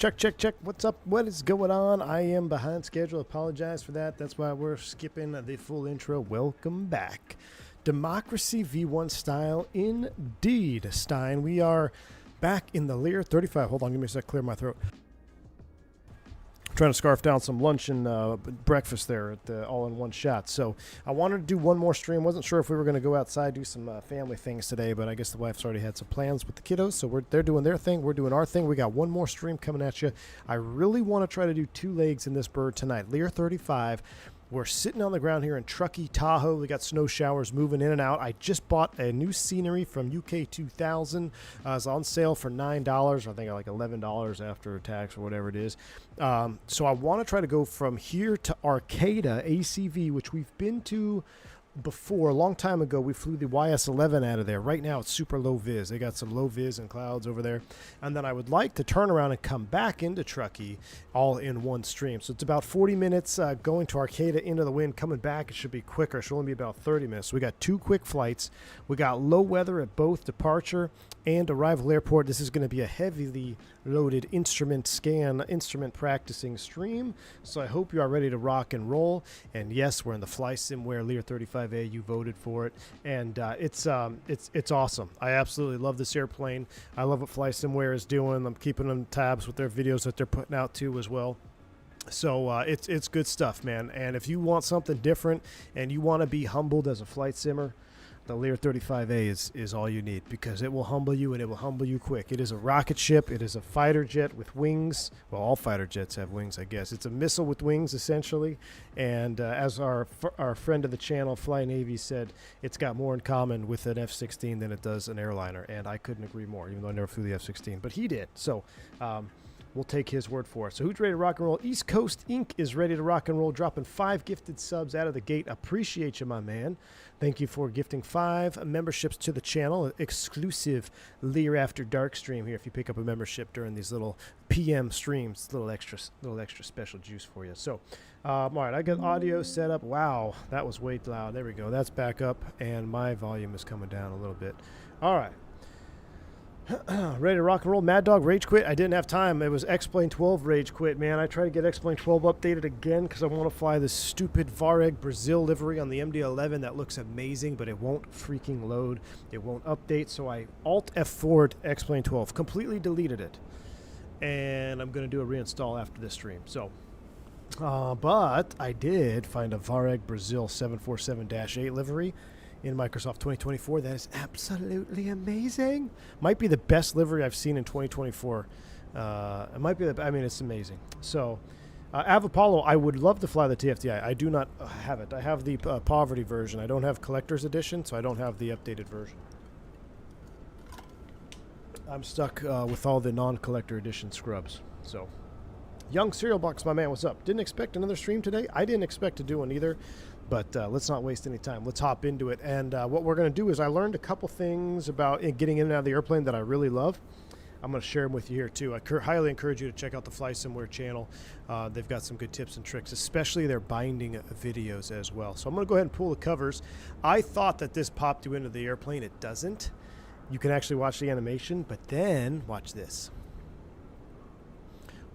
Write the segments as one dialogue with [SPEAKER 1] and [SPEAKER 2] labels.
[SPEAKER 1] Check, check, check. What's up? What is going on? I am behind schedule. Apologize for that. That's why we're skipping the full intro. Welcome back. Democracy V1 style indeed, Stein. We are back in the Lear 35. Hold on, give me a sec. Clear my throat. Trying to scarf down some lunch and breakfast there at all in one shot. So I wanted to do one more stream. Wasn't sure if we were going to go outside, do some family things today, but I guess the wife's already had some plans with the kiddos. So they're doing their thing. We're doing our thing. We got one more stream coming at you. I really want to try to do two legs in this bird tonight. Lear 35. We're sitting on the ground here in Truckee, Tahoe. We got snow showers moving in and out. I just bought a new scenery from UK 2000. It's on sale for $9. I think like $11 after tax or whatever it is. So I want to try to go from here to Arcada, ACV, which we've been to before. A long time ago, we flew the YS-11 out of there. Right now, it's super low vis. They got some low vis and clouds over there. And then I would like to turn around and come back into Truckee all in one stream. So it's about 40 minutes going to Arcada into the wind. Coming back, it should be quicker. It should only be about 30 minutes. So we got two quick flights. We got low weather at both departure and arrival airport. This is going to be a heavily loaded instrument scan, instrument practicing stream. So I hope you are ready to rock and roll. And yes, we're in the fly sim where Lear 35A, you voted for it. And it's awesome. I absolutely love this airplane. I love what FlySimware is doing. I'm keeping them tabs with their videos that they're putting out too as well. So it's good stuff, man. And if you want something different and you want to be humbled as a flight simmer, the Lear 35A is all you need, because it will humble you, and it will humble you quick. It is a rocket ship. It is a fighter jet with wings. Well, all fighter jets have wings, I guess. It's a missile with wings, essentially. And as our friend of the channel, Fly Navy, said, it's got more in common with an F-16 than it does an airliner. And I couldn't agree more, even though I never flew the F-16. But he did. So we'll take his word for it. So who's ready to rock and roll? East Coast Inc. is ready to rock and roll, dropping 5 gifted subs out of the gate. Appreciate you, my man. Thank you for gifting 5 memberships to the channel. Exclusive Lear After Dark stream here if you pick up a membership during these little PM streams. Little extra special juice for you. So, all right, I got audio set up. Wow, that was way loud. There we go. That's back up, and my volume is coming down a little bit. All right. Ready to rock and roll. Mad Dog Rage Quit. I didn't have time. It was X-Plane 12 Rage Quit, man. I tried to get X-Plane 12 updated again because I want to fly this stupid Varig Brazil livery on the MD-11 that looks amazing, but it won't freaking load. It won't update, so I Alt F4'd X-Plane 12. Completely deleted it. And I'm going to do a reinstall after this stream. So, but I did find a Varig Brazil 747-8 livery in Microsoft 2024. That is absolutely amazing. Might be the best livery I've seen in 2024. It might be it's amazing. So Avapollo, I would love to fly the TFTI. I do not have it. I have the poverty version. I don't have collector's edition, so I don't have the updated version. I'm stuck with all the non-collector edition scrubs. So Young Cereal Box, my man, what's up? Didn't expect another stream today. I didn't expect to do one either. But let's not waste any time. Let's hop into it. And what we're going to do is I learned a couple things about getting in and out of the airplane that I really love. I'm going to share them with you here, too. I highly encourage you to check out the FlySimware channel. They've got some good tips and tricks, especially their binding videos as well. So I'm going to go ahead and pull the covers. I thought that this popped you into the airplane. It doesn't. You can actually watch the animation, but then watch this.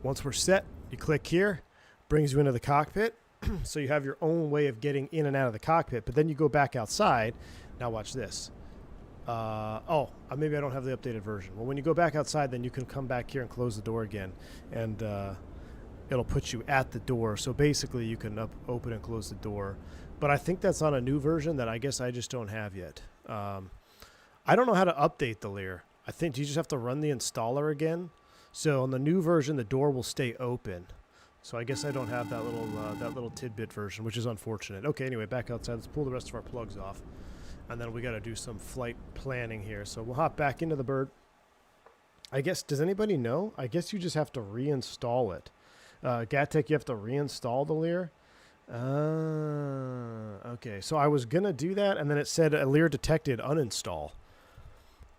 [SPEAKER 1] Once we're set, you click here, brings you into the cockpit. So you have your own way of getting in and out of the cockpit, but then you go back outside. Now watch this. Maybe I don't have the updated version. Well, when you go back outside, then you can come back here and close the door again, and it'll put you at the door. So basically you can open and close the door. But I think that's on a new version that I guess I just don't have yet. I don't know how to update the Lear. I think you just have to run the installer again. So on the new version, the door will stay open. So I guess I don't have that little tidbit version, which is unfortunate. Okay, anyway, back outside. Let's pull the rest of our plugs off. And then we got to do some flight planning here. So we'll hop back into the bird. I guess, does anybody know? I guess you just have to reinstall it. Gatek, you have to reinstall the Lear. Okay, so I was going to do that, and then it said a Lear detected uninstall.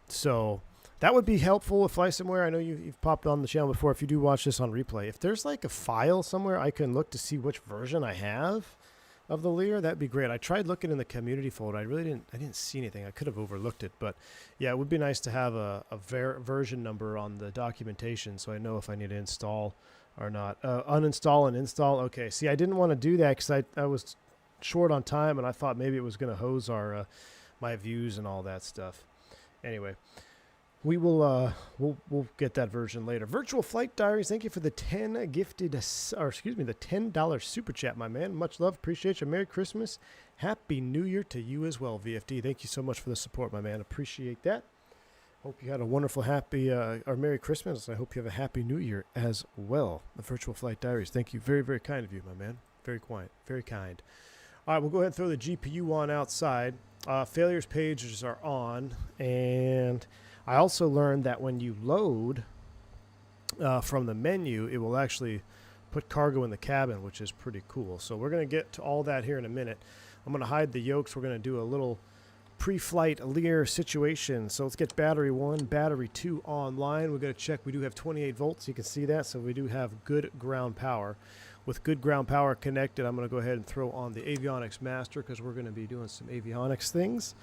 [SPEAKER 1] So that would be helpful with FlySimware. I know you've popped on the channel before. If you do watch this on replay, if there's like a file somewhere I can look to see which version I have, of the Lear, that'd be great. I tried looking in the community folder. I didn't see anything. I could have overlooked it, but yeah, it would be nice to have a version number on the documentation so I know if I need to install or not. Uninstall and install. Okay. See, I didn't want to do that because I was short on time and I thought maybe it was going to hose our my views and all that stuff. Anyway, we will we'll get that version later. Virtual Flight Diaries, thank you for the $10 the $10 super chat, my man. Much love, appreciate you. Merry Christmas, Happy New Year to you as well, VFD. Thank you so much for the support, my man. Appreciate that. Hope you had a wonderful happy or Merry Christmas. I hope you have a Happy New Year as well. The Virtual Flight Diaries, thank you, very very kind of you, my man. Very quiet, very kind. All right, we'll go ahead and throw the GPU on outside. Failures pages are on, and I also learned that when you load from the menu, it will actually put cargo in the cabin, which is pretty cool. So we're going to get to all that here in a minute. I'm going to hide the yokes. We're going to do a little pre-flight Lear situation. So let's get battery 1, battery 2 online. We're going to check. We do have 28 volts. You can see that. So we do have good ground power. With good ground power connected, I'm going to go ahead and throw on the avionics master because we're going to be doing some avionics things.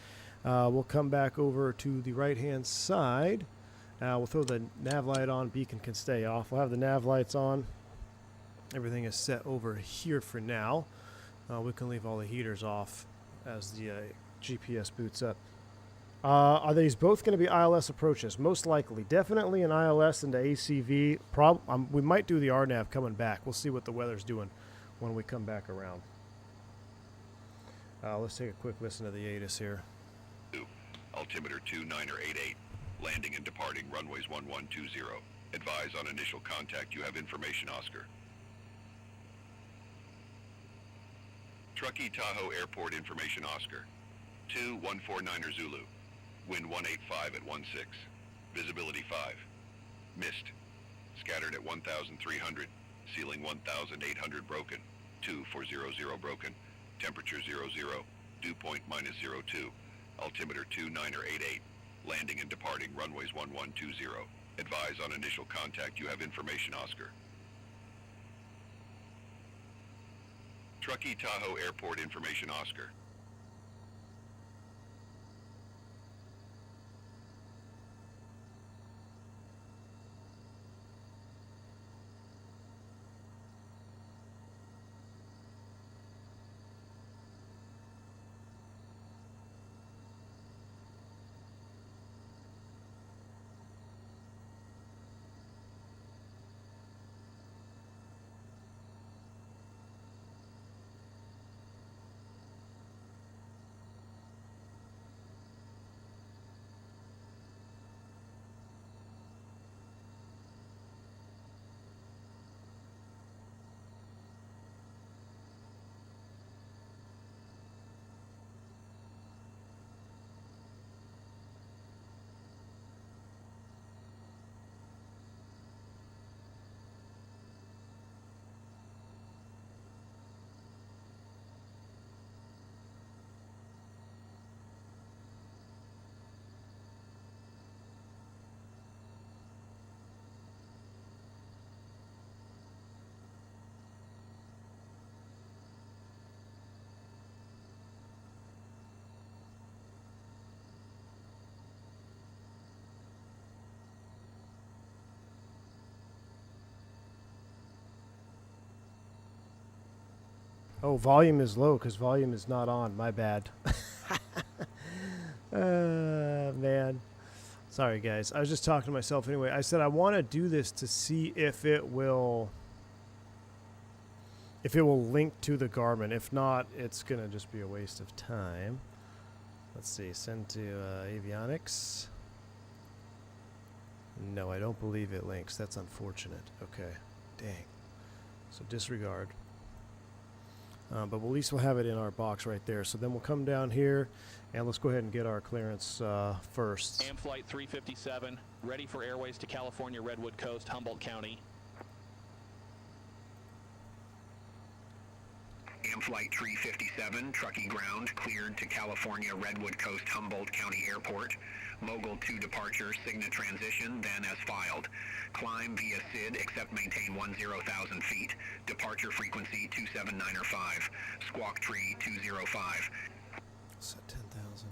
[SPEAKER 1] We'll come back over to the right-hand side. We'll throw the nav light on. Beacon can stay off. We'll have the nav lights on. Everything is set over here for now. We can leave all the heaters off as the GPS boots up. Are these both going to be ILS approaches? Most likely. Definitely an ILS into ACV. We might do the RNAV coming back. We'll see what the weather's doing when we come back around. Let's take a quick listen to the ATIS here.
[SPEAKER 2] Altimeter 2988. Landing and departing runways 1120. Advise on initial contact. You have information, Oscar. Truckee Tahoe Airport information, Oscar. 2149er Zulu. Wind 185 at 16. Visibility 5. Mist. Scattered at 1,300. Ceiling 1,800 broken. 2400 broken. Temperature 00. Dew point -02. Altimeter 2988. Landing and departing runways 1120. Advise on initial contact. You have information, Oscar. Truckee Tahoe Airport information, Oscar.
[SPEAKER 1] Oh, volume is low because volume is not on. My bad. Man. Sorry, guys. I was just talking to myself anyway. I said I want to do this to see if it will link to the Garmin. If not, it's going to just be a waste of time. Let's see. Send to avionics. No, I don't believe it links. That's unfortunate. Okay. Dang. So disregard. But at least we'll have it in our box right there. So then we'll come down here, and let's go ahead and get our clearance first.
[SPEAKER 3] AM Flight 357, ready for airways to California Redwood Coast, Humboldt County.
[SPEAKER 4] Flight 357, Truckee ground, cleared to California Redwood Coast Humboldt County Airport. Mogul 2 departure, Cigna transition, then as filed. Climb via SID, except maintain 10,000 feet. Departure frequency 27905. Squawk tree 205.
[SPEAKER 1] Set 10,000 here.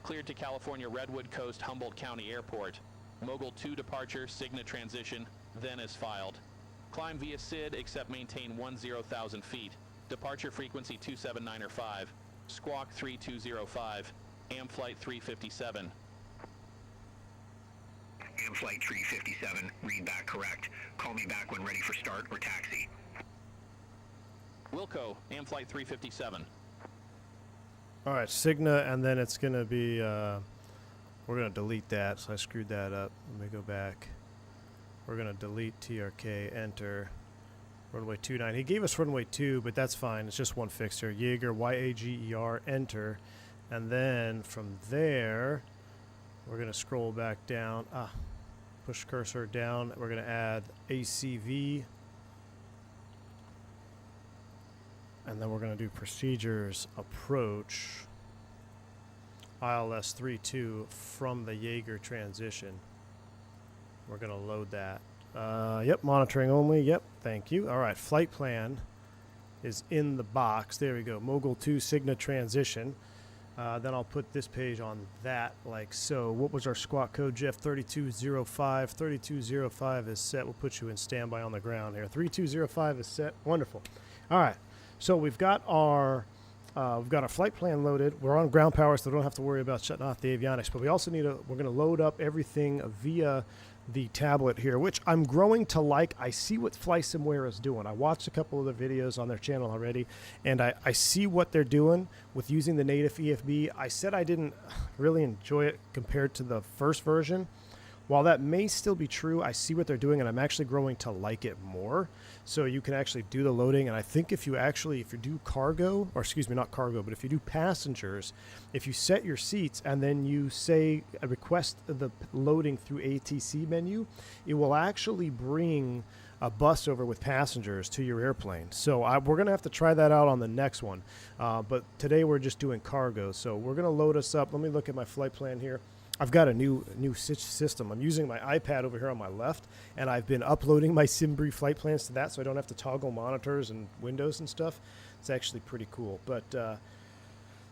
[SPEAKER 3] Cleared to California Redwood Coast Humboldt County Airport. Mogul 2 departure, Cigna transition, then as filed. Climb via SID, except maintain 10,000 feet. Departure frequency 27905. Squawk 3205. Flight 357.
[SPEAKER 4] Flight 357, read back correct. Call me back when ready for start or taxi.
[SPEAKER 3] Wilco, Flight 357.
[SPEAKER 1] All right, Cigna, and then it's going to be, we're going to delete that, so I screwed that up. Let me go back. We're going to delete TRK, enter, runway 29. He gave us runway 2, but that's fine. It's just one fixture. Jaeger, Y-A-G-E-R, enter. And then from there, we're going to scroll back down. Push cursor down. We're going to add ACV. And then we're going to do procedures, approach, ILS 32 from the Jaeger transition. We're going to load that. Yep, monitoring only. Yep, thank you. All right, flight plan is in the box. There we go. Mogul 2 Cigna transition. Then I'll put this page on that like so. What was our squawk code, Jeff? 3205. 3205 is set. We'll put you in standby on the ground here. 3205 is set. Wonderful. All right. So we've got our flight plan loaded. We're on ground power, so we don't have to worry about shutting off the avionics. But we also we're going to load up everything via the tablet here, which I'm growing to like. I see what FlySimware is doing. I watched a couple of the videos on their channel already, and I see what they're doing with using the native EFB. I said I didn't really enjoy it compared to the first version. While that may still be true, I see what they're doing, and I'm actually growing to like it more. So you can actually do the loading, and I think if you do cargo, or excuse me, not cargo, but if you do passengers, if you set your seats and then you say request the loading through ATC menu, it will actually bring a bus over with passengers to your airplane. So we're going to have to try that out on the next one. But today we're just doing cargo. So we're going to load us up. Let me look at my flight plan here. I've got a new system. I'm using my iPad over here on my left, and I've been uploading my SimBrief flight plans to that so I don't have to toggle monitors and windows and stuff. It's actually pretty cool. But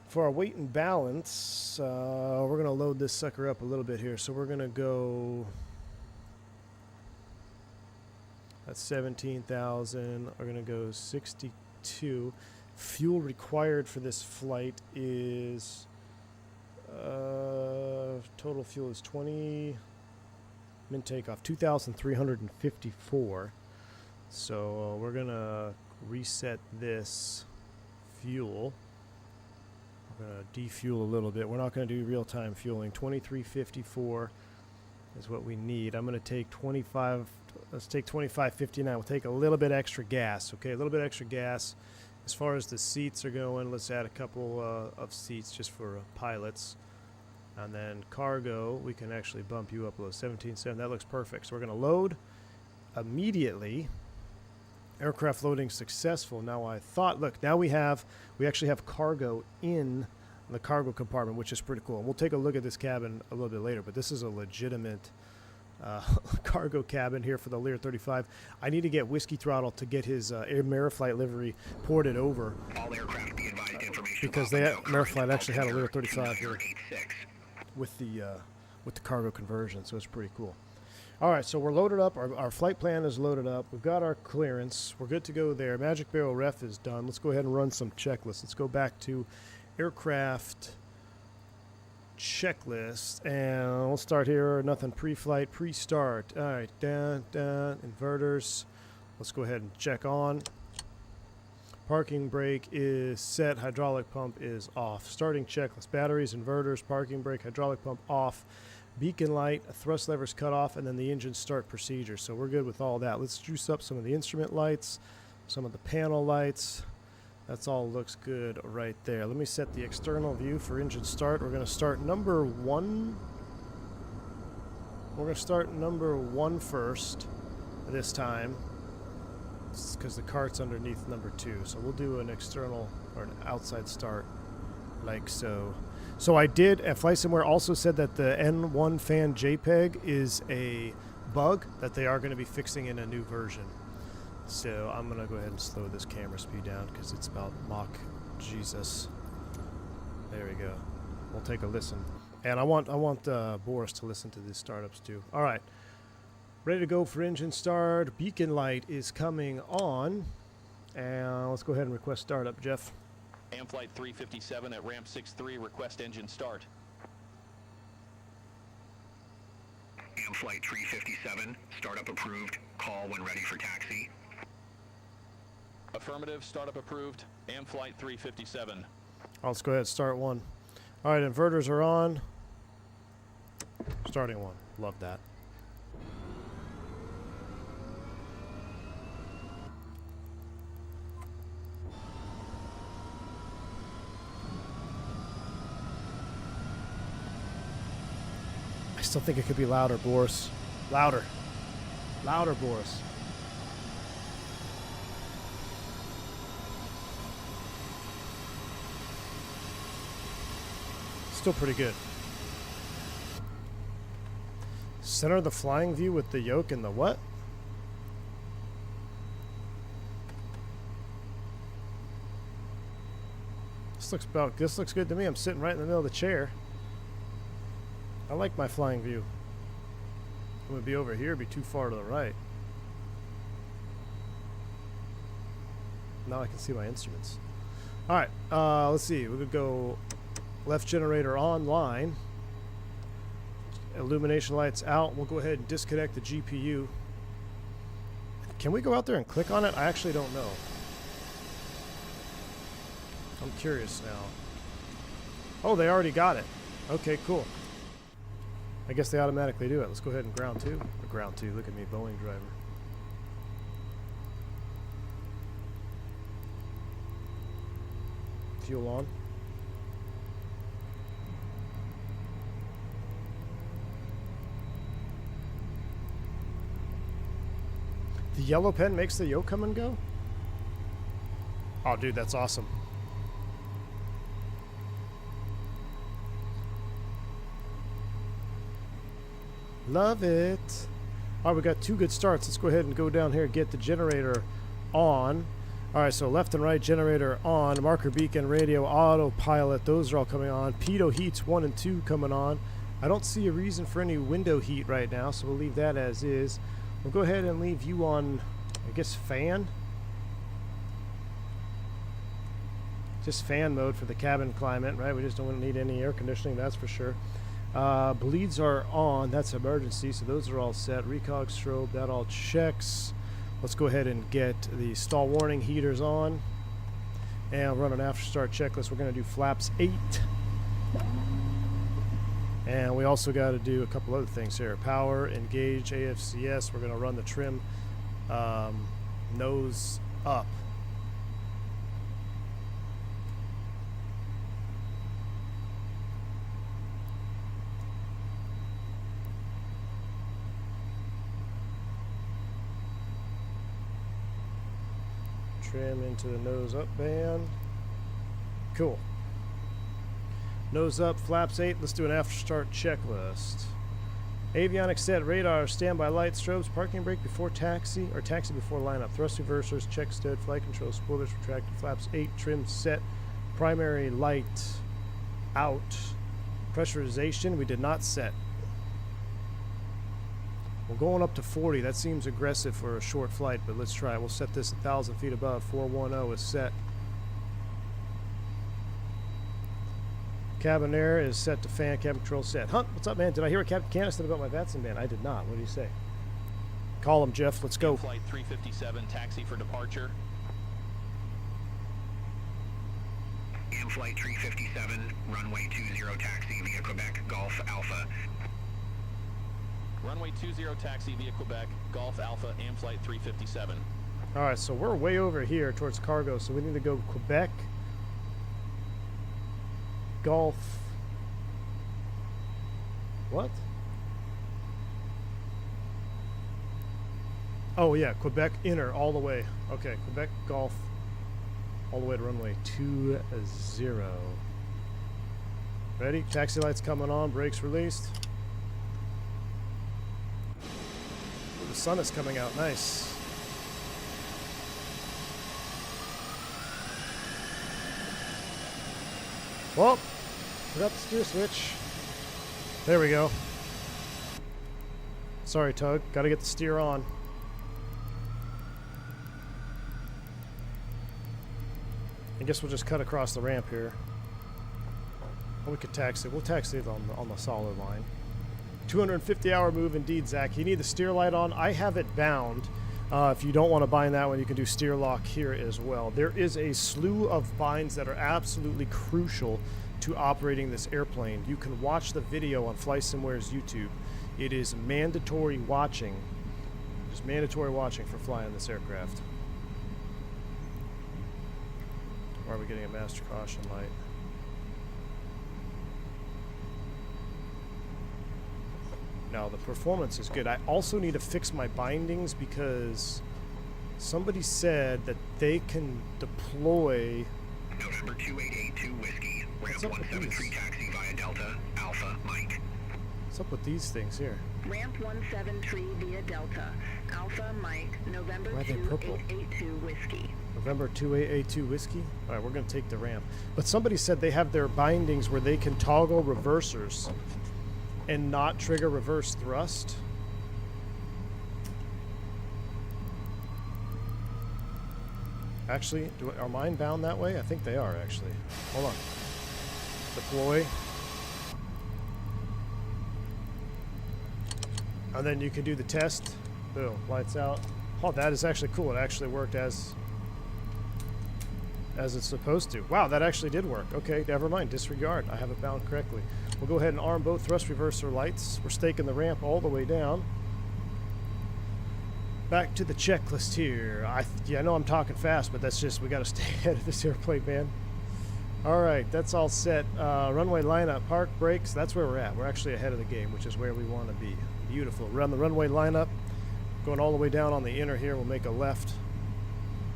[SPEAKER 1] for our weight and balance, we're going to load this sucker up a little bit here. So we're going to go, that's 17,000. We're going to go 62. Fuel required for this flight is... total fuel is 20, min takeoff 2,354. So we're gonna reset this fuel. We're gonna defuel a little bit. We're not gonna do real-time fueling. 2354 is what we need. I'm gonna take 25. Let's take 2559. We'll take a little bit extra gas. Okay, a little bit extra gas. As far as the seats are going, let's add a couple of seats just for pilots. And then cargo, we can actually bump you up a little. 17.7, that looks perfect. So we're going to load immediately. Aircraft loading successful. Now I thought, look, now we actually have cargo in the cargo compartment, which is pretty cool. And we'll take a look at this cabin a little bit later, but this is a legitimate cargo cabin here for the Lear 35. I need to get Whiskey Throttle to get his Ameriflight livery ported over.
[SPEAKER 4] All aircraft be advised information
[SPEAKER 1] because Ameriflight actually had a Lear 35 here with the cargo conversion, so it's pretty cool. All right, so we're loaded up. Our flight plan is loaded up. We've got our clearance. We're good to go there. Magic Barrel Ref is done. Let's go ahead and run some checklists. Let's go back to aircraft checklist, and we'll start here. Nothing pre-flight, pre-start. All right, down, inverters. Let's go ahead and check on. Parking brake is set. Hydraulic pump is off. Starting checklist. Batteries, inverters, parking brake, hydraulic pump off. Beacon light, thrust levers cut off, and then the engine start procedure. So we're good with all that. Let's juice up some of the instrument lights, some of the panel lights. That's all looks good right there. Let me set the external view for engine start. We're going to start number 1. We're going to start number 1 first this time. because the cart's underneath number 2. So we'll do an external or an outside start like so. So I did, Flight Somewhere also said that the N1 fan JPEG is a bug that they are going to be fixing in a new version. So I'm going to go ahead and slow this camera speed down because it's about Mach Jesus. There we go. We'll take a listen. And I want Boris to listen to these startups too. All right. Ready to go for engine start. Beacon light is coming on. And let's go ahead and request startup, Jeff.
[SPEAKER 3] Amflight 357 at ramp 63, request engine start.
[SPEAKER 4] Amflight 357, startup approved. Call when ready for taxi.
[SPEAKER 3] Affirmative, startup approved. Amflight 357.
[SPEAKER 1] Let's go ahead and start one. All right, inverters are on. Starting one. Love that. I still think it could be louder, Boris. Louder. Louder, Boris. Still pretty good. Center the flying view with the yoke and the what? This looks good to me. I'm sitting right in the middle of the chair. I like my flying view. I'm gonna be over here, be too far to the right. Now I can see my instruments. All right, let's see. We're gonna go left generator online. Illumination lights out. We'll go ahead and disconnect the GPU. Can we go out there and click on it? I actually don't know. I'm curious now. Oh, they already got it. Okay, cool. I guess they automatically do it. Let's go ahead and ground 2. Or ground 2. Look at me, Boeing driver. Fuel on. The yellow pen makes the yoke come and go? Oh, dude, that's awesome. Love it. All right, we got 2 good starts. Let's go ahead and go down here and get the generator on. All right, so left and right generator on. Marker beacon, radio, autopilot. Those are all coming on. Pitot heats 1 and 2 coming on. I don't see a reason for any window heat right now, so we'll leave that as is. We'll go ahead and leave you on, I guess, fan. Just fan mode for the cabin climate, right? We just don't need any air conditioning, that's for sure. Bleeds are on. That's emergency, so those are all set. Recog strobe, that all checks. Let's go ahead and get the stall warning heaters on. And run an after start checklist. We're going to do flaps 8. And we also got to do a couple other things here. Power, engage, AFCS. We're going to run the trim nose up. Trim into the nose up band. Cool. Nose up, flaps 8. Let's do an after start checklist. Avionics set, radar, standby lights, strobes, parking brake before taxi, or taxi before lineup. Thrust reversers, check stood, flight control, spoilers retracted, flaps 8, trim set, primary light out. Pressurization, we did not set. We're going up to 40. That seems aggressive for a short flight, but let's try it. We'll set this 1,000 feet above. 410 is set. Cabin air is set to fan. Cabin control set. Hunt, what's up, man? Did I hear what Captain Cannon said about my Vatson band? I did not. What did he say? Call him, Jeff. Let's go.
[SPEAKER 3] Flight 357, taxi for departure.
[SPEAKER 4] Flight 357, runway 20 taxi via Quebec, Golf Alpha.
[SPEAKER 3] Runway 20 taxi via Quebec, Golf Alpha, Flight 357.
[SPEAKER 1] All right, so we're way over here towards cargo, so we need to go Quebec, Golf. What? Oh yeah, Quebec inner all the way. Okay, Quebec Golf all the way to runway 20. Ready? Taxi lights coming on, brakes released. Ooh, the sun is coming out, nice. Well, forgot the steer switch. There we go. Sorry, Tug, gotta get the steer on. I guess we'll just cut across the ramp here. Or we could taxi. We'll taxi it on the solid line. 250-hour move indeed, Zach. You need the steer light on. I have it bound. If you don't want to bind that one, you can do steer lock here as well. There is a slew of binds that are absolutely crucial to operating this airplane. You can watch the video on FlightSimware's YouTube. It is mandatory watching. Just mandatory watching for flying this aircraft. Or are we getting a master caution light? Now the performance is good. I also need to fix my bindings because somebody said that they can deploy.
[SPEAKER 4] November 2882 Whiskey, ramp 173 taxi via Delta, Alpha, Mike.
[SPEAKER 1] What's up with these things here?
[SPEAKER 5] Ramp 173 via Delta, Alpha, Mike, November
[SPEAKER 1] Why are they purple?
[SPEAKER 5] 2882 Whiskey.
[SPEAKER 1] November 2882 Whiskey? Alright, we're going to take the ramp. But somebody said they have their bindings where they can toggle reversers and not trigger reverse thrust. Actually, are mine bound that way? I think they are, actually. Hold on. Deploy. And then you can do the test. Boom, lights out. Oh, that is actually cool. It actually worked as it's supposed to. Wow, that actually did work. Okay, never mind. Disregard. I have it bound correctly. We'll go ahead and arm both thrust reverser lights. We're staking the ramp all the way down. Back to the checklist here. I know I'm talking fast, but that's just, we got to stay ahead of this airplane, man. All right, that's all set. Runway lineup, park, brakes, that's where we're at. We're actually ahead of the game, which is where we want to be. Beautiful. We're on the runway lineup. Going all the way down on the inner here, we'll make a left.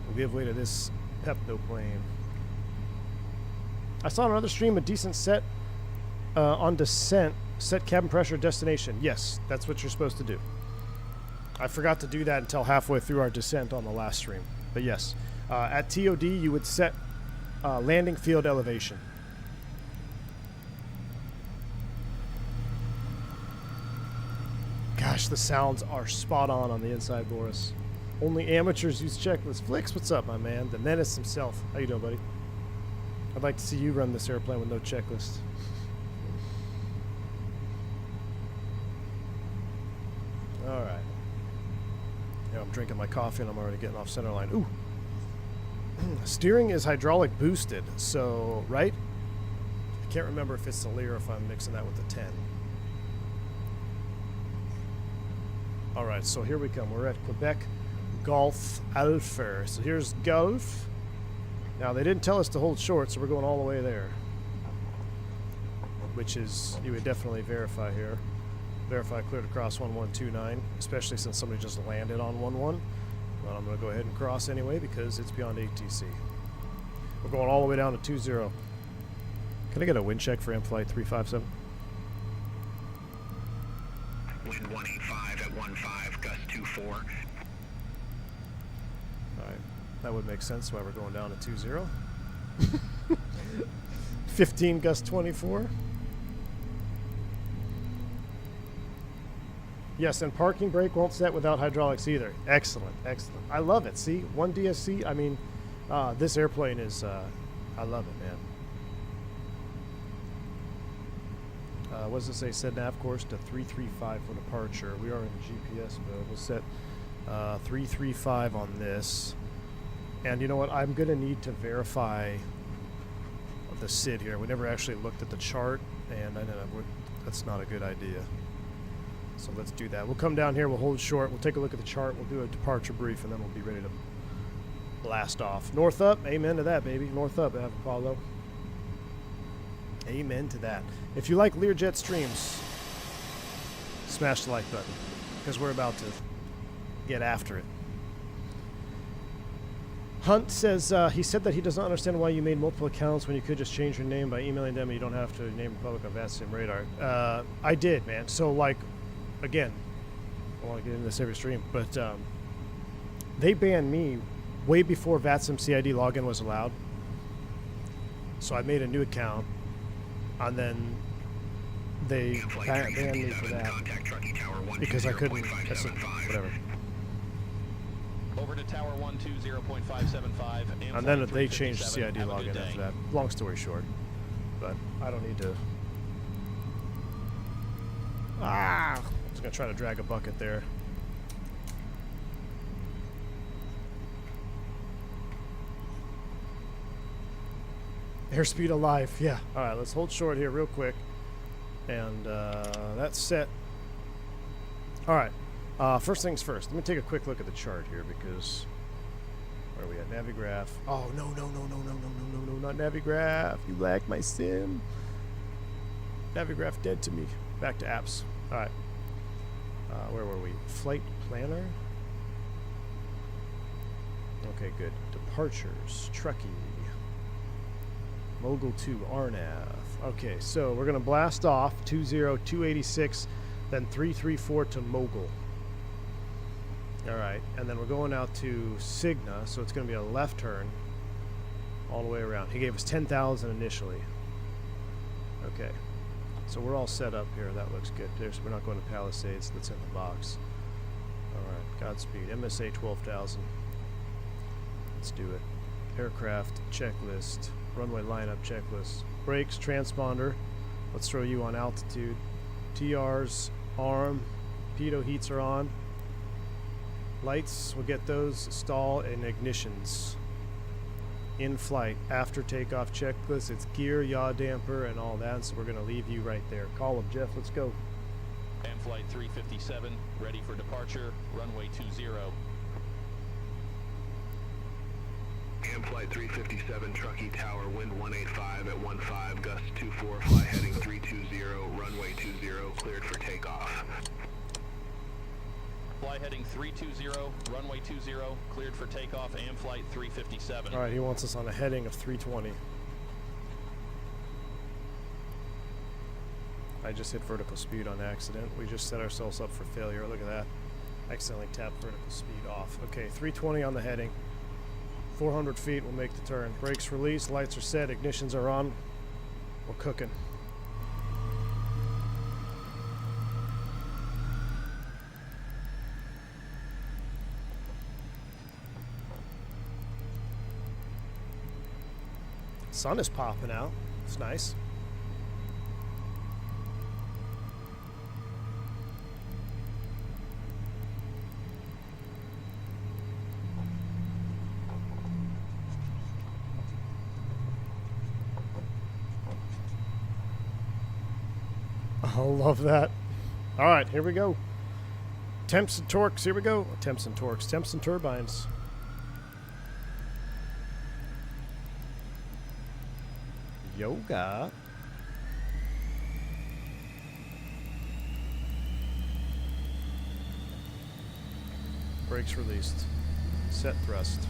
[SPEAKER 1] We'll give way to this Pepto plane. I saw on another stream a decent set on descent. Set cabin pressure destination. Yes, that's what you're supposed to do. I forgot to do that until halfway through our descent on the last stream. But yes, at TOD you would set landing field elevation. Gosh, the sounds are spot on the inside, Boris. Only amateurs use checklists. Flix, what's up, my man? The menace himself. How you doing, buddy? I'd like to see you run this airplane with no checklist. All right. Yeah, I'm drinking my coffee and I'm already getting off center line. Ooh. Steering is hydraulic boosted, so, right? I can't remember if it's the Lear or if I'm mixing that with the 10. All right, so here we come. We're at Quebec Golf Alpha. So here's Golf. Now, they didn't tell us to hold short, so we're going all the way there. Which is, you would definitely verify here. Verify cleared across 1129, especially since somebody just landed on 11. But I'm going to go ahead and cross anyway because it's beyond ATC. We're going all the way down to 20. Can I get a wind check for M-Flight 357?
[SPEAKER 4] Wind 185 at 15, gust 24.
[SPEAKER 1] Alright, that would make sense why we're going down to 20. 15 gust 24. Yes, and parking brake won't set without hydraulics either. Excellent, excellent. I love it. See, one DSC. I mean, this airplane is, I love it, man. What does it say? Set nav course to 335 for departure. We are in GPS mode. We'll set 335 on this. And you know what? I'm going to need to verify the SID here. We never actually looked at the chart, and I know that's not a good idea. So let's do that. We'll come down here. We'll hold short. We'll take a look at the chart. We'll do a departure brief, and then we'll be ready to blast off. North up. Amen to that, baby. North up, Apollo. Amen to that. If you like Learjet streams, smash the like button because we're about to get after it. Hunt says, he said that he does not understand why you made multiple accounts when you could just change your name by emailing them and you don't have to name the public of VATSIM radar. I did, man. So, like, again, I want to get into this every stream, but they banned me way before VATSIM CID login was allowed. So I made a new account, and then they banned me for that because I couldn't, whatever.
[SPEAKER 3] Over to Tower 120.575.
[SPEAKER 1] And then they changed the CID login after that. Long story short, but I don't need to. I was gonna try to drag a bucket there. Airspeed alive, yeah. All right, let's hold short here real quick, and that's set. All right. First things first, let me take a quick look at the chart here because where are we at? Navigraph. Oh, no, not Navigraph. You lagged my sim. Navigraph dead to me. Back to apps. All right. Where were we? Flight planner. Okay, good. Departures. Truckee. Mogul 2, RNAV. Okay, so we're going to blast off 20286, then 334 to Mogul. All right, and then we're going out to Cigna, so it's going to be a left turn all the way around. He gave us 10,000 initially. Okay, so we're all set up here. That looks good. We're not going to Palisades. That's in the box. All right, Godspeed. MSA 12,000. Let's do it. Aircraft checklist. Runway lineup checklist. Brakes, transponder. Let's throw you on altitude. TRs, arm. Pitot heats are on. Lights, we'll get those, stall, and ignitions. In flight, after takeoff checklist, it's gear, yaw damper, and all that, so we're going to leave you right there. Call him, Jeff, let's go.
[SPEAKER 3] And flight 357, ready for departure, runway 20.
[SPEAKER 4] And flight 357, Truckee Tower, wind 185 at 15, gust 24, fly heading 320, runway 20, cleared for takeoff.
[SPEAKER 3] Fly heading 320, runway 20, cleared for takeoff, and flight 357.
[SPEAKER 1] All right, he wants us on a heading of 320. I just hit vertical speed on accident. We just set ourselves up for failure. Look at that. Accidentally tapped vertical speed off. Okay, 320 on the heading. 400 feet, we'll make the turn. Brakes released, lights are set, ignitions are on. We're cooking. Sun is popping out. It's nice. I love that. All right, here we go. Temps and torques, here we go. Temps and torques, temps and turbines. Yoga. Brakes released. Set thrust.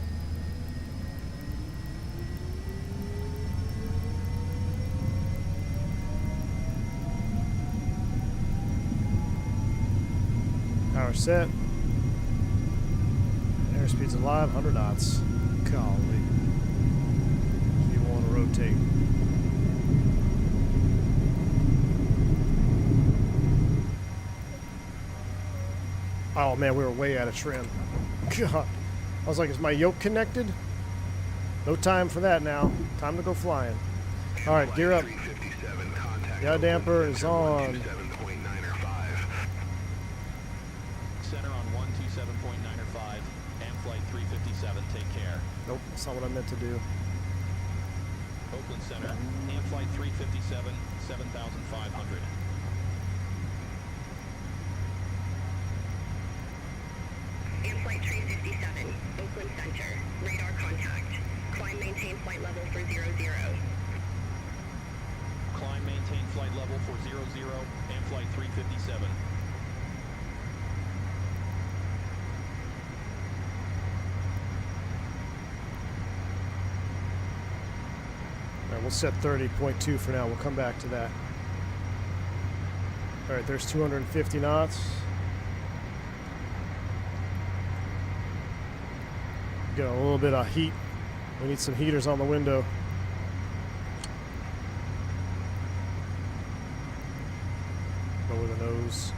[SPEAKER 1] Power set. Airspeed's alive, 100 knots. Golly. If you want to rotate. Oh man, we were way out of trim. God. I was like, is my yoke connected? No time for that now. Time to go flying. Alright, gear up. Yaw damper is on.
[SPEAKER 3] Center on 127.905 and flight 357, take care.
[SPEAKER 1] Nope, that's not what I meant to do.
[SPEAKER 3] Oakland Center and flight 357, 7,500.
[SPEAKER 5] And flight 357, Oakland Center, radar contact. Climb maintain flight level for 00.
[SPEAKER 3] Climb maintain flight level for 00 and flight 357.
[SPEAKER 1] we'll set 30.2 for now. We'll come back to that. All right, there's 250 knots. Got a little bit of heat. We need some heaters on the window. Lower the nose.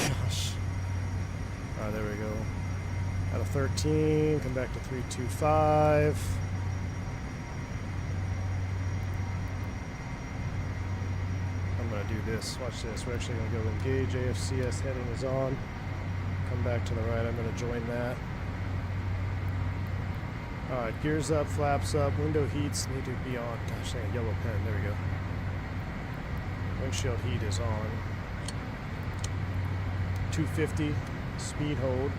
[SPEAKER 1] Gosh. Alright, there we go. Out of 13, come back to 325. I'm going to do this. Watch this. We're actually going to go engage. AFCS heading is on. Come back to the right. I'm going to join that. Alright, gears up, flaps up, window heats need to be on. Gosh, dang, a yellow pen. There we go. Windshield heat is on. 250, speed hold.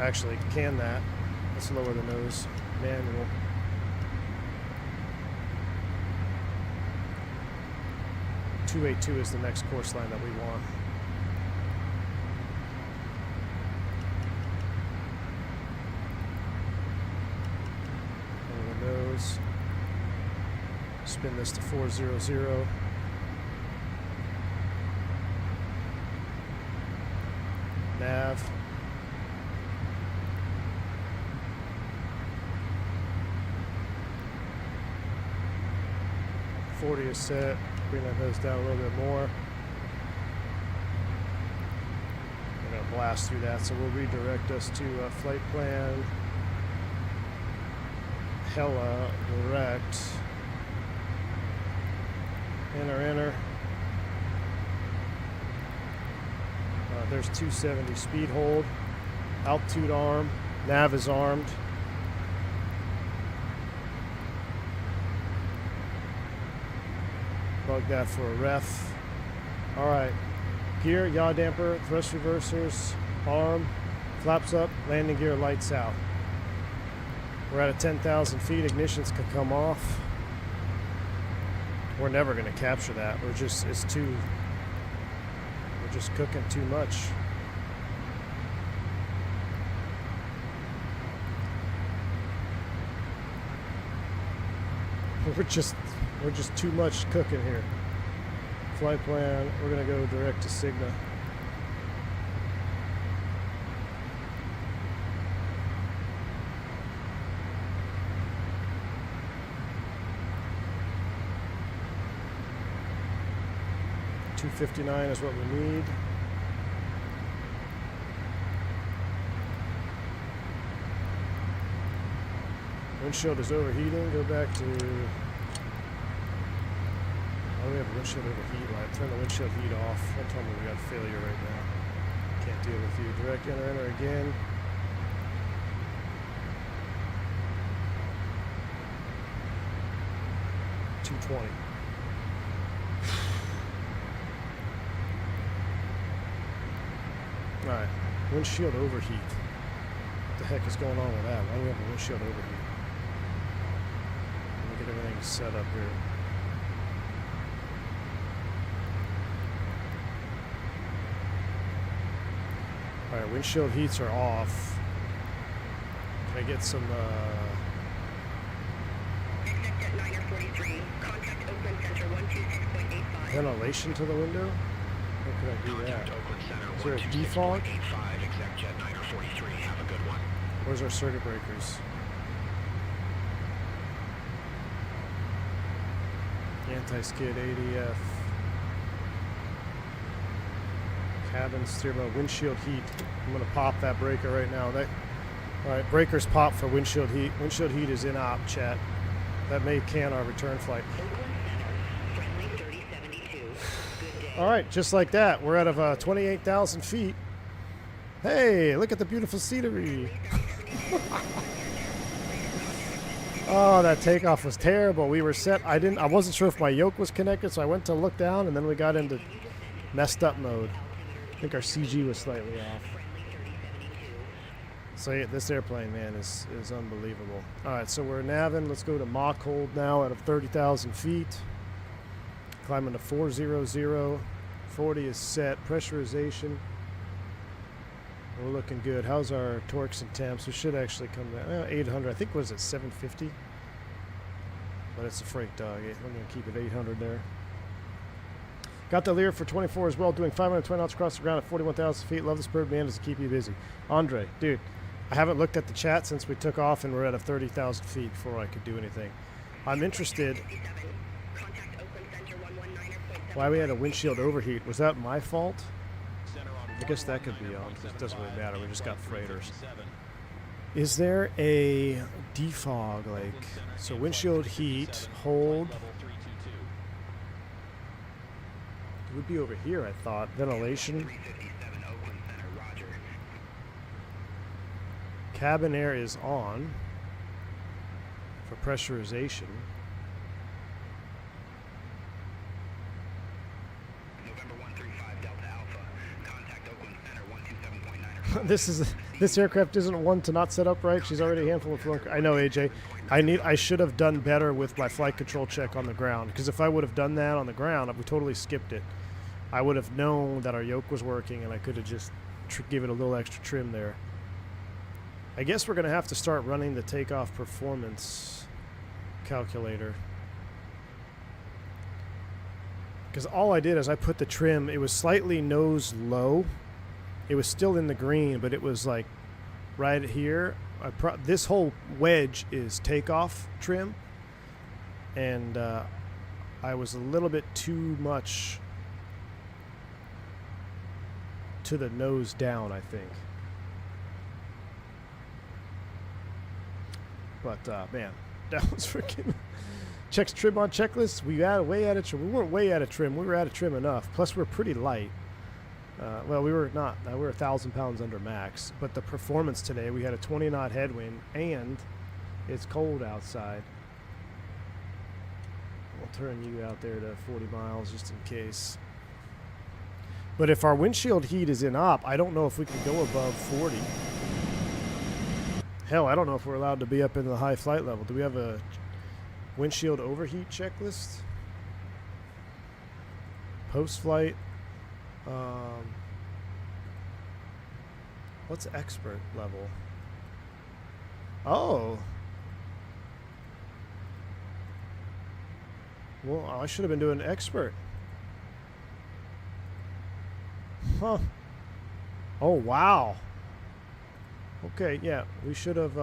[SPEAKER 1] Actually, can that. Let's lower the nose. Manual. .282 is the next course line that we want. Spin this to 400. Nav. .40 is set. Bring that nose down a little bit more. We're going to blast through that, so we'll redirect us to flight plan. Hella direct. Enter. There's 270 speed hold. Altitude arm. Nav is armed. Bug that for a ref. Alright. Gear, yaw damper, thrust reversers, arm, flaps up, landing gear, lights out. We're at 10,000 feet. Ignitions can come off. We're never going to capture that. We're just cooking too much. We're just too much cooking here. Flight plan, we're going to go direct to Cigna. .259 is what we need. Windshield is overheating. Go back to... Oh, we have a windshield overheat light. Turn the windshield heat off. Don't tell me we got failure right now. Can't deal with you. Direct enter again. .220. Alright, windshield overheat. What the heck is going on with that? Why do we have a windshield overheat? Let me get everything set up here. Alright, windshield heats are off. Can I get some,
[SPEAKER 5] Exit at 9:43. Contact Oakland Center 126.85.
[SPEAKER 1] ventilation to the window? How could I do that? Is there a defog?
[SPEAKER 4] Exec jet 943. Have a good one.
[SPEAKER 1] Where's our circuit breakers? Anti-skid ADF. Cabin steerable windshield heat. I'm gonna pop that breaker right now. Alright, breakers pop for windshield heat. Windshield heat is in op, chat. That may can our return flight. Alright, just like that. We're out of 28,000 feet. Hey, look at the beautiful scenery. Oh, that takeoff was terrible. We were set. I wasn't sure if my yoke was connected, so I went to look down, and then we got into messed up mode. I think our CG was slightly off. So yeah, this airplane, man, is unbelievable. Alright, so we're navin'. Let's go to Mach hold now out of 30,000 feet. Climbing to 400. 40 is set. Pressurization. We're looking good. How's our torques and temps? We should actually come down. 800. I think was it 750? But it's a freight dog. I'm going to keep it 800 there. Got the Lear for 24 as well, doing 520 knots across the ground at 41,000 feet. Love this bird, man. Does it keep you busy? Andre, dude, I haven't looked at the chat since we took off and we're at a 30,000 feet before I could do anything. I'm interested. Why we had a windshield overheat? Was that my fault? I guess that could be on. It doesn't really matter. We just got freighters. Is there a defog, like, so windshield heat, hold? It would be over here, I thought. Ventilation. Cabin air is on for pressurization. This aircraft isn't one to not set up right. She's already a handful of flown. I know, AJ. I should have done better with my flight control check on the ground, because if I would have done that on the ground, we totally skipped it. I would have known that our yoke was working, and I could have just give it a little extra trim there. I guess we're going to have to start running the takeoff performance calculator, because all I did is I put the trim. It was slightly nose low. It was still in the green, but it was like right here. This whole wedge is takeoff trim, and I was a little bit too much to the nose down, I think. But man, that was freaking. Checks trim on checklists. We way out of trim. We weren't way out of trim. We were out of trim enough. Plus, we're pretty light. Well, we were not. We were 1,000 pounds under max. But the performance today, we had a 20-knot headwind, and it's cold outside. We'll turn you out there to 40 miles just in case. But if our windshield heat is in op, I don't know if we can go above 40. Hell, I don't know if we're allowed to be up in the high flight level. Do we have a windshield overheat checklist? Post-flight. What's expert level? Oh. Well, I should have been doing expert. Huh. Oh, wow. Okay, yeah, we should have,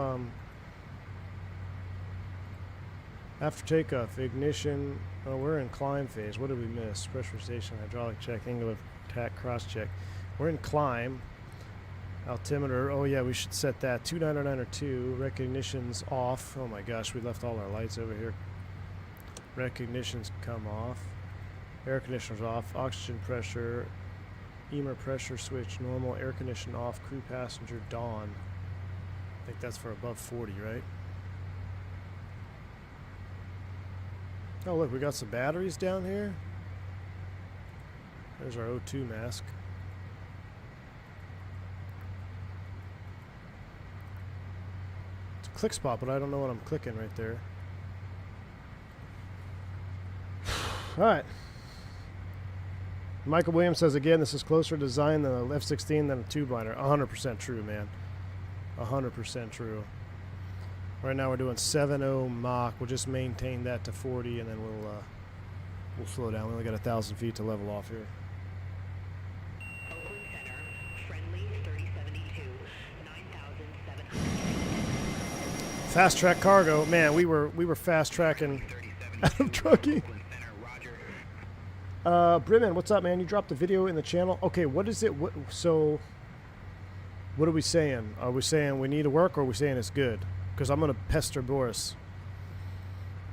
[SPEAKER 1] after takeoff, ignition. Oh, we're in climb phase. What did we miss? Pressurization, hydraulic check, angle of attack, cross check. We're in climb. Altimeter. Oh, yeah, we should set that. 290902. Recognition's off. Oh, my gosh, we left all our lights over here. Recognition's come off. Air conditioner's off. Oxygen pressure. EMER pressure switch. Normal. Air condition off. Crew passenger dawn. I think that's for above 40, right? Oh, look, we got some batteries down here. There's our O2 mask. It's a click spot, but I don't know what I'm clicking right there. All right. Michael Williams says, again, this is closer design than a F-16 than a tube-liner. 100% true, man. 100% true. Right now we're doing 7.0 Mach. We'll just maintain that to 40, and then we'll slow down. We only got 1,000 feet to level off here.
[SPEAKER 5] Oakland Center, friendly 3072, 9,700.
[SPEAKER 1] Fast track cargo, man. We were fast tracking out of Truckee. Brimman, what's up, man? You dropped the video in the channel. Okay, what is it? So, what are we saying? Are we saying we need to work, or are we saying it's good? Because I'm going to pester Boris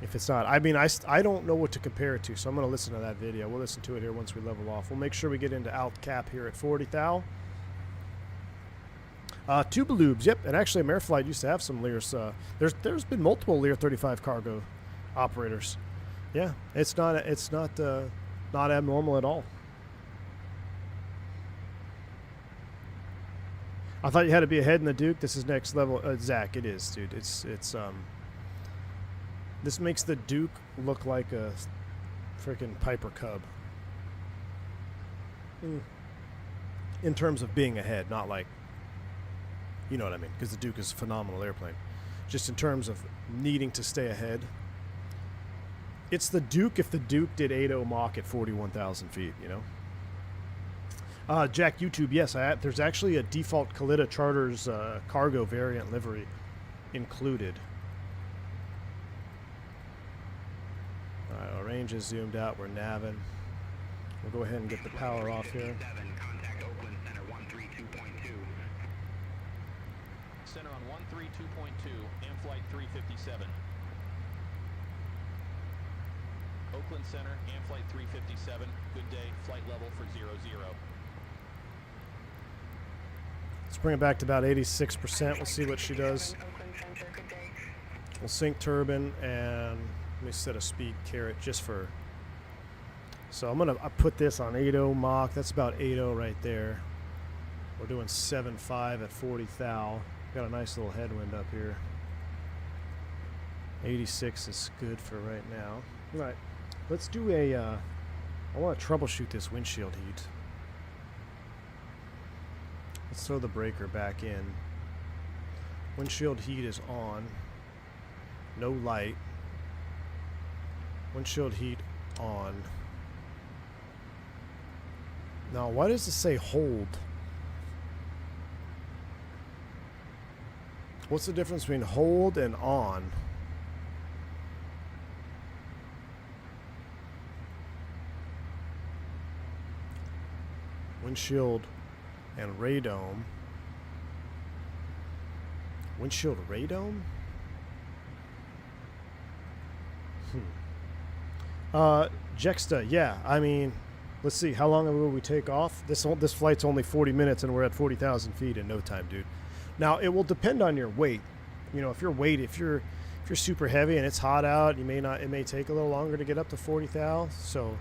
[SPEAKER 1] if it's not. I mean, I don't know what to compare it to, so I'm going to listen to that video. We'll listen to it here once we level off. We'll make sure we get into alt cap here at 40 thou. Tubaloobs, yep. And actually, Ameriflight used to have some Lears. There's been multiple Lear 35 cargo operators. Yeah, it's not abnormal at all. I thought you had to be ahead in the Duke. This is next level. Zach, it is, dude. It's this makes the Duke look like a freaking Piper Cub. In terms of being ahead, not like, you know what I mean, because the Duke is a phenomenal airplane. Just in terms of needing to stay ahead. It's the Duke if the Duke did 8.0 Mach at 41,000 feet, you know? Jack YouTube, yes, there's actually a default Kalitta Charters cargo variant livery included. All right, our range is zoomed out. We're navving. We'll go ahead and get the power off here.
[SPEAKER 4] Contact Oakland Center 132.2.
[SPEAKER 3] Center on 132.2 and flight 357. Oakland Center and flight 357. Good day. Flight level for 00.
[SPEAKER 1] Let's bring it back to about 86%. We'll see what she does. We'll sync turbine and let me set a speed caret just for. So I'm gonna put this on 8.0 Mach. That's about 8.0 right there. We're doing 7.5 at 40 thou. Got a nice little headwind up here. 86 is good for right now. All right, let's do a. I want to troubleshoot this windshield heat. Let's throw the breaker back in. Windshield heat is on. No light. Windshield heat on. Now, why does it say hold? What's the difference between hold and on? Windshield and radome. Windshield radome? Jexta, yeah, I mean, let's see, how long will we take off? This flight's only 40 minutes and we're at 40,000 feet in no time, dude. Now, it will depend on your weight. You know, if you're super heavy and it's hot out, it may take a little longer to get up to 40 thou. So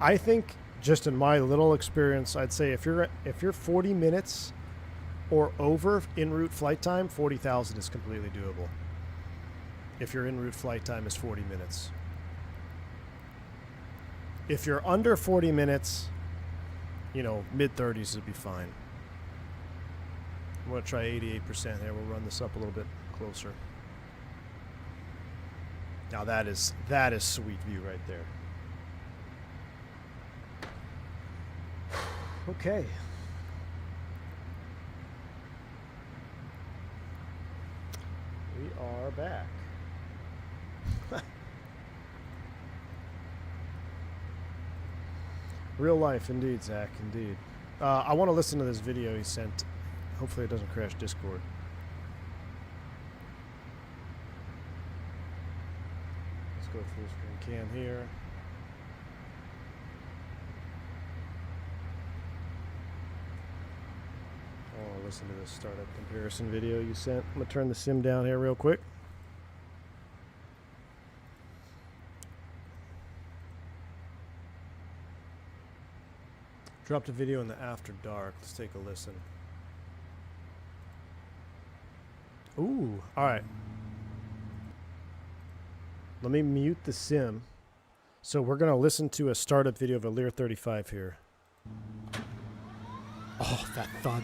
[SPEAKER 1] I think, just in my little experience, I'd say if you're 40 minutes or over en route flight time, 40,000 is completely doable. If your en route flight time is 40 minutes. If you're under 40 minutes, you know, mid-30s would be fine. I'm going to try 88% here. We'll run this up a little bit closer. Now that is sweet view right there. Okay. We are back. Real life, indeed, Zach, indeed. I want to listen to this video he sent. Hopefully it doesn't crash Discord. Let's go full screen cam here. I want to listen to this startup comparison video you sent. I'm going to turn the sim down here real quick. Dropped a video in the after dark. Let's take a listen. Ooh, all right. Let me mute the sim. So we're going to listen to a startup video of a Lear 35 here. Oh, that thud.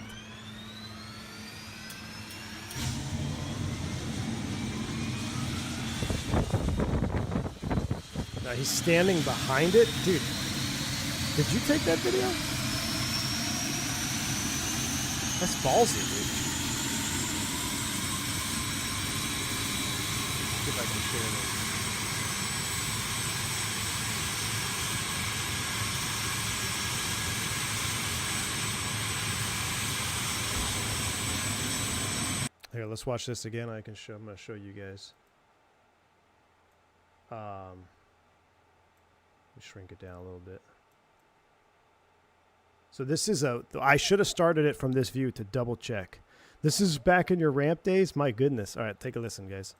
[SPEAKER 1] Now he's standing behind it. Dude, did you take that video? That's ballsy, dude. See if I can share this. Here, let's watch this again. I'm going to show you guys. Let me shrink it down a little bit. So this is I should have started it from this view to double check. This is back in your ramp days? My goodness. All right, take a listen, guys.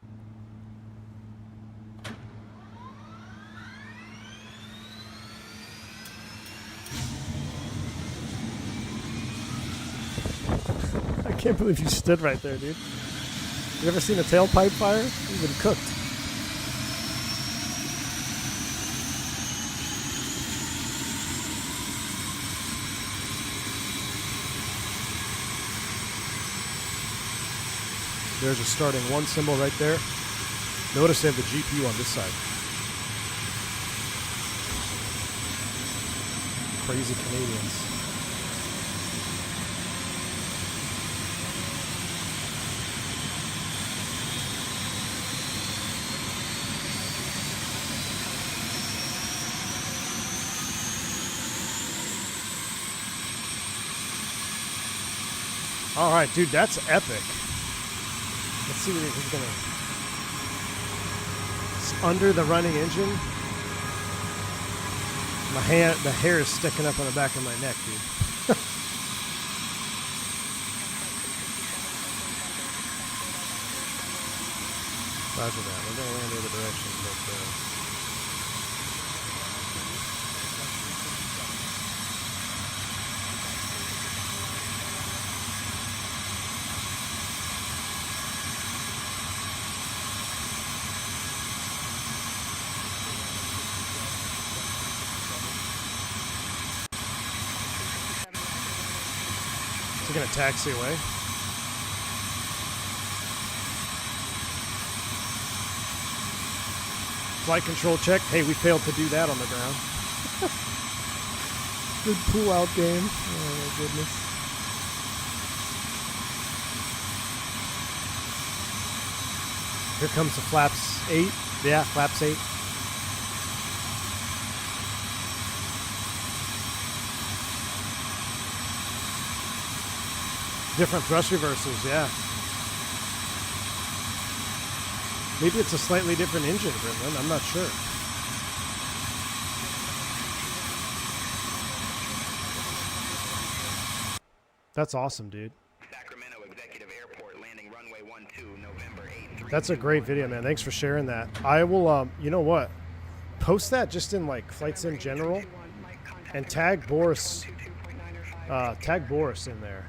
[SPEAKER 1] I can't believe you stood right there, dude. You ever seen a tailpipe fire? You've been cooked. There's a starting 1 symbol right there. Notice they have the GPU on this side. Crazy Canadians. All right, dude, that's epic. Let's see what he's gonna. It's under the running engine. The hair is sticking up on the back of my neck, dude. Roger that. We're gonna land the other direction, but. We're going to taxi away. Flight control check. Hey, we failed to do that on the ground. Good pull-out game. Oh, my goodness. Here comes the flaps 8. Yeah, flaps 8. Different thrust reversals, yeah. Maybe it's a slightly different engine, Gremlin. I'm not sure. That's awesome, dude.
[SPEAKER 4] Sacramento Executive Airport, landing runway 12, November 8.
[SPEAKER 1] That's a great video, man. Thanks for sharing that. I will, you know what? Post that just in like flights in general, and tag Boris. Tag Boris in there.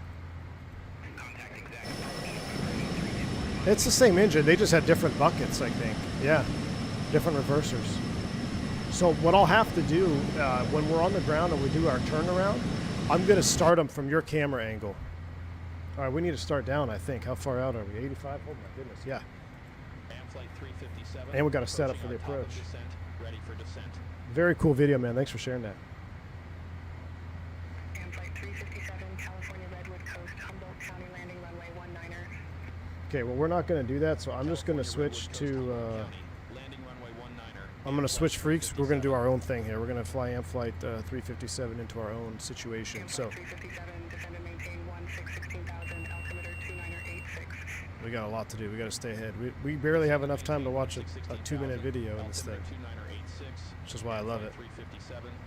[SPEAKER 1] It's the same engine. They just had different buckets, I think. Yeah, different reversers. So what I'll have to do when we're on the ground and we do our turnaround, I'm going to start them from your camera angle. All right, we need to start down, I think. How far out are we? 85? Oh, my goodness, yeah. And we got to set up for the approach.
[SPEAKER 3] Ready for descent.
[SPEAKER 1] Very cool video, man. Thanks for sharing that.
[SPEAKER 5] Flight 357, California Redwood Coast, Humboldt County, landing runway 19er.
[SPEAKER 1] Okay, well, we're not going to do that, so I'm just going to switch to... I'm going to switch freaks. We're going to do our own thing here. We're going to fly Flight 357 into our own situation. So
[SPEAKER 5] 357, descend and maintain 16,000, altimeter 2986.
[SPEAKER 1] we got a lot to do. We got to stay ahead. We barely have enough time to watch a 2-minute video in this thing, which is why I love it.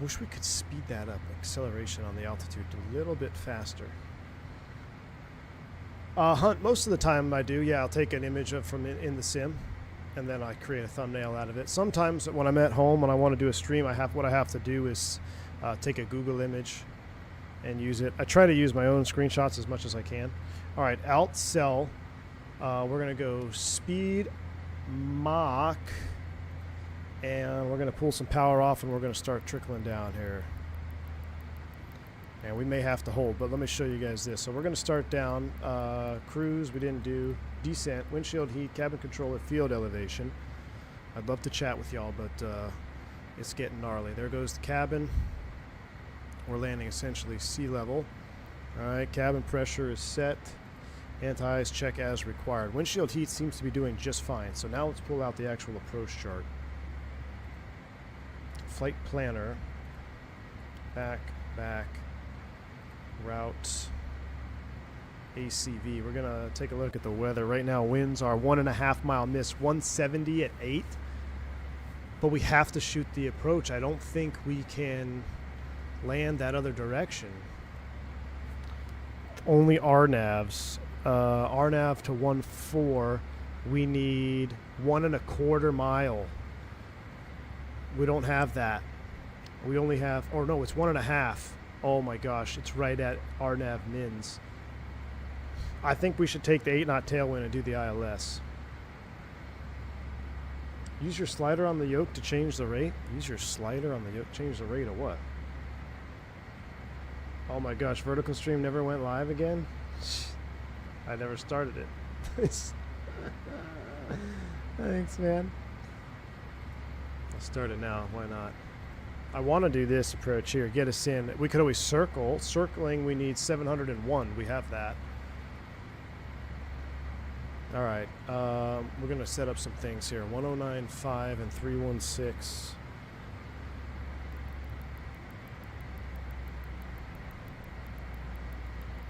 [SPEAKER 1] Wish we could speed that up, acceleration on the altitude a little bit faster. Hunt, most of the time I do. Yeah, I'll take an image of from in the sim, and then I create a thumbnail out of it. Sometimes when I'm at home and I want to do a stream, what I have to do is take a Google image and use it. I try to use my own screenshots as much as I can. All right, alt cell. We're going to go speed Mach, and we're going to pull some power off, and we're going to start trickling down here. And we may have to hold, but let me show you guys this. So we're going to start down. Cruise, we didn't do. Descent, windshield heat, cabin controller, field elevation. I'd love to chat with y'all, but it's getting gnarly. There goes the cabin. We're landing essentially sea level. All right, cabin pressure is set. Anti-ice check as required. Windshield heat seems to be doing just fine. So now let's pull out the actual approach chart. Flight planner. Back. Route. ACV. We're going to take a look at the weather. Right now, winds are 1.5 mile mist, 170 at 8. But we have to shoot the approach. I don't think we can land that other direction. Only RNAVs. RNAV to 1.4. We need 1.25 mile. We don't have that. We only have, or no, it's 1.5. Oh my gosh, it's right at RNAV mins. I think we should take the 8-knot tailwind and do the ILS. Use your slider on the yoke to change the rate. Use your slider on the yoke, change the rate of what? Oh my gosh, vertical stream never went live again? I never started it. Thanks, man. I'll start it now. Why not? I want to do this approach here. Get us in. We could always circle. Circling, we need 701. We have that. All right. We're going to set up some things here. 1095 and 316.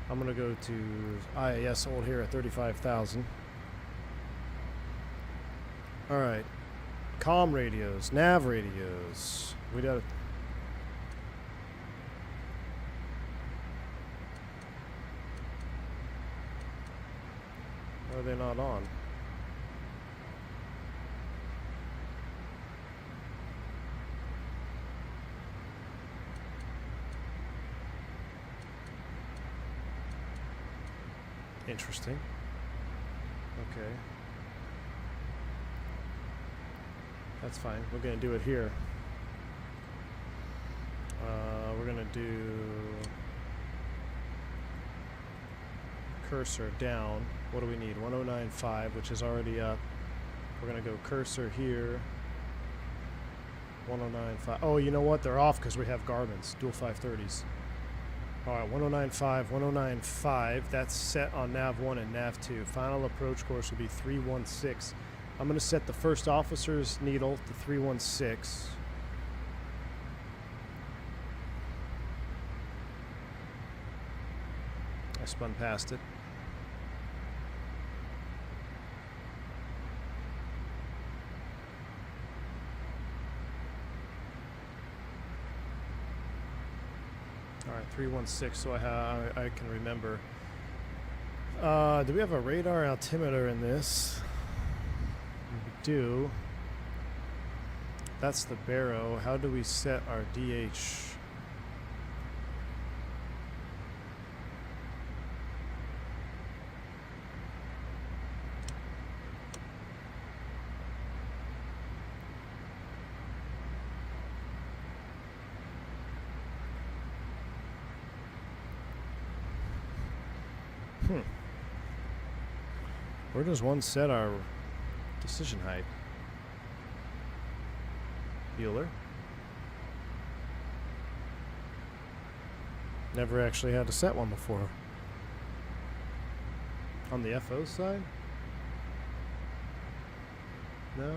[SPEAKER 1] I'm going to go to IAS hold here at 35,000. All right. Comm radios, nav radios. We got. Why are they not on? Interesting. Okay. That's fine. We're going to do it here. We're going to do cursor down. What do we need? 1095, which is already up. We're going to go cursor here. 1095. Oh, you know what? They're off because we have Garmin's, dual 530s. All right, 1095, 1095. That's set on nav 1 and nav 2. Final approach course will be 316. I'm going to set the first officer's needle to 316. I spun past it. All right, 316, so I can remember. Do we have a radar altimeter in this? We do. That's the Barrow. How do we set our DH? Where does one set our decision height? Bueller? Never actually had to set one before. On the FO side? No.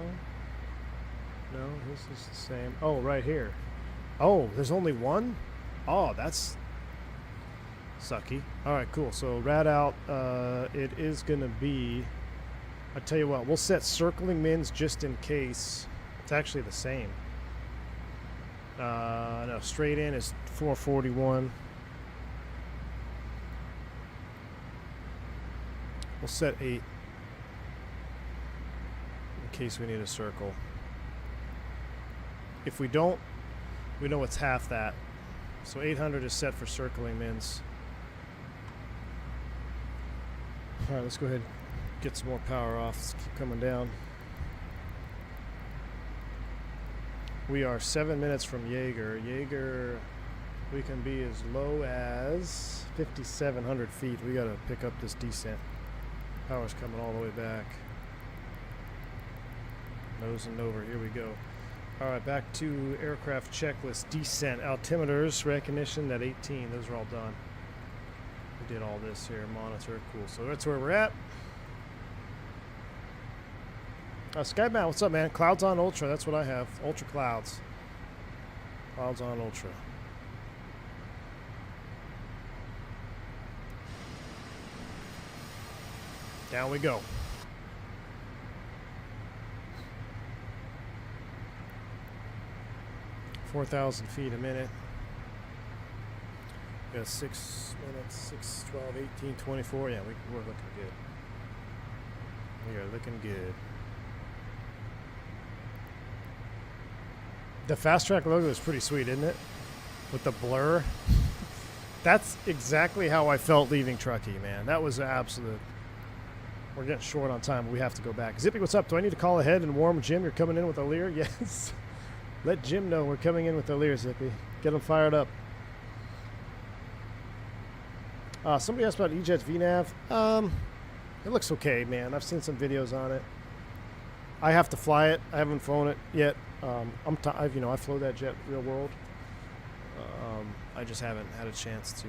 [SPEAKER 1] No, this is the same. Oh, right here. Oh, there's only one? Oh, that's sucky. Alright, cool. So rad out, it is going to be, I tell you what, we'll set circling mins just in case. It's actually the same. No, straight in is 441. We'll set 8 in case we need a circle. If we don't, we know it's half that. So 800 is set for circling mins. Alright, let's go ahead and get some more power off. Let's keep coming down. We are 7 minutes from Jaeger. Jaeger, we can be as low as 5,700 feet. We got to pick up this descent. Power's coming all the way back. Nosing over. Here we go. Alright, back to aircraft checklist. Descent. Altimeters, recognition at 18. Those are all done. We did all this here. Monitor. Cool. So that's where we're at. Skybound, what's up, man? Clouds on Ultra. That's what I have. Ultra clouds. Clouds on Ultra. Down we go. $4,000 feet a minute. We got 6 minutes, 6, 12, 18, 24. Yeah, we're looking good. We are looking good. The Fast Track logo is pretty sweet, isn't it? With the blur. That's exactly how I felt leaving Truckee, man. That was absolute. We're getting short on time, but we have to go back. Zippy, what's up? Do I need to call ahead and warn Jim you're coming in with a Lear? Yes. Let Jim know we're coming in with a Lear, Zippy. Get him fired up. Somebody asked about EJet's VNAV. It looks okay, man. I've seen some videos on it. I have to fly it. I haven't flown it yet. I've I flew that jet real world. I just haven't had a chance to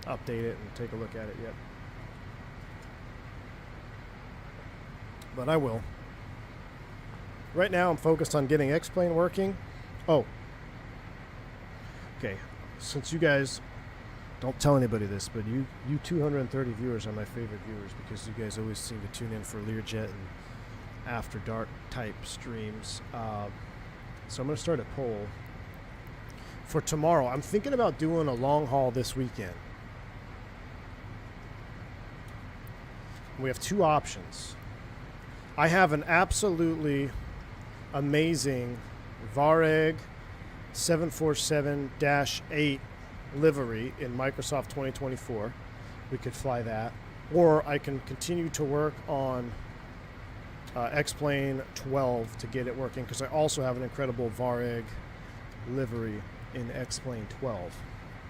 [SPEAKER 1] update it and take a look at it yet. But I will. Right now I'm focused on getting X-Plane working. Oh. Okay. Since you guys don't tell anybody this, but you 230 viewers are my favorite viewers because you guys always seem to tune in for Learjet and After Dark type streams. So I'm going to start a poll for tomorrow. I'm thinking about doing a long haul this weekend. We have two options. I have an absolutely amazing Vareg 747-8 livery in Microsoft 2024. We could fly that. Or I can continue to work on X-Plane 12 to get it working, because I also have an incredible Vareg livery in X-Plane 12.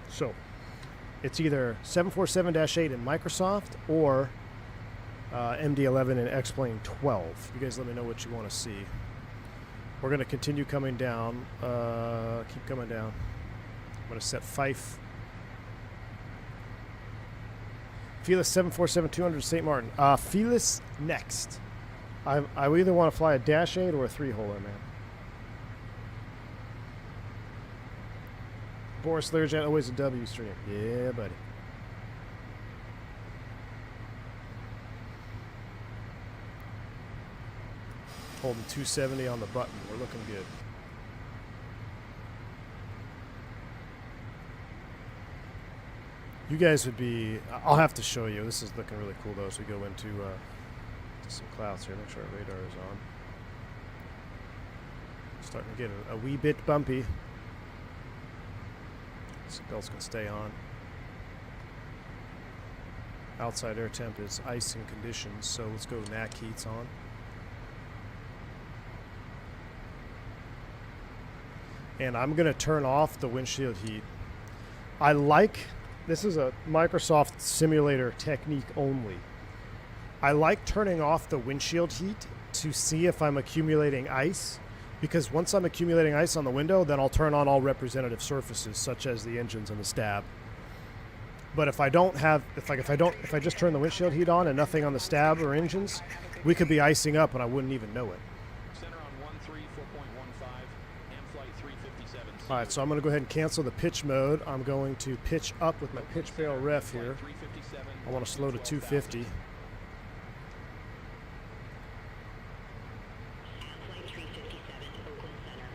[SPEAKER 1] So it's either 747-8 in Microsoft or MD-11 in X-Plane 12. You guys let me know what you want to see. We're going to continue coming down. Keep coming down. I'm going to set Fife. Felis 747-200 St. Martin. Felis next. I either want to fly a Dash 8 or a 3-holer, man. Boris Learjet, always a W stream. Yeah, buddy. Holding 270 on the button. We're looking good. You guys would be... I'll have to show you. This is looking really cool, though, as we go into some clouds here. Make sure our radar is on. Starting to get a wee bit bumpy. Seatbelts can stay on. Outside air temp is icing conditions, so let's go NAC heats on. And I'm going to turn off the windshield heat. I like... This is a Microsoft simulator technique only. I like turning off the windshield heat to see if I'm accumulating ice, because once I'm accumulating ice on the window, then I'll turn on all representative surfaces, such as the engines and the stab. But if I don't have, if I just turn the windshield heat on and nothing on the stab or engines, we could be icing up and I wouldn't even know it.
[SPEAKER 3] Center on 13, 4.15, and flight 357.
[SPEAKER 1] All right, so I'm going to go ahead and cancel the pitch mode. I'm going to pitch up with my pitch barrel ref here. I want to slow to 250.
[SPEAKER 5] Flight 357, Oakland Center.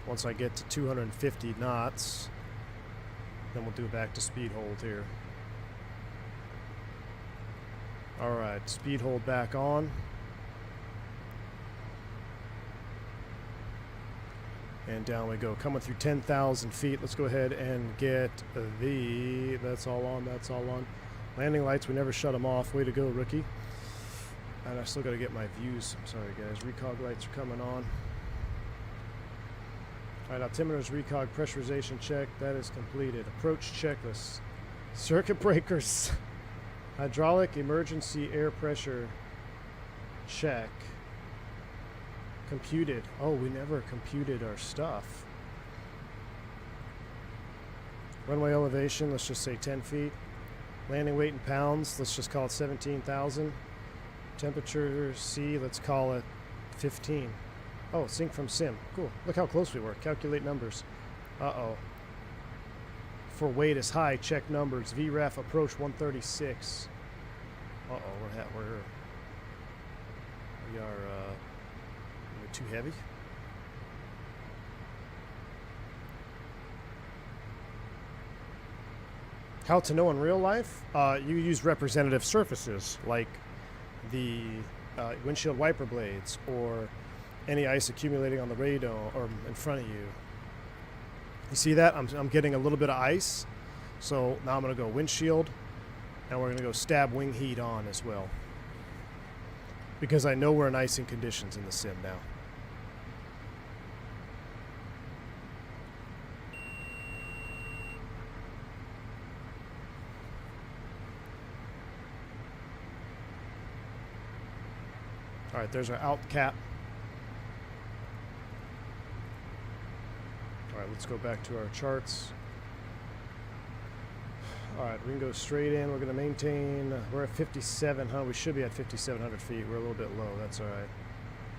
[SPEAKER 1] Once I get to 250 knots, then we'll do it back to speed hold here. All right, speed hold back on. And down we go, coming through 10,000 feet. Let's go ahead and get that's all on, that's all on. Landing lights, we never shut them off. Way to go, rookie. And I still got to get my views. I'm sorry, guys. Recog lights are coming on. All right, altimeter's recog pressurization check. That is completed. Approach checklist. Circuit breakers. Hydraulic emergency air pressure check. Computed. Oh, we never computed our stuff. Runway elevation, let's just say 10 feet. Landing weight in pounds, let's just call it 17,000. Temperature C, let's call it 15. Oh, sync from sim. Cool. Look how close we were. Calculate numbers. Uh-oh. For weight is high, check numbers. VRAF approach 136. Uh-oh, we are too heavy. How to know in real life? You use representative surfaces like the windshield wiper blades or any ice accumulating on the radar or in front of you. You see that? I'm getting a little bit of ice. So now I'm going to go windshield and we're going to go stab wing heat on as well, because I know we're in icing conditions in the sim now. Alright, there's our out cap. Alright, let's go back to our charts. Alright, we can go straight in. We're going to maintain, we're at 5,700. We should be at 5,700 feet. We're a little bit low. That's alright.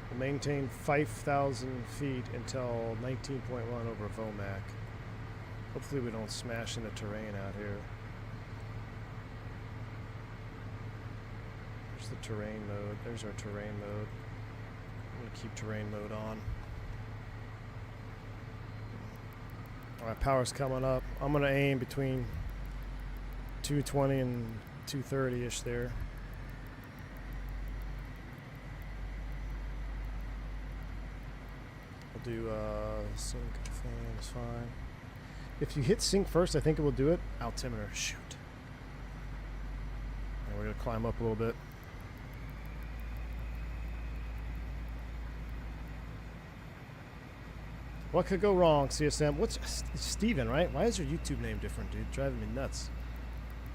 [SPEAKER 1] We'll maintain 5,000 feet until 19.1 over VOMAC. Hopefully we don't smash into terrain out here. There's the terrain mode. There's our terrain mode. I'm going to keep terrain mode on. Alright, power's coming up. I'm going to aim between 220 and 230-ish there. We'll do sync fan is fine. If you hit sync first, I think it will do it. Altimeter, shoot. And we're going to climb up a little bit. What could go wrong, CSM? What's Steven, right? Why is your YouTube name different, dude? Driving me nuts.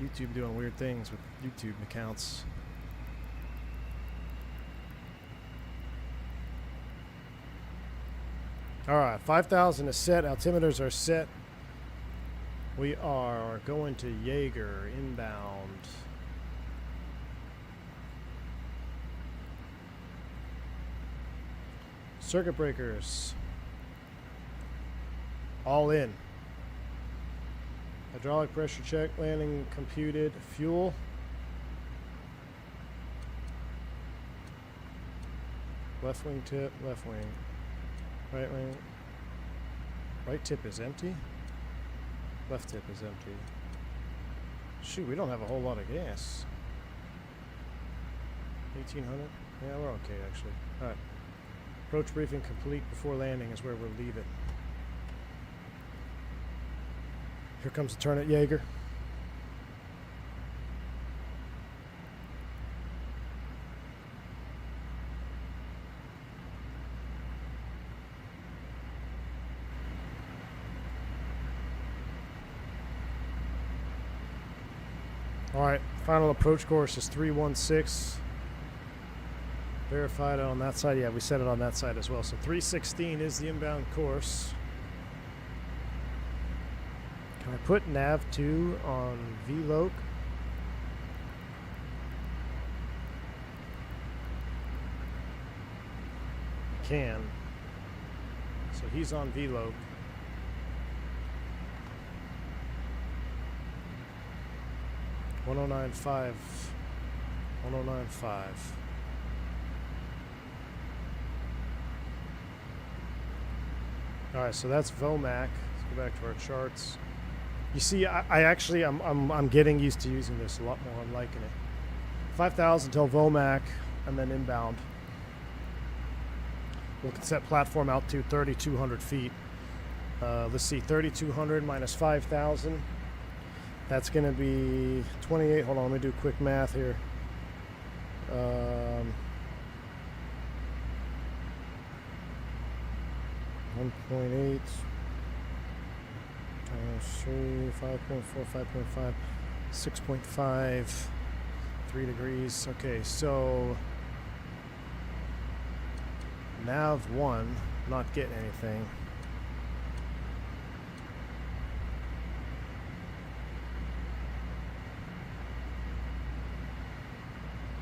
[SPEAKER 1] YouTube doing weird things with YouTube accounts. Alright, 5,000 is set. Altimeters are set. We are going to Jaeger inbound. Circuit breakers. All in. Hydraulic pressure check, landing computed, fuel. Left wing tip, left wing. Right wing. Right tip is empty. Left tip is empty. Shoot, we don't have a whole lot of gas. 1,800? Yeah, we're okay actually. Alright. Approach briefing complete before landing is where we'll leave it. Here comes the turn at Jaeger. Alright, final approach course is 316. Verified on that side. Yeah, we set it on that side as well. So 316 is the inbound course. Can I put nav2 on VLOC? Can. So he's on VLOC. $1095. 1095. Alright, so that's VOMAC. Let's go back to our charts. You see, I'm getting used to using this a lot more. I'm liking it. 5,000 till VOMAC, and then inbound. We'll set platform out to 3,200 feet. Let's see, 3,200 minus 5,000. That's going to be 28. Hold on, let me do quick math here. 1.8 times 3, 5.4, 5.5, 6.5, 3 degrees. Okay, so nav 1, not getting anything.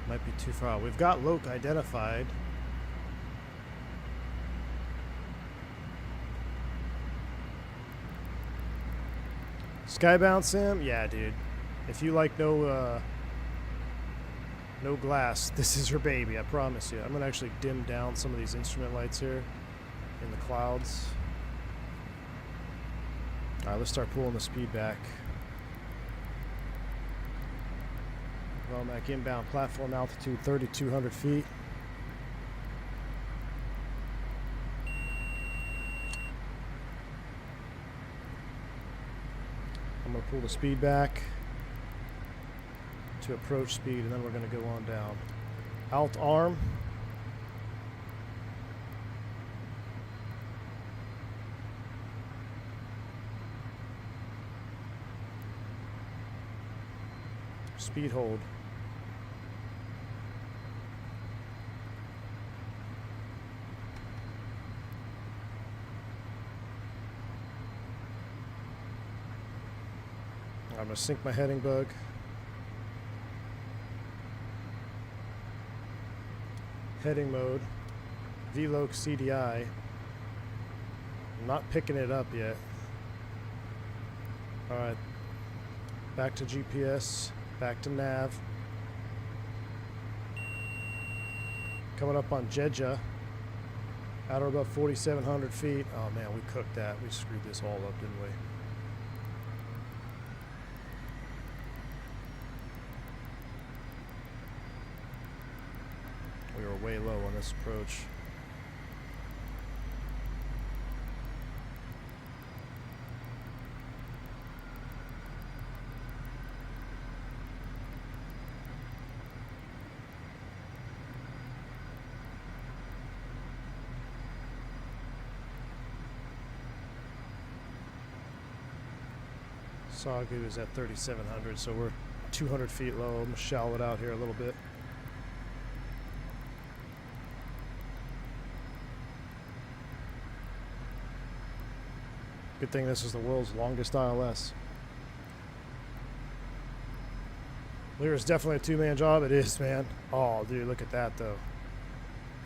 [SPEAKER 1] Might be too far out. We've got LOC identified. Skybound sim? Yeah, dude. If you like no glass, this is your baby, I promise you. I'm gonna actually dim down some of these instrument lights here in the clouds. Alright, let's start pulling the speed back. Womack inbound, platform altitude 3,200 feet. I'm going to pull the speed back to approach speed, and then we're going to go on down. Alt arm. Speed hold. I'm going to sync my heading bug. Heading mode. VLOC CDI. I'm not picking it up yet. Alright. Back to GPS. Back to nav. Coming up on Jeddah. At or about 4,700 feet. Oh man, we cooked that. We screwed this all up, didn't we? We were way low on this approach. Sagu is at 3,700, so we're 200 feet low. I'm gonna shallow it out here a little bit. Good thing this is the world's longest ILS. Lear is definitely a two-man job. It is, man. Oh, dude, look at that, though.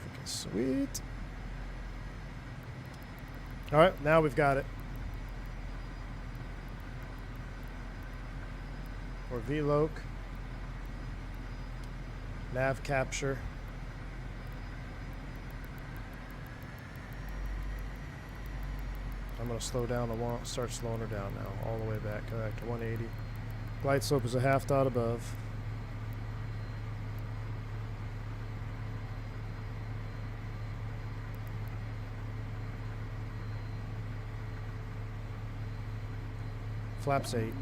[SPEAKER 1] Freaking sweet. All right, now we've got it. Or VLOC. Nav capture. I'm going to slow down. I want start slowing her down now. All the way back. Go back to 180. Glide slope is a half dot above. Flaps 8.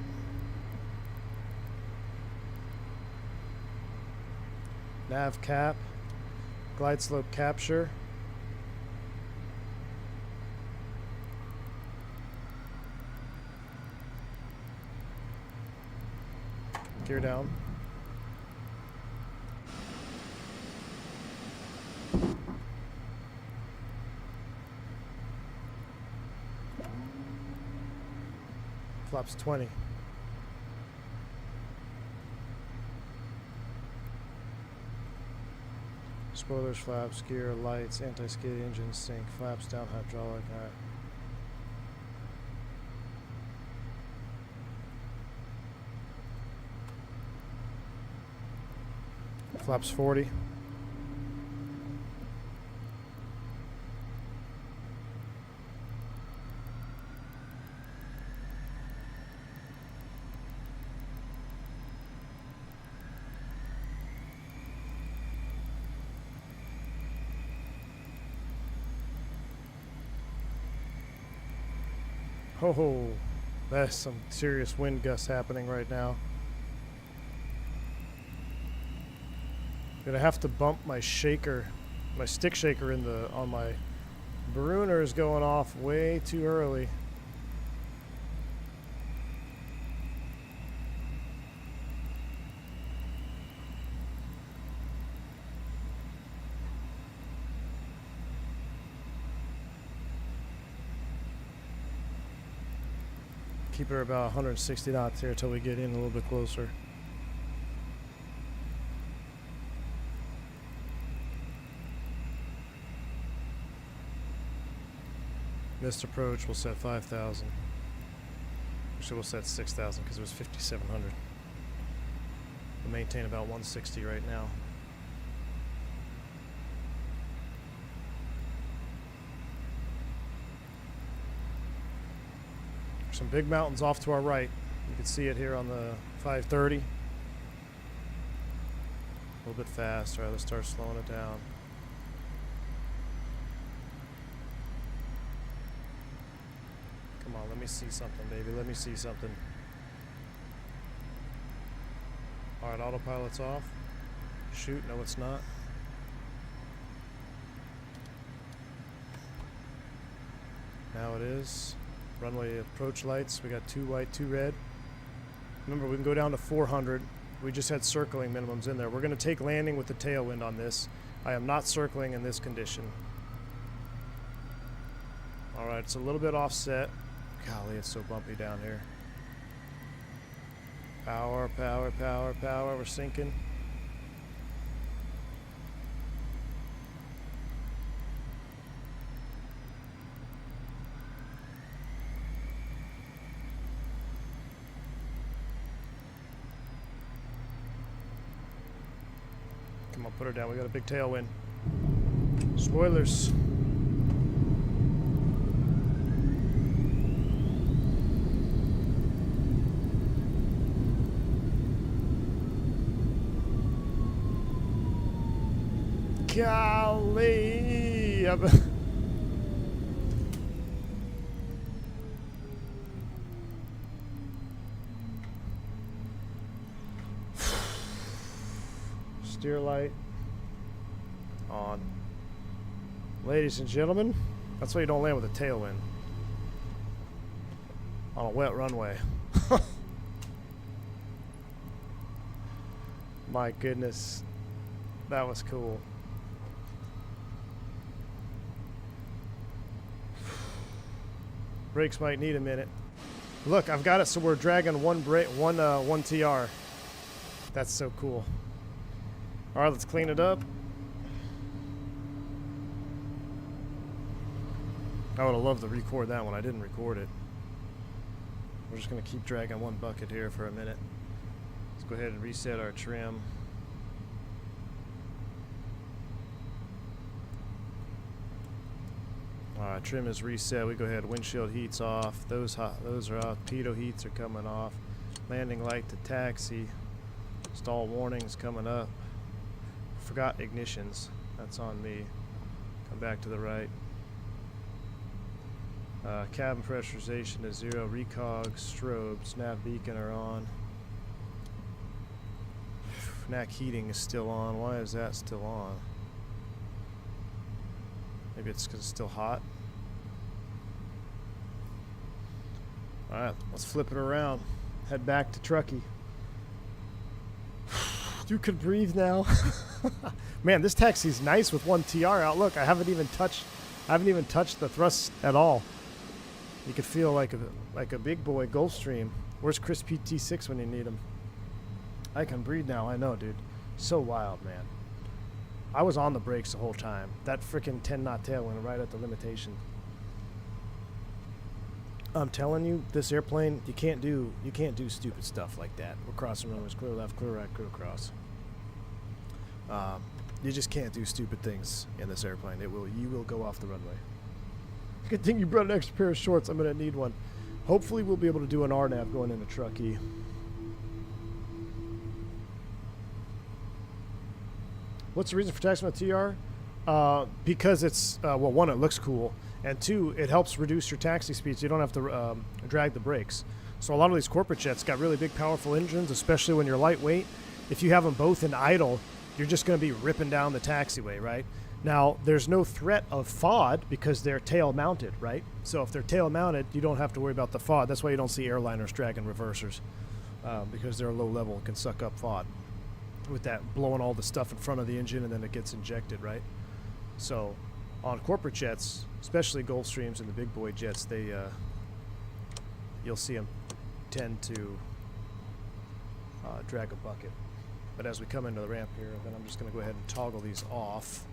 [SPEAKER 1] Nav cap. Glide slope capture. Gear down. Flaps 20. Spoilers, flaps, gear, lights, anti-skid, engine, sync, flaps down, hydraulic. Alright. Flaps 40. Oh, that's some serious wind gusts happening right now. Gonna have to bump my shaker, my stick shaker on my Bruner is going off way too early. Keep her about 160 knots here until we get in a little bit closer. Missed approach, we'll set 5,000. Actually, we'll set 6,000 because it was 5,700. We'll maintain about 160 right now. Some big mountains off to our right. You can see it here on the 530. A little bit fast. All right, let's start slowing it down. Come on, let me see something, baby. Let me see something. All right, autopilot's off. Shoot, no it's not. Now it is. Runway approach lights. We got 2 white, 2 red. Remember, we can go down to 400. We just had circling minimums in there. We're going to take landing with the tailwind on this. I am not circling in this condition. All right, it's a little bit offset. Golly, it's so bumpy down here. Power, power, power, power. We're sinking. Come on, put her down. We got a big tailwind. Spoilers. Golly. Steer light on. Ladies and gentlemen, that's why you don't land with a tailwind on a wet runway. My goodness, that was cool. Brakes might need a minute. Look, I've got it so we're dragging one TR. That's so cool. All right, let's clean it up. I would have loved to record that one. I didn't record it. We're just going to keep dragging one bucket here for a minute. Let's go ahead and reset our trim. Trim is reset. We go ahead. Windshield heats off. Those are off. Pitot heats are coming off. Landing light to taxi. Stall warnings coming up. Forgot ignitions. That's on me. Come back to the right. Cabin pressurization is 0. Recog, strobes, nav beacon are on. NAC heating is still on. Why is that still on? Maybe it's because it's still hot. Alright, let's flip it around. Head back to Truckee. You can breathe now. Man, this taxi's nice with one TR out. Look, I haven't even touched the thrust at all. You could feel like a big boy Gulfstream. Where's Chris PT6 when you need him? I can breathe now. I know, dude. So wild, man. I was on the brakes the whole time. That freaking 10-knot tailwind right at the limitation. I'm telling you, this airplane, you can't do stupid stuff like that. We're crossing runways, clear left, clear right, clear across. You just can't do stupid things in this airplane. You will go off the runway. Good thing you brought an extra pair of shorts. I'm gonna need one. Hopefully we'll be able to do an RNAV going into Truckee. What's the reason for taxing my TR? Because it's, well, one, it looks cool, and two, it helps reduce your taxi speed so you don't have to drag the brakes. So a lot of these corporate jets got really big, powerful engines, especially when you're lightweight. If you have them both in idle, you're just going to be ripping down the taxiway, right? Now, there's no threat of FOD because they're tail-mounted, right? So if they're tail-mounted, you don't have to worry about the FOD. That's why you don't see airliners dragging reversers, because they're low level and can suck up FOD with that blowing all the stuff in front of the engine and then it gets injected, right? So on corporate jets, especially Gulfstreams and the big boy jets, they you'll see them tend to drag a bucket. But as we come into the ramp here, then I'm just going to go ahead and toggle these off,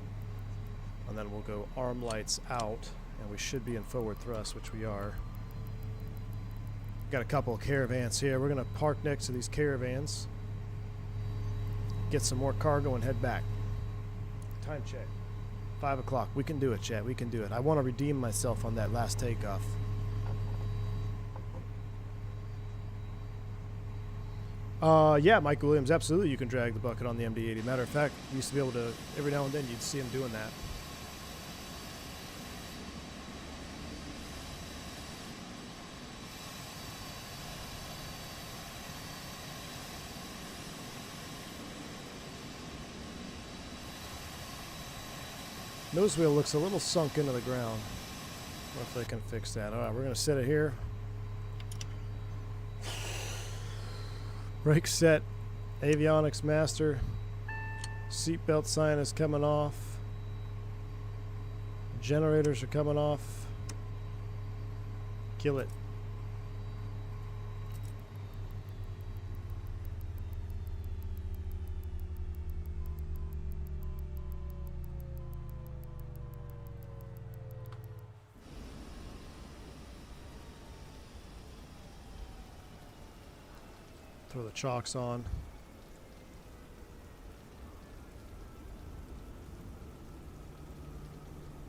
[SPEAKER 1] and then we'll go arm lights out, and we should be in forward thrust, which we are. Got a couple of caravans here. We're going to park next to these caravans, get some more cargo, and head back. Time check. 5 o'clock. We can do it, chat. We can do it. I want to redeem myself on that last takeoff. Yeah, Mike Williams, absolutely you can drag the bucket on the MD-80. Matter of fact, you used to be able to, every now and then you'd see him doing that. Nose wheel looks a little sunk into the ground. What if they can fix that? Alright, we're going to set it here. Brake set, avionics master, seatbelt sign is coming off, generators are coming off, kill it. Throw the chocks on.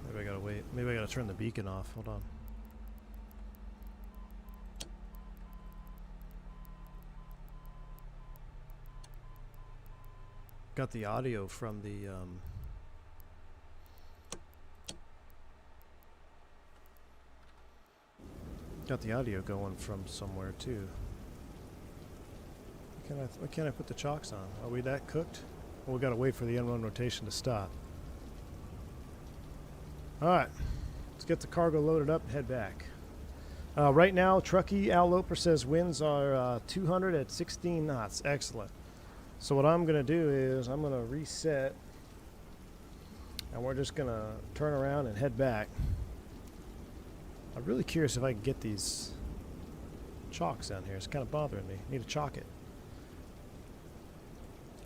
[SPEAKER 1] Maybe I gotta wait. Maybe I gotta turn the beacon off. Hold on. Got the audio from the got the audio going from somewhere too. Why can't I put the chocks on? Are we that cooked? Well, we gotta wait for the end-run rotation to stop. Alright, let's get the cargo loaded up and head back. Right now, Truckee Alloper says winds are 200 at 16 knots. Excellent. So what I'm going to do is I'm going to reset, and we're just going to turn around and head back. I'm really curious if I can get these chocks down here. It's kind of bothering me. Need to chalk it.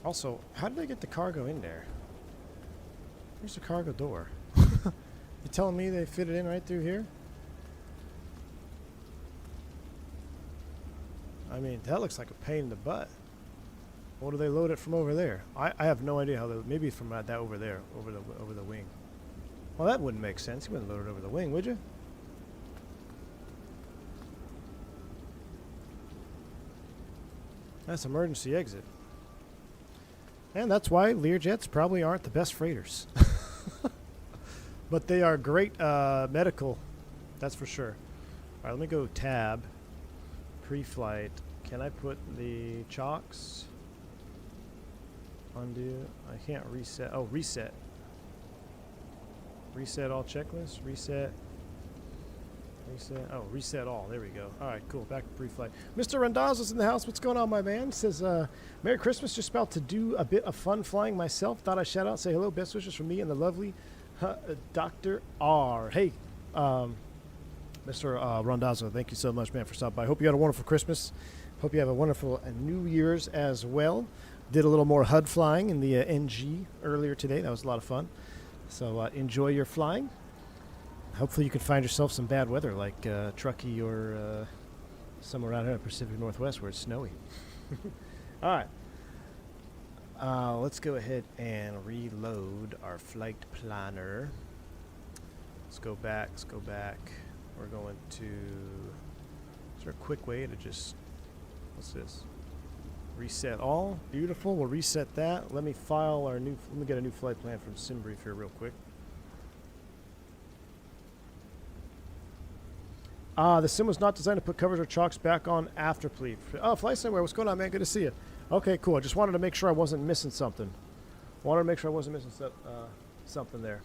[SPEAKER 1] Also, how did I get the cargo in there? Where's the cargo door? You telling me they fit it in right through here? I mean, that looks like a pain in the butt. Or do they load it from over there? I have no idea how they... Maybe from that over there, over the wing. Well, that wouldn't make sense. You wouldn't load it over the wing, would you? That's emergency exit. And that's why Lear jets probably aren't the best freighters. But they are great medical, that's for sure. All right, let me go tab, pre-flight. Can I put the chocks? Undo. I can't reset. Oh, reset. Reset all checklists. Reset. Reset. Oh, reset all. There we go. All right, cool. Back to pre-flight. Mr. Randazzo's in the house. What's going on, my man? Says, Merry Christmas. Just about to do a bit of fun flying myself. Thought I'd shout out, say hello. Best wishes from me and the lovely Dr. R. Hey, Mr. Randazzo, thank you so much, man, for stopping by. Hope you had a wonderful Christmas. Hope you have a wonderful New Year's as well. Did a little more HUD flying in the NG earlier today. That was a lot of fun. So enjoy your flying. Hopefully you can find yourself some bad weather like Truckee or somewhere out here in the Pacific Northwest where it's snowy. All right. Let's go ahead and reload our flight planner. Let's go back. We're going to... Is there a quick way to just... What's this? Reset all. Beautiful. We'll reset that. Let me file our new... Let me get a new flight plan from SimBrief here real quick. The sim was not designed to put covers or chocks back on after pleat. Oh, Flight Somewhere, what's going on, man? Good to see you. Okay, cool. I just wanted to make sure I wasn't missing something. Something there.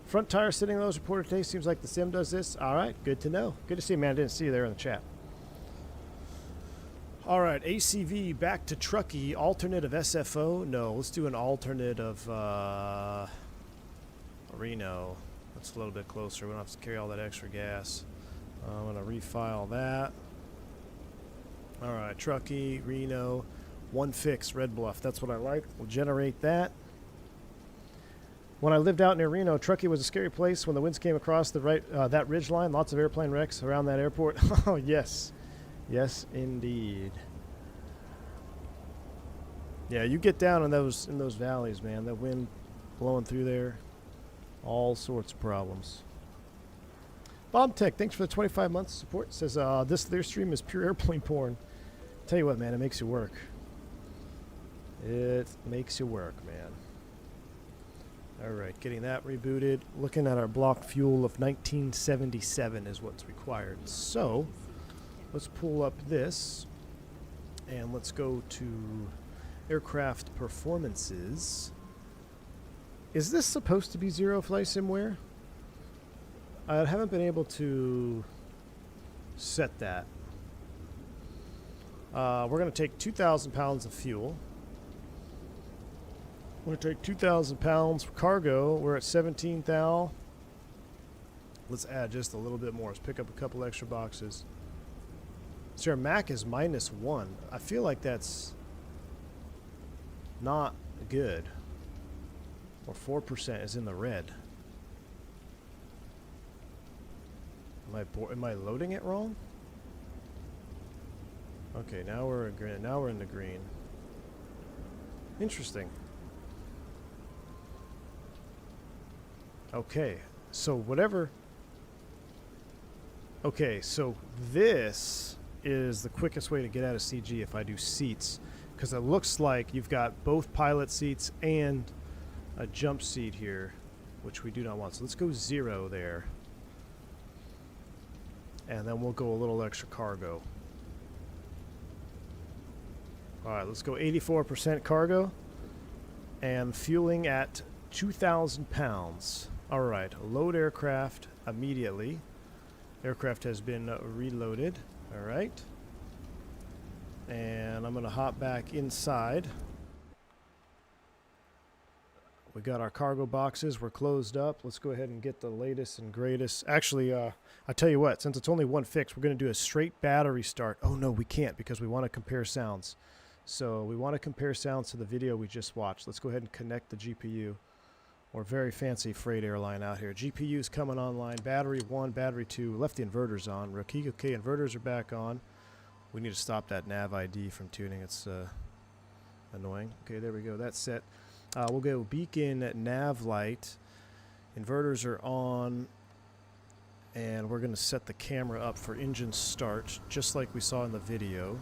[SPEAKER 1] Front tire sitting low is reported today. Seems like the sim does this. All right, good to know. Good to see you, man. I didn't see you there in the chat. All right, ACV back to Truckee. Alternate of SFO? No, let's do an alternate of Reno. That's a little bit closer. We don't have to carry all that extra gas. I'm going to refile that. All right, Truckee, Reno, one fix, Red Bluff. That's what I like. We'll generate that. When I lived out near Reno, Truckee was a scary place when the winds came across the that ridge line. Lots of airplane wrecks around that airport. Oh, yes. Yes, indeed. Yeah, you get down in those valleys, man. The wind blowing through there. All sorts of problems. Bob Tech, thanks for the 25 months of support. Says, this Lear stream is pure airplane porn. Tell you what, man, it makes you work. It makes you work, man. All right, getting that rebooted. Looking at our block fuel of 1977 is what's required. So, let's pull up this, and let's go to aircraft performances. Is this supposed to be zero flight simware? I haven't been able to set that. We're going to take 2,000 pounds of fuel. We're going to take 2,000 pounds for cargo. We're at 17 thou. Let's add just a little bit more. Let's pick up a couple extra boxes. So our MAC is -1. I feel like that's not good. Or 4% is in the red. Am I loading it wrong? Okay, now we're in green. Now we're in the green. Interesting. Okay, so whatever. Okay, so this is the quickest way to get out of CG if I do seats, because it looks like you've got both pilot seats and a jump seat here, which we do not want. So let's go 0 there. And then we'll go a little extra cargo. Alright, let's go 84% cargo. And fueling at 2,000 pounds. Alright, load aircraft immediately. Aircraft has been reloaded. Alright. And I'm going to hop back inside. We got our cargo boxes. We're closed up. Let's go ahead and get the latest and greatest. Actually, I tell you what, since it's only one fix, we're going to do a straight battery start. Oh, no, we can't because we want to compare sounds. So we want to compare sounds to the video we just watched. Let's go ahead and connect the GPU. We're very fancy freight airline out here. GPU's coming online. Battery 1, battery 2. Left the inverters on. Truckee, okay, inverters are back on. We need to stop that nav ID from tuning. It's annoying. Okay, there we go. That's set. We'll go beacon nav light. Inverters are on. And we're going to set the camera up for engine start, just like we saw in the video.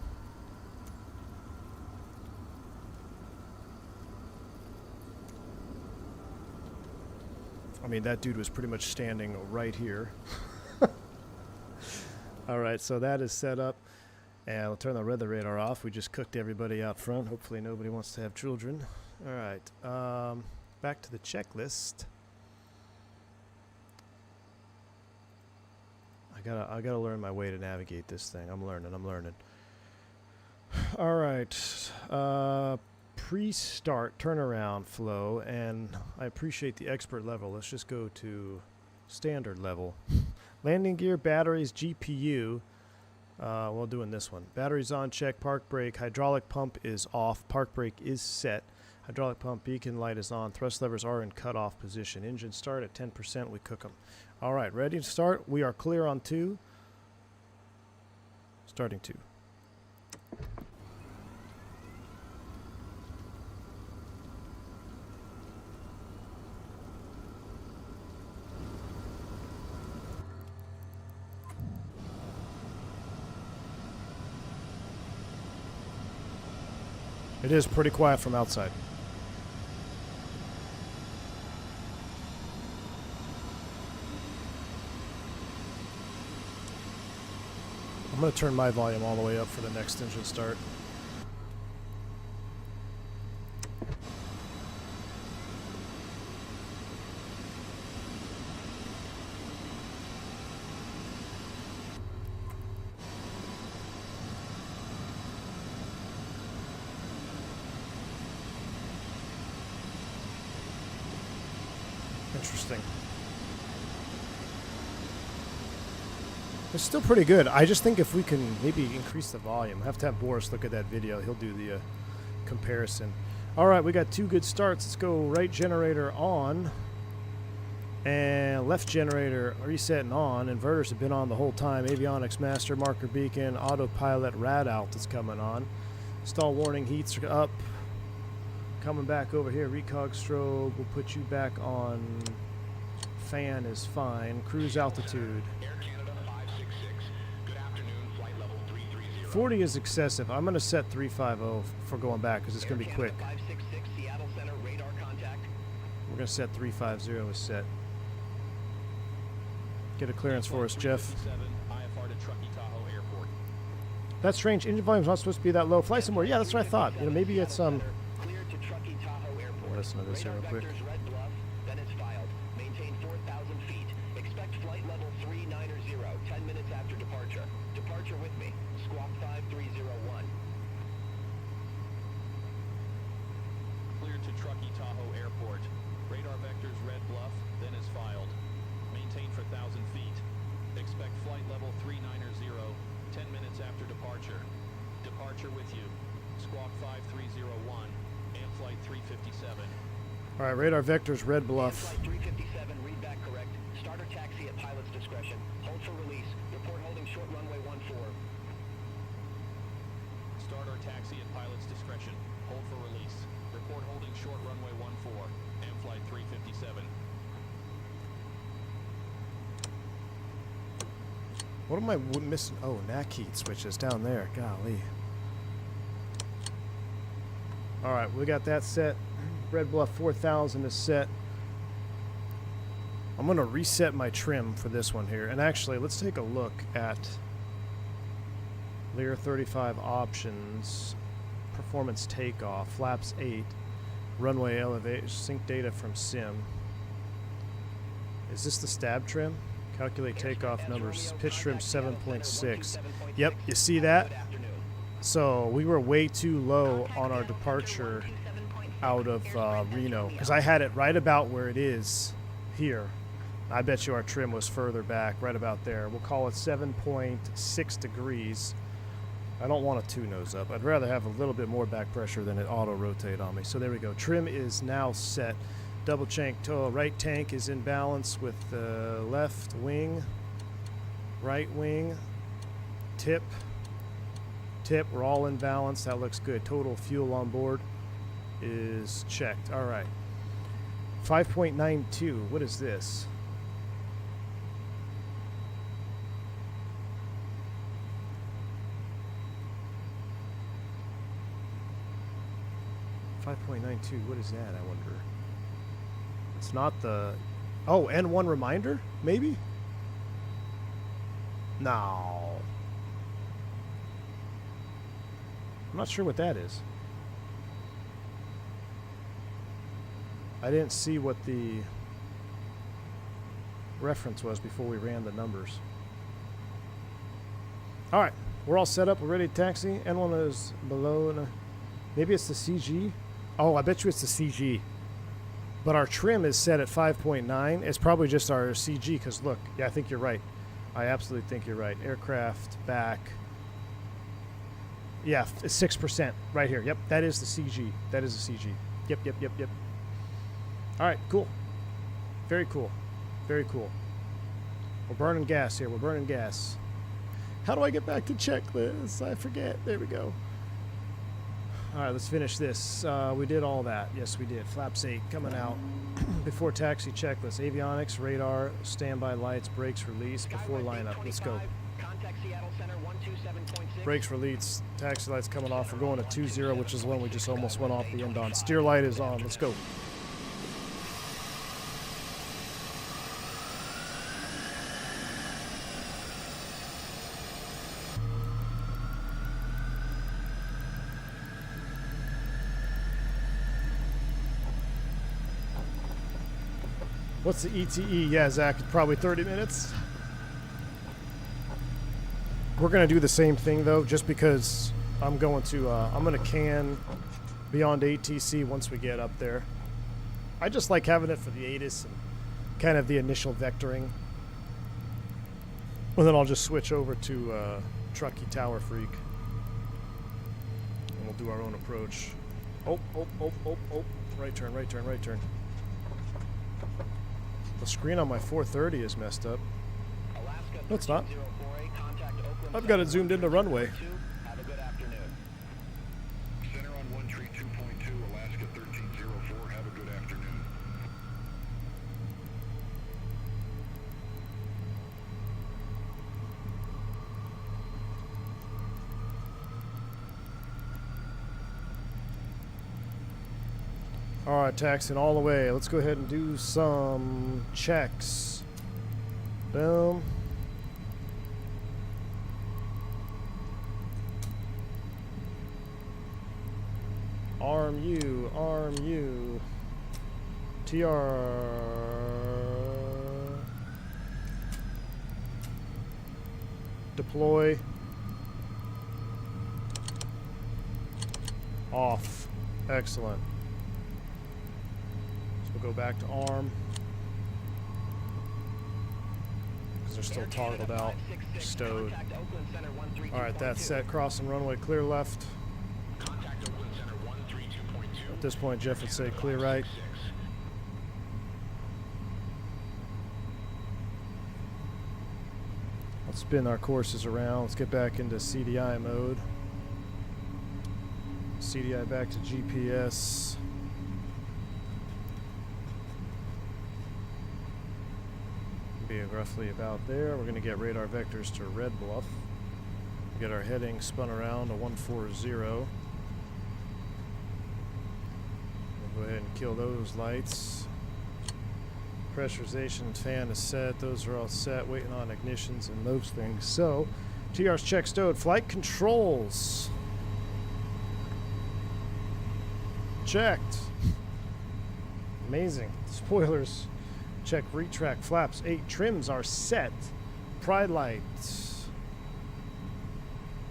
[SPEAKER 1] I mean, that dude was pretty much standing right here. Alright, so that is set up. And we'll turn the weather radar off. We just cooked everybody out front. Hopefully nobody wants to have children. Alright, back to the checklist. I gotta learn my way to navigate this thing. I'm learning. Alright, pre-start turnaround flow, and I appreciate the expert level. Let's just go to standard level. Landing gear, batteries, GPU. Well, doing this one. Batteries on check, park brake, hydraulic pump is off, park brake is set, hydraulic pump beacon light is on, thrust levers are in cutoff position. Engine start at 10%, we cook them. Alright, ready to start. We are clear on 2. Starting 2. It is pretty quiet from outside. I'm going to turn my volume all the way up for the next engine start. Interesting. It's still pretty good. I just think if we can maybe increase the volume. I have to have Boris look at that video. He'll do the comparison. All right, we got 2 good starts. Let's go right generator on. And left generator reset and on. Inverters have been on the whole time. Avionics master, marker beacon, autopilot rad alt is coming on. Stall warning heats are up. Coming back over here, recog strobe. We'll put you back on. Fan is fine. Cruise altitude. 40 is excessive. I'm going to set 350 for going back because it's going to be quick. We're going to set 350 as set. Get a clearance for us, Jeff. That's strange. Engine volume's not supposed to be that low. Fly somewhere. Yeah, that's what I thought. You know, maybe it's We'll listen to this here real quick.
[SPEAKER 3] Truckee Tahoe Airport. Radar vectors red bluff, then is filed. Maintain for 1,000 feet. Expect flight level 390, 10 minutes after departure. Departure with you. Squawk 5301, and flight 357.
[SPEAKER 1] All right, radar vectors red bluff.
[SPEAKER 4] Flight 357, read back correct. Starter taxi at pilot's discretion. Hold for release. Report holding short runway 14.
[SPEAKER 3] Start or taxi at pilot's discretion. Hold for release. Report holding short runway 14 and flight 357.
[SPEAKER 1] What am I missing? Oh, NAC heat switches down there. Golly. All right, we got that set. Red Bluff 4000 is set. I'm going to reset my trim for this one here. And actually, let's take a look at Lear 35 options, performance takeoff, flaps 8, runway elevation, sync data from sim. Is this the stab trim? Calculate takeoff numbers. Pitch trim 7.6. Yep, you see that? So we were way too low on our departure out of Reno because I had it right about where it is here. I bet you our trim was further back, right about there. We'll call it 7.6 degrees. I don't want a two nose up. I'd rather have a little bit more back pressure than it auto rotate on me. So there we go. Trim is now set. Double tank toe. Right tank is in balance with the left wing, right wing, tip. We're all in balance. That looks good. Total fuel on board is checked. All right. 5.92. What is this? .92. What is that? I wonder. It's not the. Oh, N1 reminder? Maybe. No. I'm not sure what that is. I didn't see what the reference was before we ran the numbers. All right, we're all set up. We're ready to taxi. N1 is below. Maybe it's the CG. Oh, I bet you it's the CG. But our trim is set at 5.9. It's probably just our CG because look, yeah, I think you're right. I absolutely think you're right. Aircraft back. Yeah, it's 6% right here. Yep, that is the CG. That is the CG. Yep. All right, cool. Very cool. Very cool. We're burning gas here. We're burning gas. How do I get back to checklist? I forget. There we go. All right, let's finish this. We did all that. Yes, we did. Flaps 8 coming out. Before taxi checklist. Avionics, radar, standby lights, brakes release, before lineup. Let's go. Brakes release, taxi lights coming off. We're going to 2-0, which is the one we just almost went off the end on. Steer light is on. Let's go. What's the ETE? Yeah, Zach, probably 30 minutes. We're going to do the same thing, though, just because I'm going to can beyond ATC once we get up there. I just like having it for the ATIS and kind of the initial vectoring. And then I'll just switch over to Truckee Tower Freak. And we'll do our own approach. Oh. Right turn. The screen on my 430 is messed up. No, it's not. I've got it zoomed into runway.
[SPEAKER 4] Have a good afternoon.
[SPEAKER 2] Center on 132.2, Alaska 1304. Have a good afternoon.
[SPEAKER 1] All right, taxiing all the way. Let's go ahead and do some checks. Boom. Arm you. TR. Deploy. Off. Excellent. So we'll go back to arm. Because they're still toggled out. Stowed. Alright, that's set. Crossing runway, clear left. At this point, Jeff would say clear right. Let's spin our courses around. Let's get back into CDI mode. CDI back to GPS. Be roughly about there. We're going to get radar vectors to Red Bluff. Get our heading spun around to 140. We'll go ahead and kill those lights. Pressurization fan is set. Those are all set. Waiting on ignitions and those things. So, TR's check stowed. Flight controls. Checked. Amazing. Spoilers. Check retract flaps. 8 trims are set. Pride lights.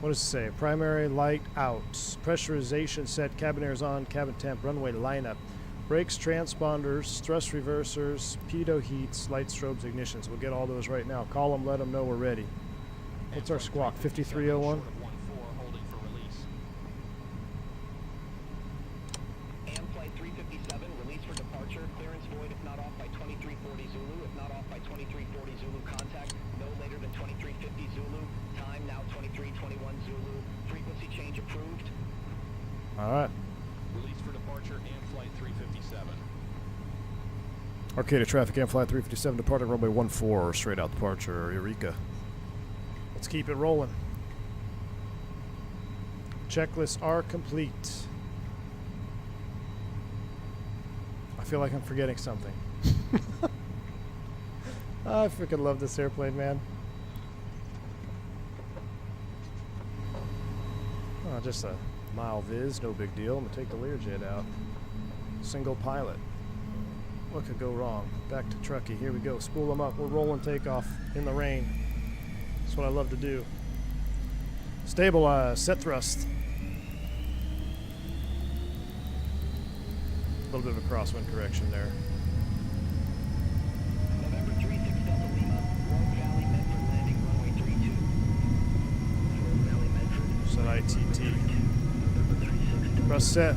[SPEAKER 1] What does it say? Primary light out. Pressurization set. Cabin airs on. Cabin temp. Runway lineup. Brakes, transponders, thrust reversers, pitot heats, light strobes, ignitions. We'll get all those right now. Call them, let them know we're ready. What's our squawk? 5301?
[SPEAKER 4] AM flight 357, release for departure. Clearance void if not off by 2340 Zulu. If not off by 2340 Zulu, contact no later than 2350 Zulu. Time now 2321 Zulu. Frequency change approved.
[SPEAKER 1] All right.
[SPEAKER 3] Release for departure and flight 357.
[SPEAKER 1] Arcada traffic and flight 357 departing runway 14, straight out departure, Eureka. Let's keep it rolling. Checklists are complete. I feel like I'm forgetting something. I freaking love this airplane, man. Oh, just a mile viz, no big deal. I'm gonna take the Learjet out. Single pilot. What could go wrong? Back to Truckee. Here we go. Spool them up. We're rolling takeoff in the rain. That's what I love to do. Stabilize. Set thrust. A little bit of a crosswind correction there.
[SPEAKER 4] November 36 Delta Lima, Rogue Valley, Medford landing, runway 32. Rogue Valley, Medford.
[SPEAKER 1] Set ITT. Press set.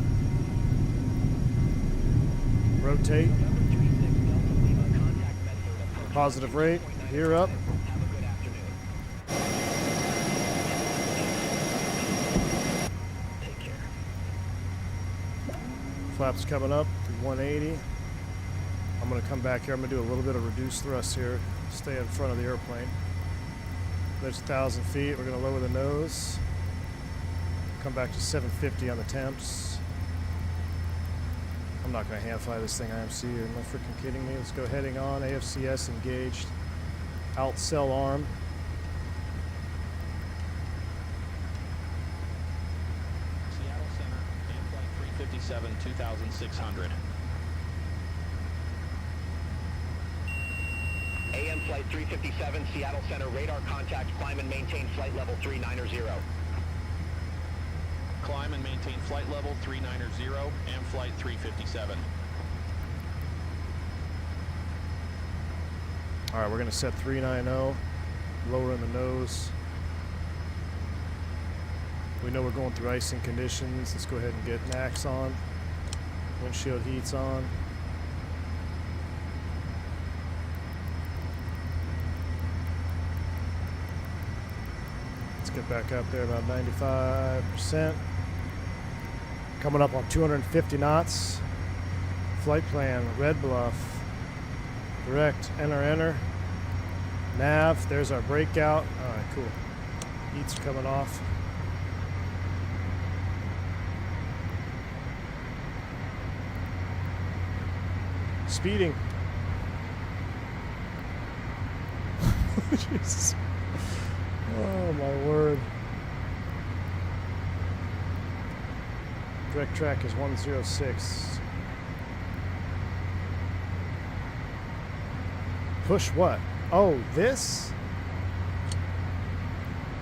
[SPEAKER 1] Rotate. Positive rate. Gear up.
[SPEAKER 4] Have a good afternoon. Take care.
[SPEAKER 1] Flaps coming up to 180. I'm going to come back here. I'm going to do a little bit of reduced thrust here. Stay in front of the airplane. There's 1,000 feet. We're going to lower the nose. Come back to 750 on the temps. I'm not going to hand fly this thing IMC. Are you freaking kidding me? Let's go heading on. AFCS engaged. Out cell arm.
[SPEAKER 3] Seattle Center, and flight 357, 2600.
[SPEAKER 4] AM flight 357, Seattle Center, radar contact, climb and maintain flight level 390.
[SPEAKER 3] Climb and maintain flight level 390 and flight 357.
[SPEAKER 1] All right, we're going to set 390. Lowering the nose. We know we're going through icing conditions. Let's go ahead and get NACs on. Windshield heats on. Let's get back up there about 95%. Coming up on 250 knots. Flight plan, Red Bluff. Direct, enter. Nav, there's our breakout. All right, cool. Heats are coming off. Speeding. Jesus. Oh my word. Direct track is 106. Push what? Oh, this?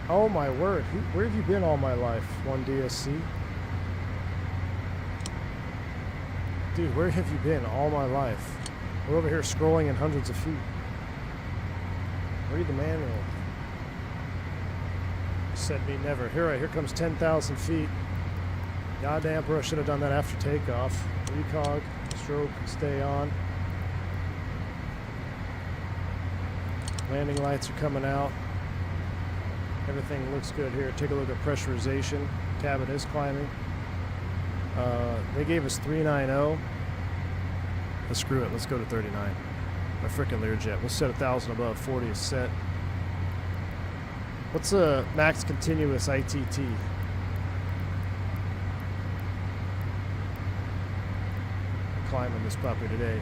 [SPEAKER 1] Oh my word. Where have you been all my life? 1DSC? Dude, where have you been all my life? We're over here scrolling in hundreds of feet. Read the manual. Said me never. Here comes 10,000 feet. Goddamn, bro, I should have done that after takeoff. Recog, stroke, stay on. Landing lights are coming out. Everything looks good here. Take a look at pressurization. Cabin is climbing. They gave us 390. Let's screw it. Let's go to 39. My frickin' Learjet. We'll set 1,000 above. 40 is set. What's a max continuous ITT? Climbing this puppy today.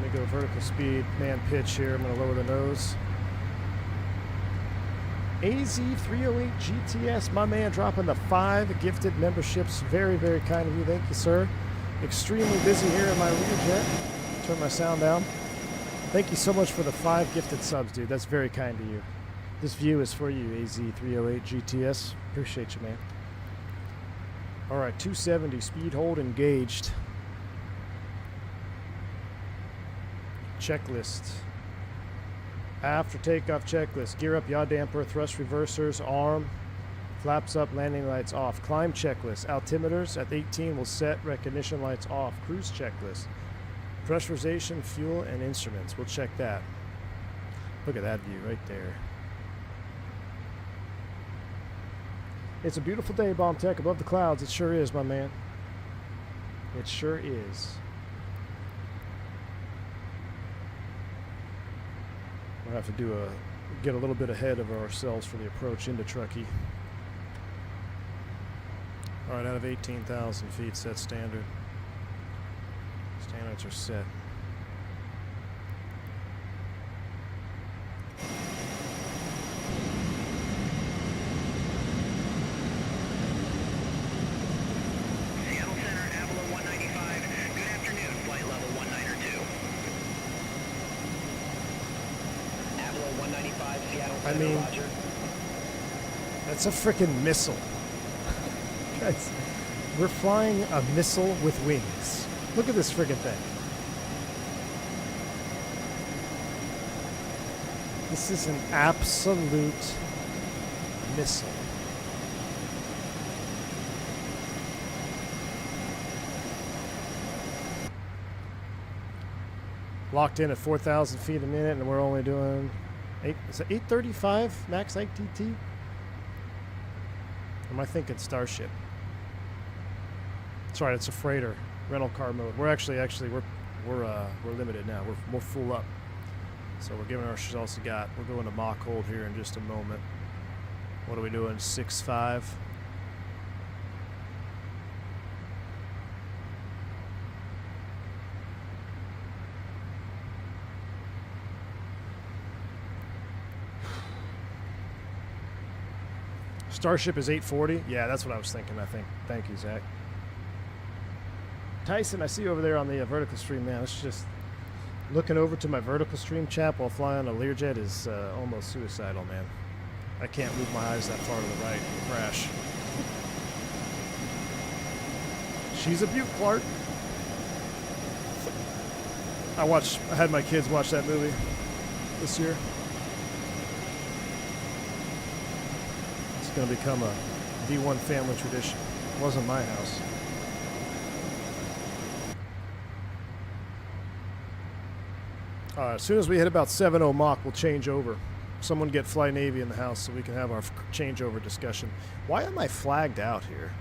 [SPEAKER 1] Let me go vertical speed, man pitch here. I'm going to lower the nose. AZ308 GTS, my man, dropping the 5 gifted memberships. Very, very kind of you. Thank you, sir. Extremely busy here in my Learjet. Turn my sound down. Thank you so much for the 5 gifted subs, dude. That's very kind of you. This view is for you, AZ308 GTS. Appreciate you, man. All right, 270, speed hold engaged. Checklist. After takeoff checklist. Gear up, yaw damper, thrust reversers, arm, flaps up, landing lights off. Climb checklist. Altimeters at 18 will set, recognition lights off. Cruise checklist. Pressurization, fuel, and instruments. We'll check that. Look at that view right there. It's a beautiful day, Bomb Tech, above the clouds. It sure is, my man. It sure is. We'll have to get a little bit ahead of ourselves for the approach into Truckee. All right, out of 18,000 feet, set standard. Standards are set.
[SPEAKER 4] Seattle Center, Avalo 195. Good afternoon, flight level 19 or 2. Avalo 195, Seattle Center,
[SPEAKER 1] I mean,
[SPEAKER 4] Roger.
[SPEAKER 1] that's a frickin' missile. Guys, we're flying a missile with wings. Look at this friggin' thing. This is an absolute missile. Locked in at 4,000 feet a minute, and we're only doing is it 835 max ITT? Am I thinking Starship? That's right, it's a freighter, rental car mode. We're actually we're limited now. We're full up, so we're giving ourselves a got. We're going to Mach hold here in just a moment. What are we doing? 6.5. Starship is 840. Yeah, that's what I was thinking, I think. Thank you, Zach. Tyson, I see you over there on the vertical stream, man. It's just looking over to my vertical stream chat while flying a Learjet is almost suicidal, man. I can't move my eyes that far to the right and crash. She's a beaut, Clark. I had my kids watch that movie this year. It's going to become a D1 family tradition. It wasn't my house. As soon as we hit about 7.0 Mach, we'll change over. Someone get Fly Navy in the house so we can have our changeover discussion. Why am I flagged out here?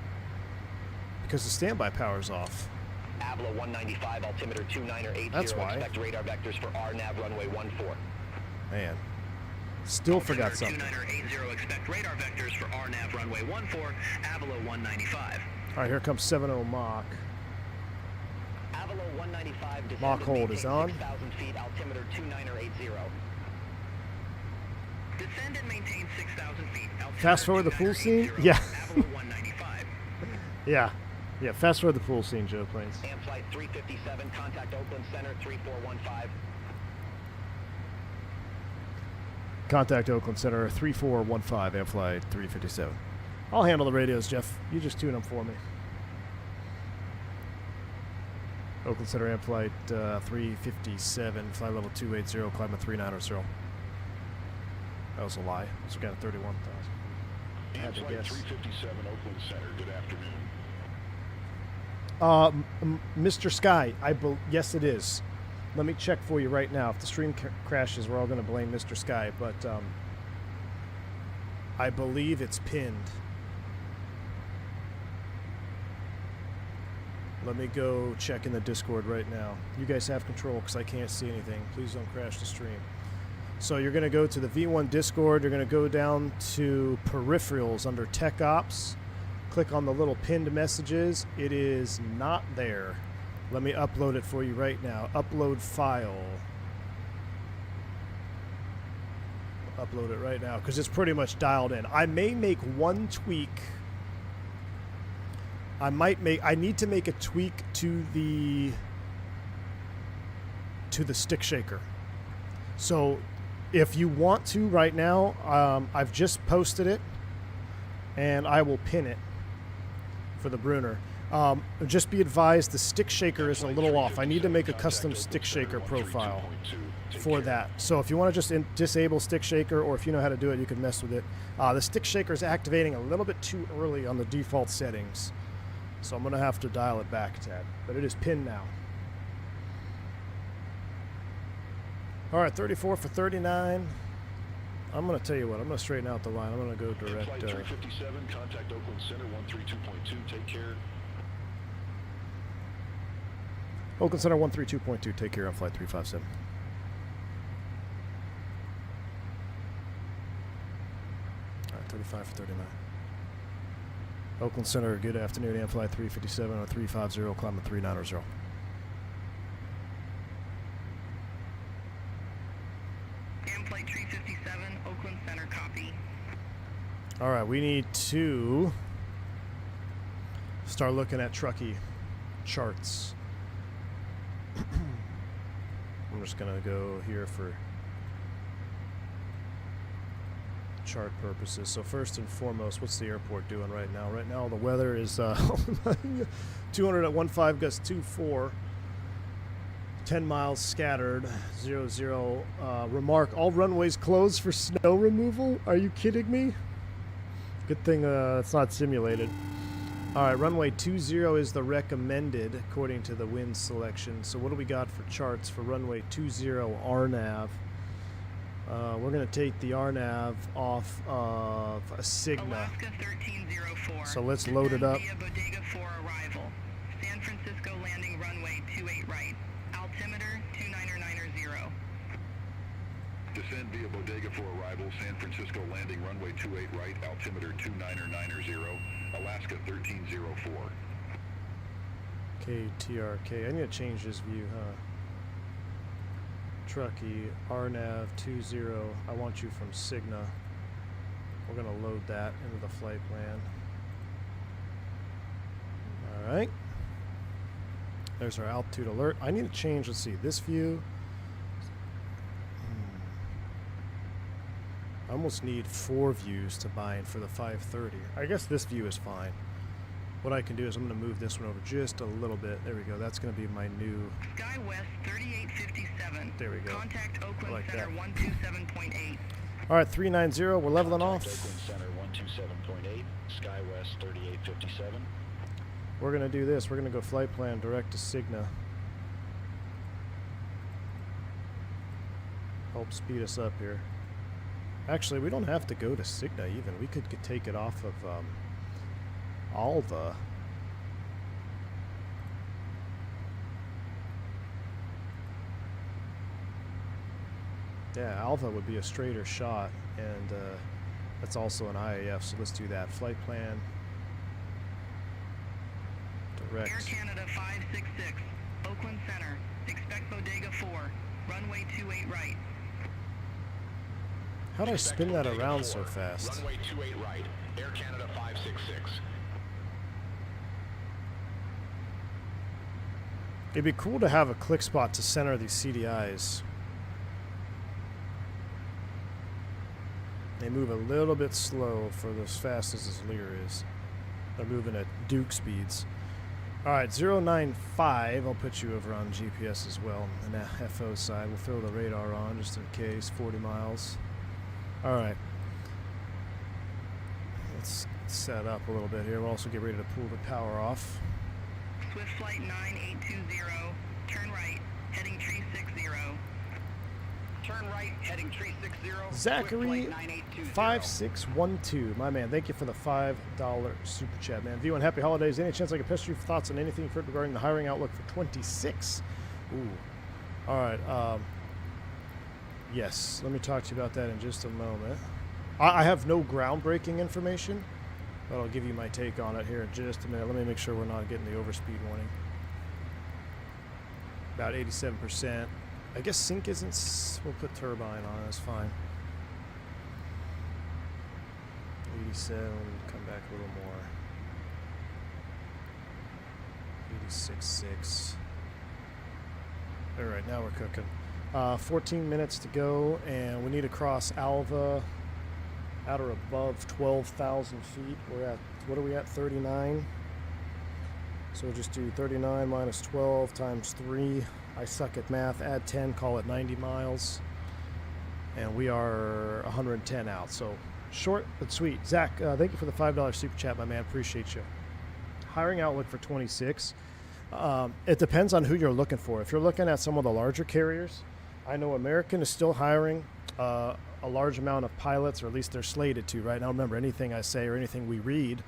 [SPEAKER 1] Because the standby power's off.
[SPEAKER 4] Avalo 195, altimeter 2980.
[SPEAKER 1] That's why.
[SPEAKER 4] Expect radar vectors for RNAV runway 14.
[SPEAKER 1] Man. Still forgot something.
[SPEAKER 4] 2980, expect radar vectors for RNAV runway 14, Avalo 195.
[SPEAKER 1] All right, here comes 7.0 Mach.
[SPEAKER 4] Avalo 195, descend
[SPEAKER 1] Mach
[SPEAKER 4] and
[SPEAKER 1] hold
[SPEAKER 4] maintain
[SPEAKER 1] is on.
[SPEAKER 4] 6,000 feet, altimeter 2980. Descend and maintain 6,000 feet, altimeter
[SPEAKER 1] Fast forward the pool scene?
[SPEAKER 4] 2980,
[SPEAKER 1] Yeah.
[SPEAKER 4] Avalo 195.
[SPEAKER 1] Yeah, fast forward the pool scene, Joe Plains.
[SPEAKER 4] AM flight 357, contact Oakland Center 3415.
[SPEAKER 1] Contact Oakland Center 3415, air flight 357. I'll handle the radios, Jeff. You just tune them for me. Oakland Center air flight 357, flight level 280, climb at 390. That was a lie. So we got a 31,000. I had to guess.
[SPEAKER 6] 357 Oakland Center, good afternoon.
[SPEAKER 1] Mr. Sky, yes it is. Let me check for you right now. If the stream crashes, we're all going to blame Mr. Sky, but I believe it's pinned. Let me go check in the Discord right now. You guys have control because I can't see anything. Please don't crash the stream. So you're going to go to the V1 Discord. You're going to go down to peripherals under Tech Ops. Click on the little pinned messages. It is not there. Let me upload it for you right now. Upload file. Upload it right now because it's pretty much dialed in. I may make one tweak. I need to make a tweak to the stick shaker. So if you want to right now, I've just posted it and I will pin it for the Bruner. Just be advised the stick shaker is a little off. I need to make a custom stick shaker profile for that. So if you want to just disable stick shaker, or if you know how to do it, you can mess with it. The stick shaker is activating a little bit too early on the default settings. So I'm going to have to dial it back a tad. But it is pinned now. All right, 34 for 39. I'm going to tell you what. I'm going to straighten out the line. I'm going to go direct.
[SPEAKER 6] Flight 357, contact Oakland Center 132.2. Take care.
[SPEAKER 1] Oakland Center 132.2. Take care on Flight 357. All right, 35 for 39. Oakland Center, good afternoon. And Flight 357 on 350, climb 390.
[SPEAKER 5] And Flight 357, Oakland Center, copy.
[SPEAKER 1] All right, we need to start looking at Truckee charts. I'm just going to go here for chart purposes. So first and foremost, what's the airport doing right now? Right now, the weather is 200 at 15, gust 24, 10 miles scattered, 00. Remark, all runways closed for snow removal? Are you kidding me? Good thing it's not simulated. All right, runway 20 is the recommended according to the wind selection. So what do we got for charts for runway 20 RNAV? We're going to take the RNAV off of a Cigna.
[SPEAKER 5] Alaska 1304.
[SPEAKER 1] So let's load it up.
[SPEAKER 5] Via Bodega 4 arrival. San Francisco landing runway 28 right. Altimeter 29990.
[SPEAKER 6] Descend via Bodega for arrival, San Francisco landing runway 28 right, altimeter 29990, Alaska 1304.
[SPEAKER 1] KTRK. I need to change this view, huh? Truckee, RNAV 20. I want you from Cigna. We're going to load that into the flight plan. All right. There's our altitude alert. I need to change, let's see, this view. I almost need 4 views to bind for the 530. I guess this view is fine. What I can do is I'm going to move this one over just a little bit. There we go. That's going to be my new...
[SPEAKER 5] SkyWest 3857.
[SPEAKER 1] There we go.
[SPEAKER 5] Contact Oakland
[SPEAKER 1] like
[SPEAKER 5] Center
[SPEAKER 1] that.
[SPEAKER 5] 127.8.
[SPEAKER 1] All right, 390. We're leveling off.
[SPEAKER 6] Oakland Center 127.8, SkyWest 3857.
[SPEAKER 1] We're going to do this. We're going to go flight plan direct to Cigna. Help speed us up here. Actually, we don't have to go to Cigna even. We could take it off of Alva. Yeah, Alva would be a straighter shot, and that's also an IAF, so let's do that. Flight plan. Direct.
[SPEAKER 5] Air Canada 566. Oakland Center. Expect Bodega 4. Runway 28 right.
[SPEAKER 1] How'd I spin that around so fast?
[SPEAKER 6] Runway 28 right, Air Canada 566.
[SPEAKER 1] It'd be cool to have a click spot to center these CDIs. They move a little bit slow for as fast as this Lear is. They're moving at Duke speeds. All right, 095. I'll put you over on GPS as well. On the FO side, we'll throw the radar on just in case. 40 miles. All right. Let's set up a little bit here. We'll also get ready to pull the power off.
[SPEAKER 5] Swift Flight 9820. Turn right. Heading tree 60.
[SPEAKER 4] Turn right, heading 360.
[SPEAKER 1] Zachary 5612, my man, thank you for the $5 super chat, man. V1, happy holidays. Any chance I could pester you for thoughts on anything you've heard regarding the hiring outlook for 26? Ooh. All right. Yes, let me talk to you about that in just a moment. I have no groundbreaking information, but I'll give you my take on it here in just a minute. Let me make sure we're not getting the overspeed warning. About 87%. I guess sync isn't. We'll put turbine on. That's fine. 87. Come back a little more. 86.6. All right, now we're cooking. 14 minutes to go, and we need to cross Alva at or above 12,000 feet. We're at, what are we at, 39? So we'll just do 39 minus 12 times 3. I suck at math. Add 10, call it 90 miles. And we are 110 out. So short but sweet. Zach, thank you for the $5 super chat, my man. Appreciate you. Hiring outlook for 26. It depends on who you're looking for. If you're looking at some of the larger carriers, I know American is still hiring a large amount of pilots, or at least they're slated to right now. Remember, anything I say or anything we read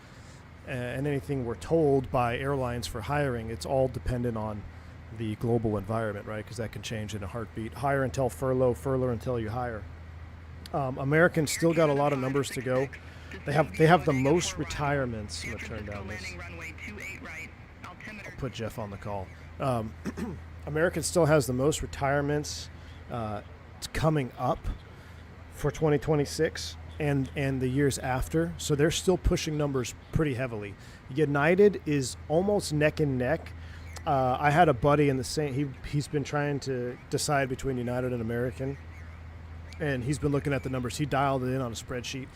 [SPEAKER 1] and anything we're told by airlines for hiring, it's all dependent on the global environment, right? Because that can change in a heartbeat. Hire until furlough, furlough until you hire. American's still got a lot of numbers to go. They have the most retirements. I'm gonna turn down this. I'll put Jeff on the call. American still has the most retirements coming up for 2026 and the years after. So they're still pushing numbers pretty heavily. United is almost neck and neck. I had a buddy in the same. He's been trying to decide between United and American, and he's been looking at the numbers. He dialed it in on a spreadsheet,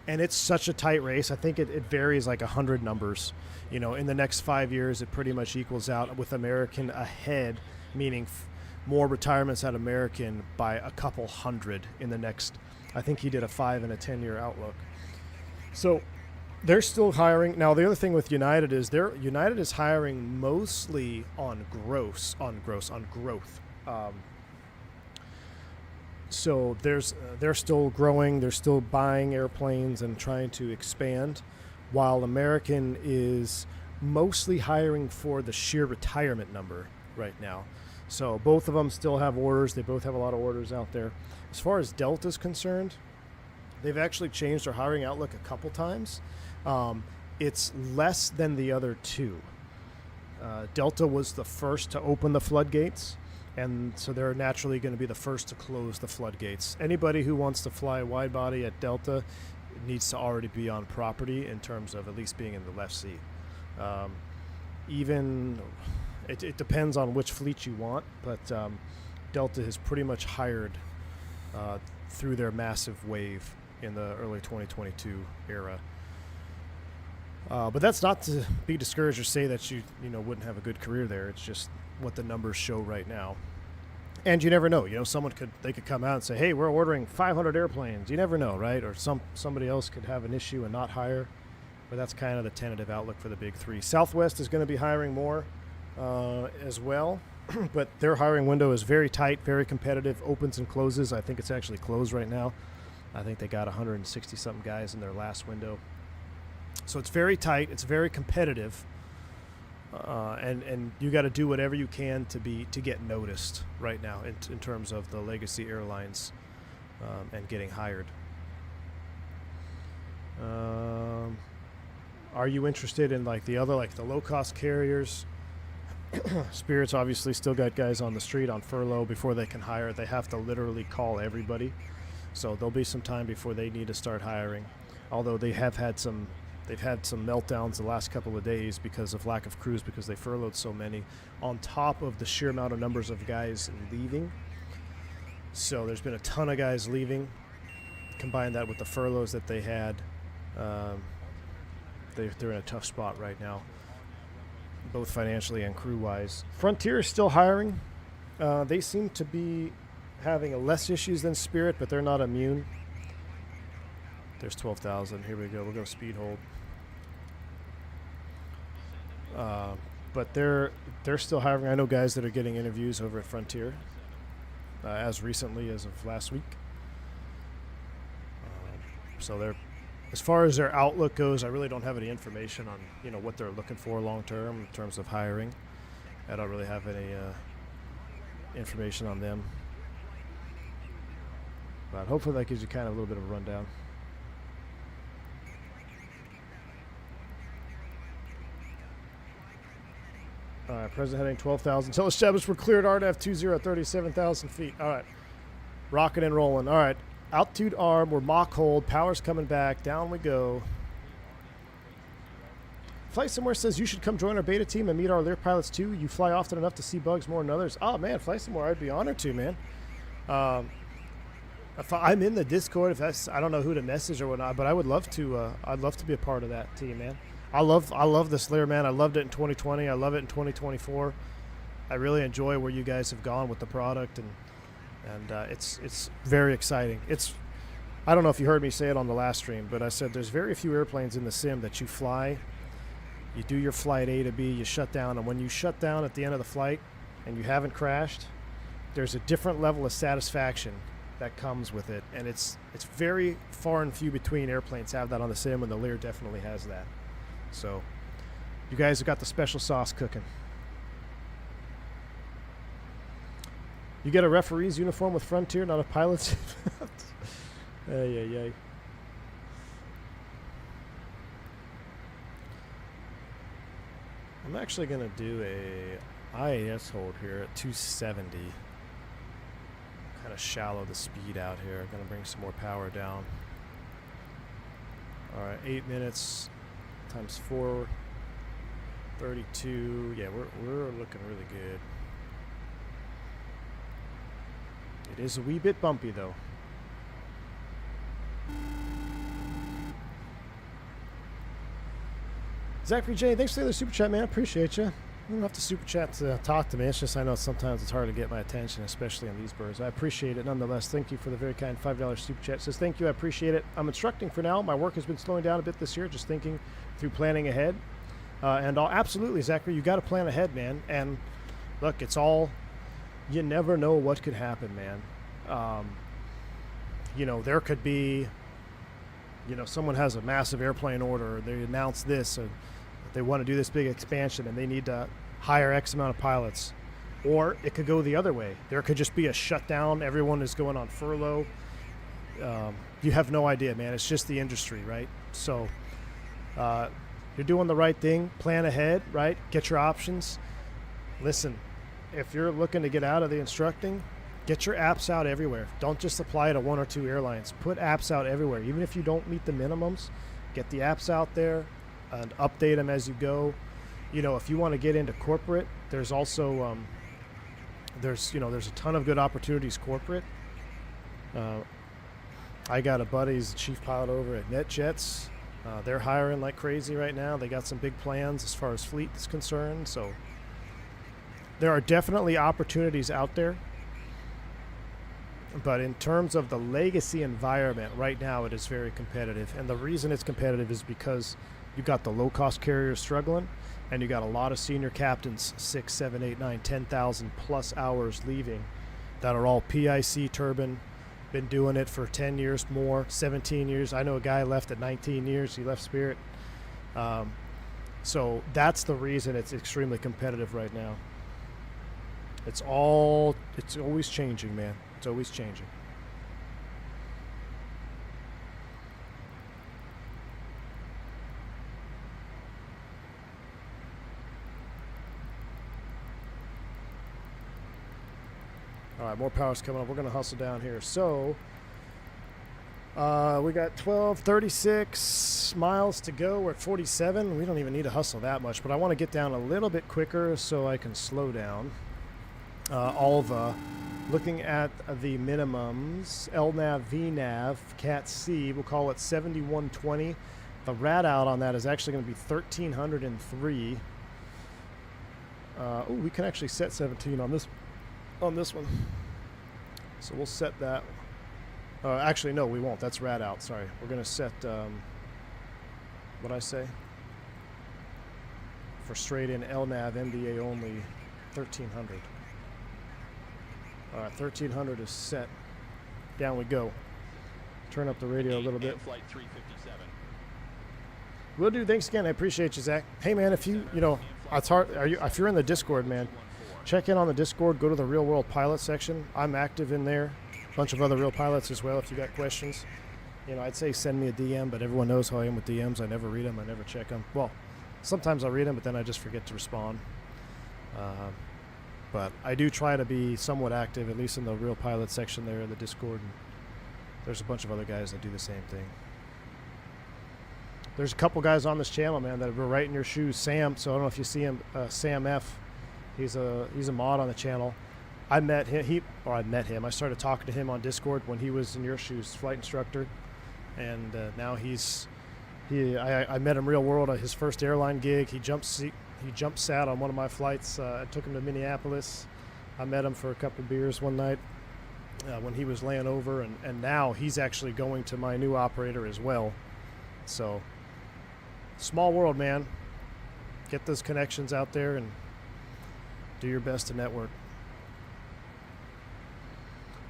[SPEAKER 1] and it's such a tight race. I think it varies like 100 numbers. You know, in the next 5 years, it pretty much equals out with American ahead, meaning more retirements at American by a couple hundred in the next. I think he did a 5 and a 10-year outlook. So they're still hiring. Now, the other thing with United is United is hiring mostly on growth. So they're still growing. They're still buying airplanes and trying to expand, while American is mostly hiring for the sheer retirement number right now. So both of them still have orders. They both have a lot of orders out there. As far as Delta is concerned, they've actually changed their hiring outlook a couple times. It's less than the other two. Delta was the first to open the floodgates, and so they're naturally going to be the first to close the floodgates. Anybody who wants to fly wide body at Delta needs to already be on property in terms of at least being in the left seat. It depends on which fleet you want, but Delta has pretty much hired through their massive wave in the early 2022 era. But that's not to be discouraged or say that you wouldn't have a good career there. It's just what the numbers show right now. And you never know. They could come out and say, "Hey, we're ordering 500 airplanes." You never know, right? Or somebody else could have an issue and not hire. But that's kind of the tentative outlook for the big three. Southwest is going to be hiring more as well, but their hiring window is very tight, very competitive, opens and closes. I think it's actually closed right now. I think they got 160-something guys in their last window. So it's very tight. It's very competitive, and you got to do whatever you can to get noticed right now in terms of the legacy airlines and getting hired. Are you interested in the low-cost carriers? Spirit's obviously still got guys on the street on furlough. Before they can hire, they have to literally call everybody. So there'll be some time before they need to start hiring. Although they've had some meltdowns the last couple of days because of lack of crews, because they furloughed so many, on top of the sheer amount of numbers of guys leaving. So there's been a ton of guys leaving. Combine that with the furloughs that they had, they're in a tough spot right now, both financially and crew-wise. Frontier is still hiring. They seem to be having less issues than Spirit, but they're not immune. There's 12,000. Here we go. We'll go speed hold. But they're still hiring. I know guys that are getting interviews over at Frontier. as recently as of last week. So they're, as far as their outlook goes, I really don't have any information on, you know, what they're looking for long term in terms of hiring. I don't really have any information on them. But hopefully that gives you kind of a little bit of a rundown. All right, present heading 12,000. Until established, we're cleared RDAF 20, 37,000 feet. All right, rocking and rolling. All right, altitude arm, we're Mach hold, power's coming back, down we go. Flight Somewhere says you should come join our beta team and meet our Lear pilots too. You fly often enough to see bugs more than others. Oh man, Flight Somewhere, I'd be honored to, man. If I'm in the Discord, if that's, I don't know who to message or whatnot, but I would love to. I'd love to be a part of that team, man. I love this Lear, man. I loved it in 2020. I love it in 2024. I really enjoy where you guys have gone with the product, and it's very exciting. I don't know if you heard me say it on the last stream, but I said there's very few airplanes in the sim that you fly. You do your flight A to B, you shut down, and when you shut down at the end of the flight and you haven't crashed, there's a different level of satisfaction that comes with it, and it's very far and few between airplanes have that on the sim, and the Lear definitely has that. So you guys have got the special sauce cooking. You get a referee's uniform with Frontier, not a pilot's. Ay. I'm actually going to do a IAS hold here at 270. Kind of shallow the speed out here. I'm going to bring some more power down. All right, 8 minutes times 4, 32. Yeah, we're looking really good. It is a wee bit bumpy though. Zachary J, thanks for the super chat, man. I appreciate you. You don't have to super chat to talk to me. It's just I know sometimes it's hard to get my attention, especially on these birds. I appreciate it nonetheless. Thank you for the very kind $5 super chat. It says, thank you, I appreciate it. I'm instructing for now. My work has been slowing down a bit this year, just thinking through planning ahead. Absolutely, Zachary, you got to plan ahead, man. And look, it's all, you never know what could happen, man. You know, there could be, you know, someone has a massive airplane order, or they announce this, and they want to do this big expansion and they need to hire X amount of pilots. Or it could go the other way. There could just be a shutdown. Everyone is going on furlough. You have no idea, man. It's just the industry, right? So you're doing the right thing. Plan ahead, right? Get your options. Listen, if you're looking to get out of the instructing, get your apps out everywhere. Don't just apply to one or two airlines. Put apps out everywhere. Even if you don't meet the minimums, get the apps out there and update them as you go. You know, if you want to get into corporate, there's also there's a ton of good opportunities corporate. I got a buddy, he's the chief pilot over at NetJets. They're hiring like crazy right now. They got some big plans as far as fleet is concerned. So there are definitely opportunities out there. But in terms of the legacy environment, right now it is very competitive. And the reason it's competitive is because you got the low-cost carriers struggling, and you got a lot of senior captains, 6, 7, 8, 9, 10,000 plus hours leaving, that are all PIC turbine, been doing it for 10 years more, 17 years. I know a guy left at 19 years. He left Spirit. So that's the reason it's extremely competitive right now. It's always changing, man. It's always changing. All right, more power's coming up. We're going to hustle down here. So we got 36 miles to go. We're at 47. We don't even need to hustle that much, but I want to get down a little bit quicker so I can slow down. Looking at the minimums, LNAV, VNAV, Cat C, we'll call it 7120. The rad out on that is actually going to be 1303. We can actually set 17 on this one. So we'll set that. Actually, no, we won't. That's rad out. Sorry. We're going to set, what'd I say? For straight in LNAV, MDA only, 1300. All right, 1300 is set. Down we go. Turn up the radio a little bit.
[SPEAKER 3] Flight 357.
[SPEAKER 1] Will do. Thanks again. I appreciate you, Zach. Hey, man, if you know, it's hard. If you're in the Discord, man, check in on the Discord. Go to the Real World Pilot section. I'm active in there. A bunch of other real pilots as well. If you got questions, you know, I'd say send me a DM. But everyone knows how I am with DMs. I never read them. I never check them. Well, sometimes I'll read them, but then I just forget to respond. But I do try to be somewhat active, at least in the Real Pilot section there in the Discord. And there's a bunch of other guys that do the same thing. There's a couple guys on this channel, man, that were right in your shoes. Sam, so I don't know if you see him, Sam F. He's a mod on the channel. I met him. I started talking to him on Discord when he was in your shoes, flight instructor, and now I met him real world at his first airline gig. He jump sat on one of my flights. I took him to Minneapolis. I met him for a couple beers one night when he was laying over, and now he's actually going to my new operator as well. So, small world, man. Get those connections out there and do your best to network.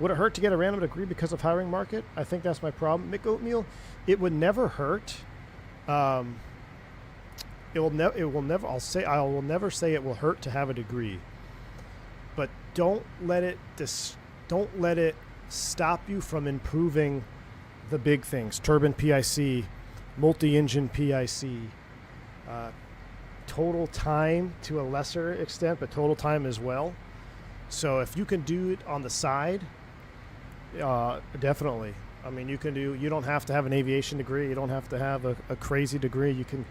[SPEAKER 1] Would it hurt to get a random degree because of hiring market? I think that's my problem. Mick Oatmeal, it would never hurt. I will never say it will hurt to have a degree, but don't let it stop you from improving the big things. Turbine PIC, multi-engine PIC, total time to a lesser extent, but total time as well. So if you can do it on the side, definitely. I mean, you don't have to have an aviation degree. You don't have to have a crazy degree. You can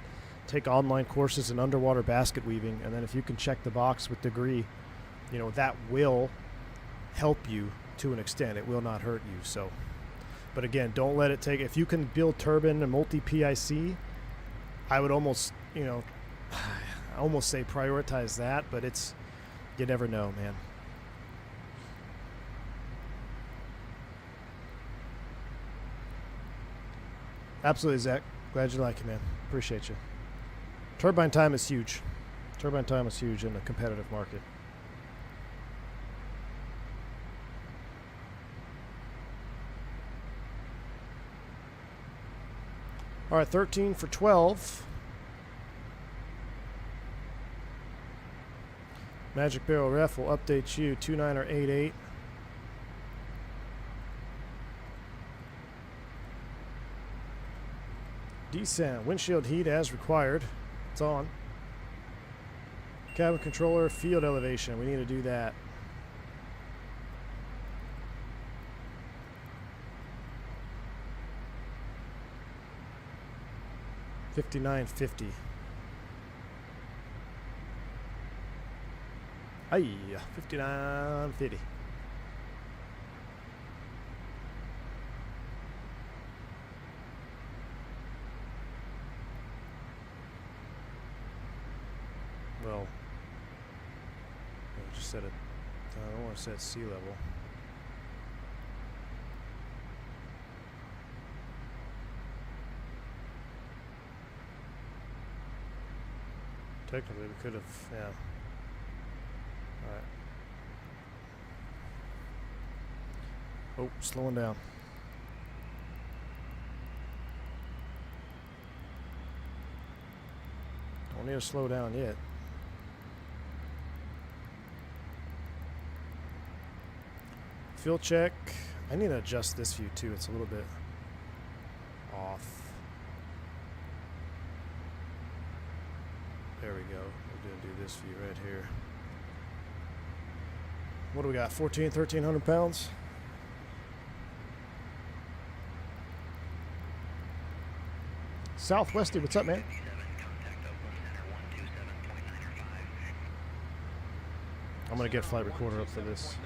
[SPEAKER 1] take online courses in underwater basket weaving, and then if you can check the box with degree, you know, that will help you to an extent. It will not hurt you. So, but again, don't let it take. If you can build turbine and multi-PIC, I would almost say prioritize that, but you never know, man. Absolutely, Zach. Glad you like it, man. Appreciate you. Turbine time is huge. Turbine time is huge in a competitive market. All right, 13 for 12. Magic Barrel Ref will update you. 29 or 88. Descent. Windshield heat as required. It's on. Cabin controller, field elevation. We need to do that. $59.50. Aye, $59.50. Well, I just set it. I don't want to set sea level. Technically, we could have, yeah. Alright. Oh, slowing down. Don't need to slow down yet. Fuel check. I need to adjust this view too. It's a little bit off. There we go. We're going to do this view right here. What do we got? 1,300 pounds? Southwesty, what's up, man? I'm going to get flight recorder up for this.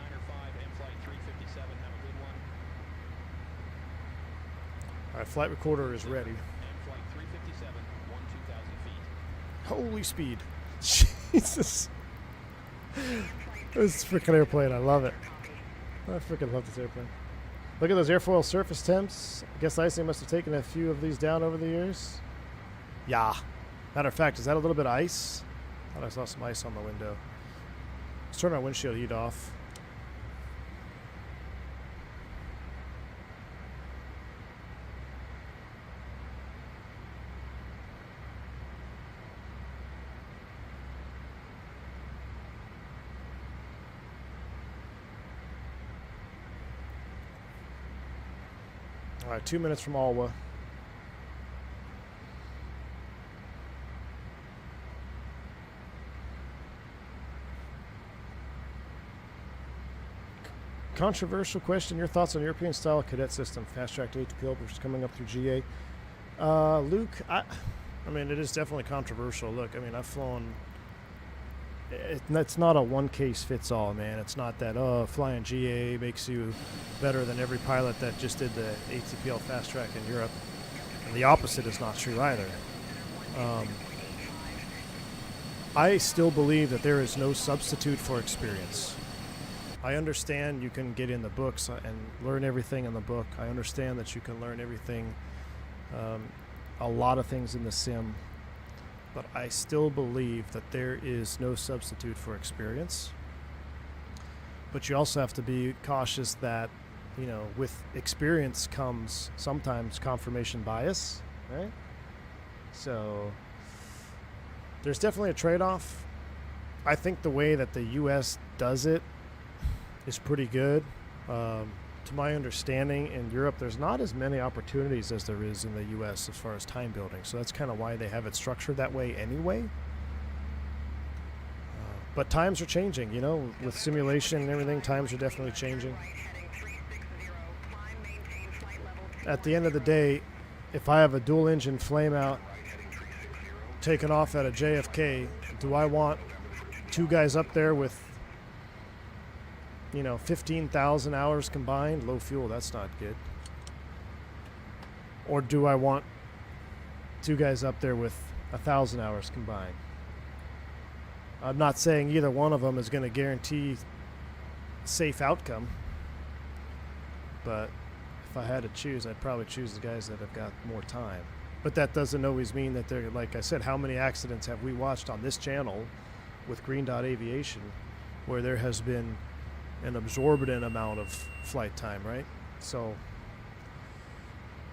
[SPEAKER 1] All right, flight recorder is ready. Holy speed. Jesus. This freaking airplane, I love it. I freaking love this airplane. Look at those airfoil surface temps. I guess icing must have taken a few of these down over the years. Yeah. Matter of fact, is that a little bit of ice? I thought I saw some ice on the window. Let's turn our windshield heat off. All right, 2 minutes from Alwa. Controversial question. Your thoughts on European style cadet system, fast track to ATPL versus coming up through GA? Luke, I mean, it is definitely controversial. Look, I mean, I've flown. It's not a one case fits all, man. It's not that flying GA makes you better than every pilot that just did the ATPL fast track in Europe, and the opposite is not true either. I still believe that there is no substitute for experience. I understand you can get in the books and learn everything in the book. I understand that you can learn everything, a lot of things in the sim. But I still believe that there is no substitute for experience. But you also have to be cautious that, you know, with experience comes sometimes confirmation bias, right? So there's definitely a trade-off. I think the way that the U.S. does it is pretty good. To my understanding, in Europe, there's not as many opportunities as there is in the U.S. as far as time building. So that's kind of why they have it structured that way anyway. But times are changing, you know, with simulation and everything, times are definitely changing. At the end of the day, if I have a dual engine flame out taking off at a JFK, do I want two guys up there with, you know, 15,000 hours combined? Low fuel, that's not good. Or do I want two guys up there with 1,000 hours combined? I'm not saying either one of them is going to guarantee safe outcome, but if I had to choose, I'd probably choose the guys that have got more time. But that doesn't always mean that they're, like I said, how many accidents have we watched on this channel with Green Dot Aviation where there has been an absorbent amount of flight time, right? So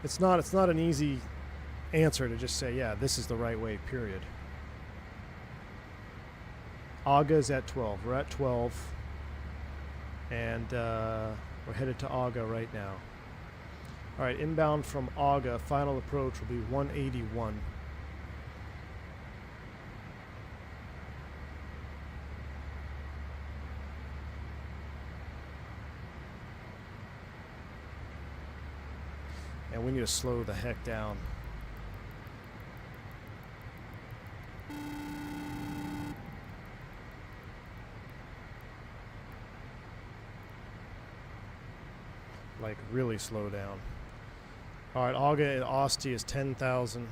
[SPEAKER 1] it's not an easy answer to just say, yeah, this is the right way, period. Aga is at 12. We're at 12, and we're headed to Aga right now. All right, inbound from Aga, final approach will be 181. And we need to slow the heck down. Like, really slow down. All right, Aga at Asti is 10,000.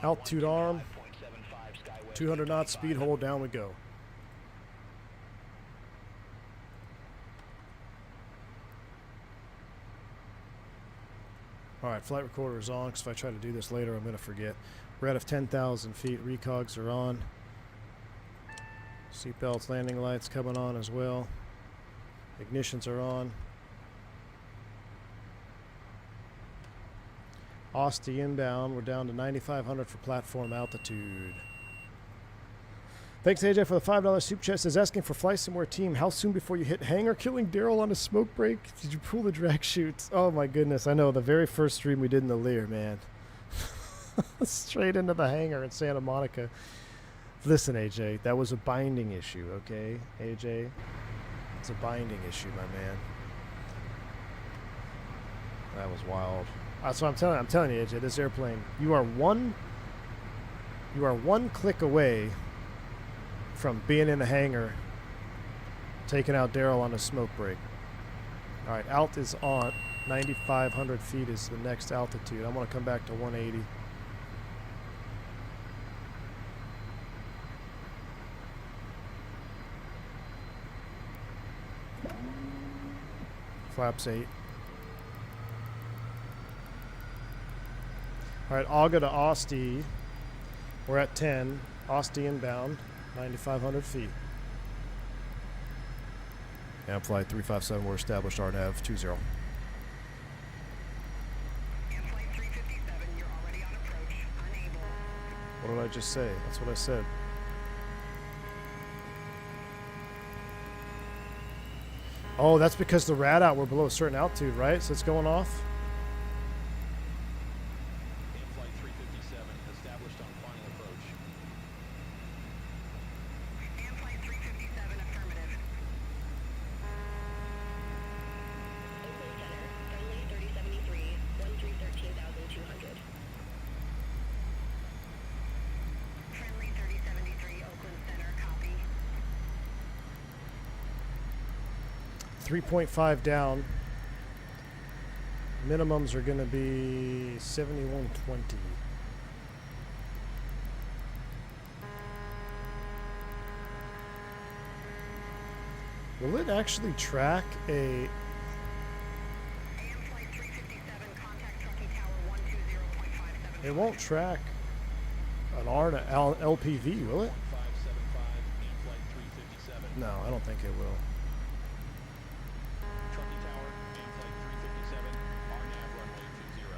[SPEAKER 1] Altitude arm, 200 knots, speed hold, down we go. All right, flight recorder is on, because if I try to do this later, I'm going to forget. We're out of 10,000 feet. Recogs are on. Seatbelts, landing lights coming on as well. Ignitions are on. Asti inbound. We're down to 9,500 for platform altitude. Thanks, AJ, for the $5 soup chest. Is asking for Fly Somewhere team. How soon before you hit hangar? Killing Daryl on a smoke break? Did you pull the drag chute? Oh, my goodness. I know. The very first stream we did in the Lear, man. Straight into the hangar in Santa Monica. Listen, AJ, that was a binding issue, okay? AJ, it's a binding issue, my man. That was wild. That's what I'm telling you, AJ, this airplane, you are one click away from being in the hangar, taking out Daryl on a smoke break. All right, alt is on. 9,500 feet is the next altitude. I'm going to come back to 180. Flaps 8. All right, Aga to Asti. We're at 10. Asti inbound. 9,500 feet. And flight 357, we're established RNAV 20. What did I just say? That's what I said. Oh, that's because the rad out we're below a certain altitude, right? So it's going off.
[SPEAKER 3] In-flight 357, established on final approach.
[SPEAKER 5] In-flight 357, affirmative. Oakland Center, friendly 3073, 1313,200. Friendly 3073, Oakland Center, copy.
[SPEAKER 1] 3.5 down. Minimums are going to be 7120. Will it actually track a...
[SPEAKER 5] AM Flight 357, contact Truckee Tower 120.57.
[SPEAKER 1] It won't track an R to LPV, will it?
[SPEAKER 3] 1575, in-flight 357.
[SPEAKER 1] No, I don't think it will.
[SPEAKER 3] Truckee Tower, in-flight 357, RNAV runway 20.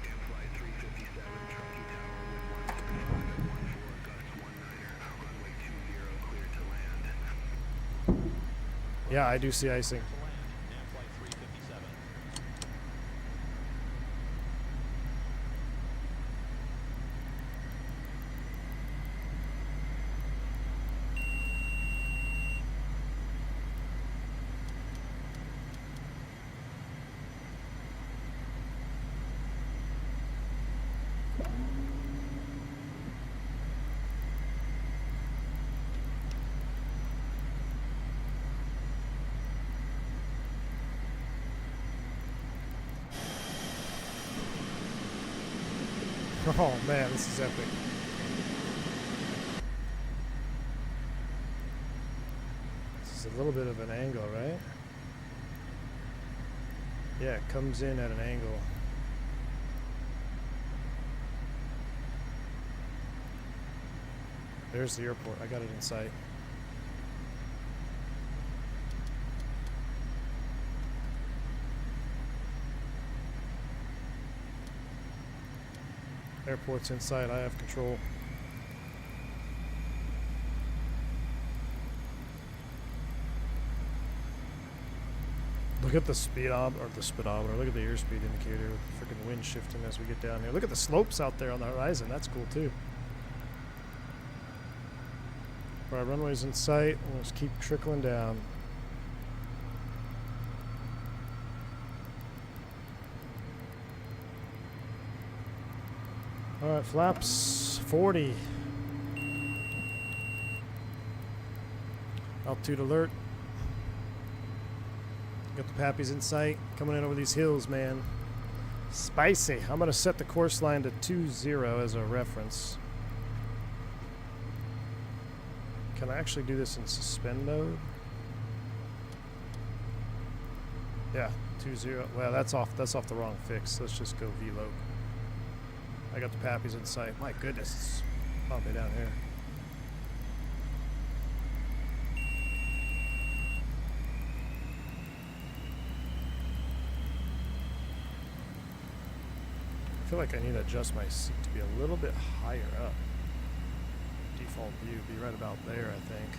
[SPEAKER 4] In-flight 357, Truckee Tower, wind 165 at 14, gust 19er, runway 20, clear to land.
[SPEAKER 1] Yeah, I do see icing.
[SPEAKER 3] To land, in-flight 357.
[SPEAKER 1] Oh man, this is epic. This is a little bit of an angle, right? Yeah, it comes in at an angle. There's the airport. I got it in sight. Airport's in sight. I have control. Look at the speedometer, or the speedometer. Look at the airspeed indicator. Freaking wind shifting as we get down here. Look at the slopes out there on the horizon. That's cool too. Alright, runway's in sight. We'll just keep trickling down. Alright, flaps 40. Altitude alert. Got the pappies in sight. Coming in over these hills, man. Spicy. I'm going to set the course line to 20 as a reference. Can I actually do this in suspend mode? Yeah, 20. Well, that's off the wrong fix. Let's just go VLOC. I got the pappies in sight. My goodness, it's bumpy down here. I feel like I need to adjust my seat to be a little bit higher up. Default view be right about there, I think.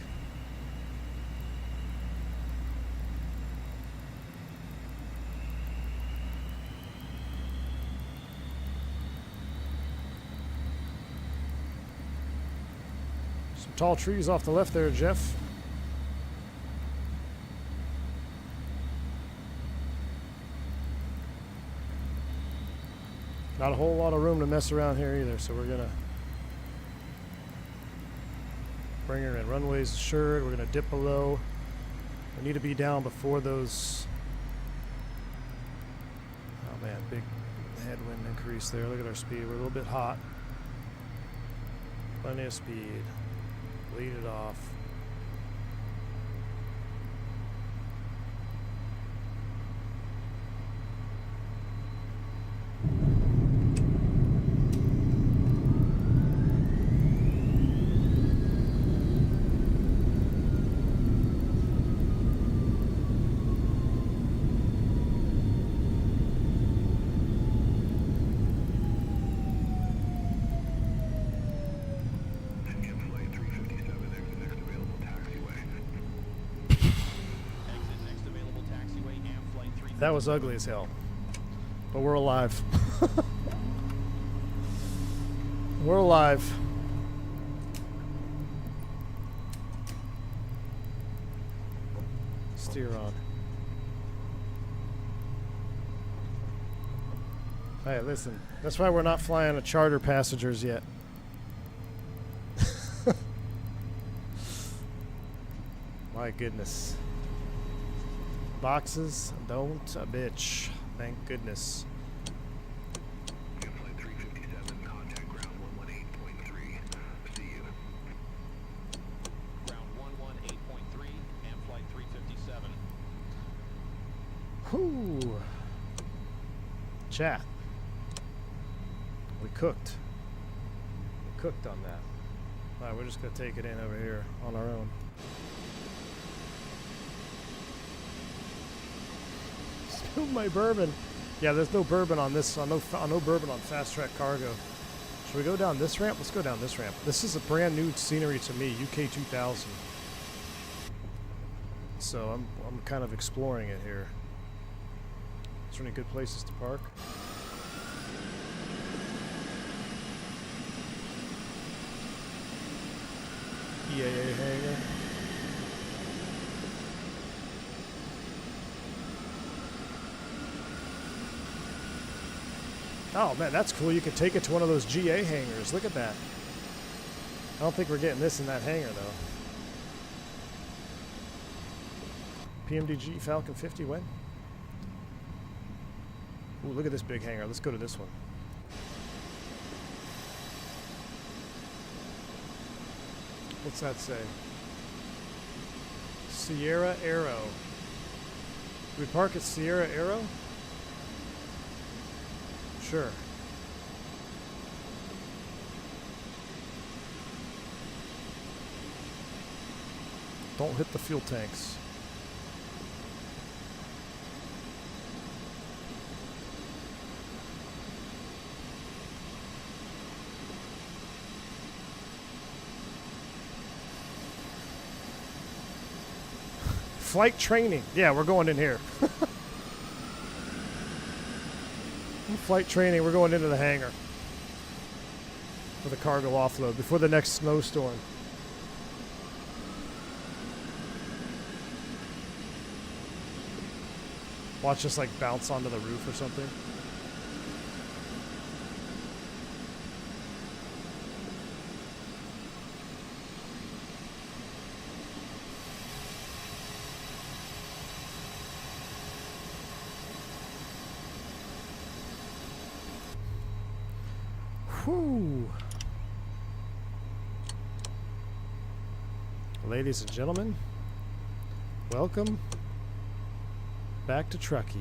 [SPEAKER 1] Some tall trees off the left there, Jeff. Not a whole lot of room to mess around here either, so we're gonna bring her in. Runway's assured. We're gonna dip below. We need to be down before those. Oh man, big headwind increase there. Look at our speed. We're a little bit hot. Plenty of speed. Lead it off. That was ugly as hell. But we're alive. We're alive. Steer on. Hey, listen. That's why we're not flying a charter passengers yet. My goodness. Boxes don't bitch. Thank goodness.
[SPEAKER 4] Flight 357, contact ground 118.3. See you.
[SPEAKER 3] Ground 118.3 and flight 357.
[SPEAKER 1] Whoo. Chat. We cooked. We cooked on that. Alright, we're just going to take it in over here on our own. Spill my bourbon. Yeah, there's no bourbon on this. No bourbon on fast track cargo. Should we go down this ramp? Let's go down this ramp. This is a brand new scenery to me, UK 2000. So I'm kind of exploring it here. Is there any good places to park? EAA hangar. Oh man, that's cool. You could take it to one of those GA hangars. Look at that. I don't think we're getting this in that hangar though. PMDG Falcon 50 when? Ooh, look at this big hangar. Let's go to this one. What's that say? Sierra Aero. Do we park at Sierra Aero? Sure. Don't hit the fuel tanks. Flight training. Yeah, we're going in here. Flight training, we're going into the hangar for the cargo offload before the next snowstorm. Watch us like bounce onto the roof or something. Whew. Ladies and gentlemen, welcome back to Truckee.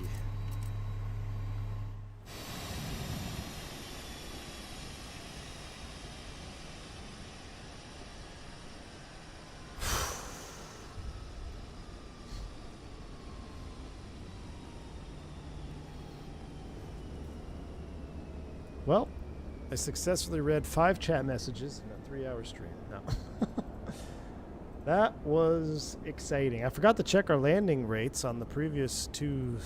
[SPEAKER 1] Well, I successfully read 5 chat messages in a 3-hour stream. No. That was exciting. I forgot to check our landing rates on the previous 2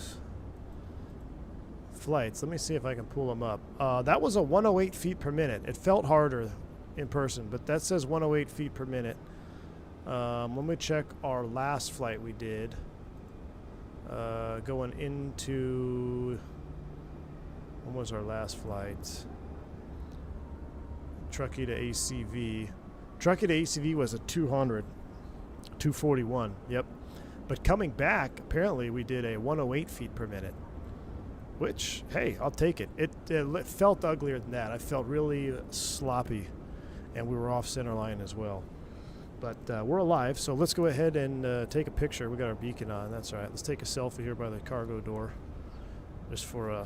[SPEAKER 1] flights. Let me see if I can pull them up. That was a 108 feet per minute. It felt harder in person, but that says 108 feet per minute. Let me check our last flight we did. Going into... When was our last flight? Truckee to ACV. Truckee to ACV was a 241. Yep. But coming back, apparently we did a 108 feet per minute. Which, hey, I'll take it. It felt uglier than that. I felt really sloppy. And we were off center line as well. But we're alive, so let's go ahead and take a picture. We got our beacon on. That's all right. Let's take a selfie here by the cargo door. Just for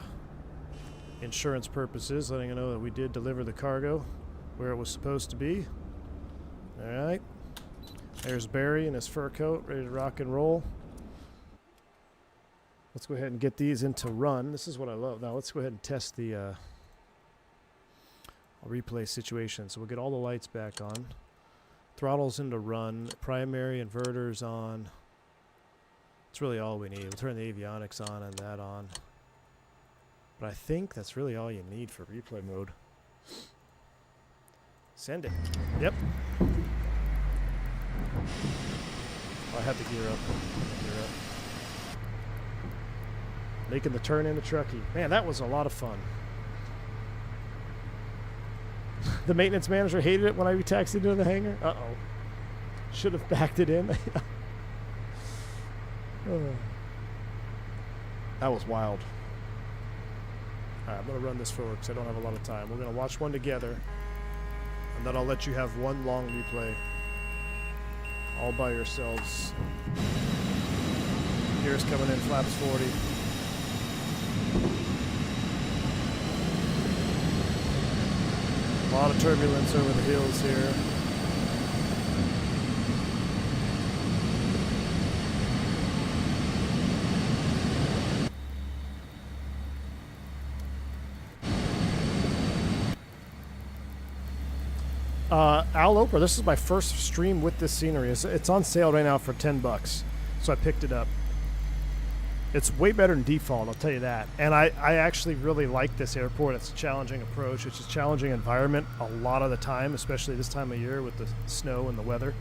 [SPEAKER 1] insurance purposes, letting you know that we did deliver the cargo where it was supposed to be. All right. There's Barry in his fur coat, ready to rock and roll. Let's go ahead and get these into run. This is what I love. Now let's go ahead and test the replay situation. So we'll get all the lights back on. Throttles into run. Primary inverters on. It's really all we need. We'll turn the avionics on and that on. But I think that's really all you need for replay mode. Send it. Yep. I have to gear up. Making the turn into Truckee. Man, that was a lot of fun. The maintenance manager hated it when I retaxied into the hangar. Uh-oh. Should have backed it in. That was wild. Alright, I'm going to run this forward because I don't have a lot of time. We're going to watch one together. And then I'll let you have one long replay. All by yourselves. Gears coming in, flaps 40. A lot of turbulence over the hills here. Al Oprah, this is my first stream with this scenery. It's on sale right now for $10, so I picked it up. It's way better than default, I'll tell you that. And I actually really like this airport. It's a challenging approach. It's a challenging environment a lot of the time, especially this time of year with the snow and the weather.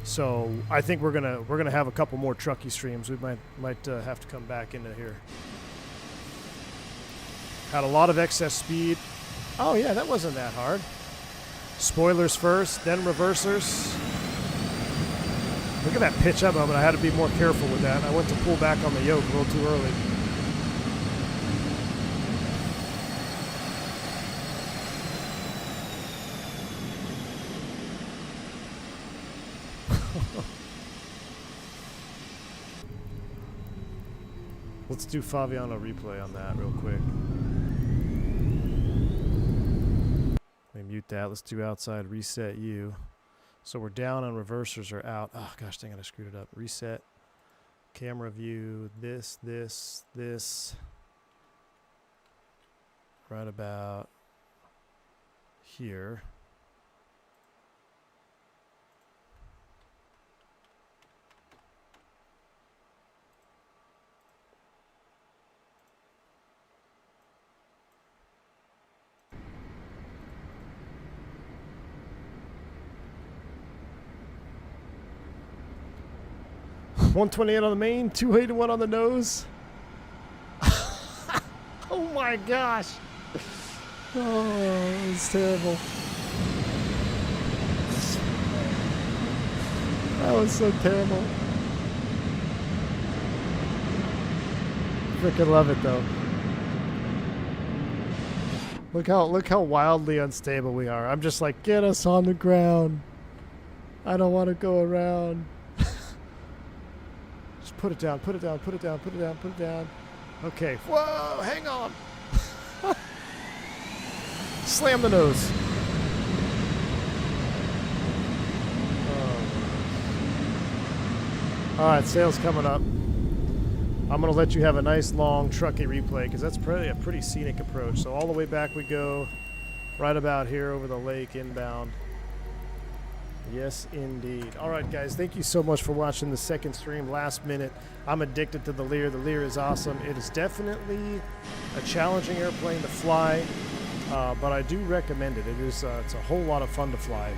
[SPEAKER 1] So I think we're gonna have a couple more Truckee streams. We might have to come back into here. Had a lot of excess speed. Oh yeah, that wasn't that hard. Spoilers first, then reversers. Look at that pitch up moment. I had to be more careful with that. I went to pull back on the yoke a little too early. Let's do Faviano replay on that real quick. Let me mute that. Let's do outside reset you. So we're down and reversers are out. Oh gosh, dang it, I screwed it up. Reset. Camera view. This. Right about here. $128 on the main, $281 on the nose. Oh my gosh. Oh, it's terrible. That was so terrible. Freaking love it though. Look how wildly unstable we are. I'm just like, get us on the ground. I don't want to go around. Put it down, put it down, put it down, put it down, put it down. Okay. Whoa, hang on. Slam the nose. Oh. All right, sail's coming up. I'm going to let you have a nice long Truckee replay because that's probably a pretty scenic approach. So all the way back we go, right about here over the lake inbound. Yes, indeed. All right, guys, thank you so much for watching the second stream last minute. I'm addicted to the Lear. The Lear is awesome. It is definitely a challenging airplane to fly, but I do recommend it. It is it's a whole lot of fun to fly.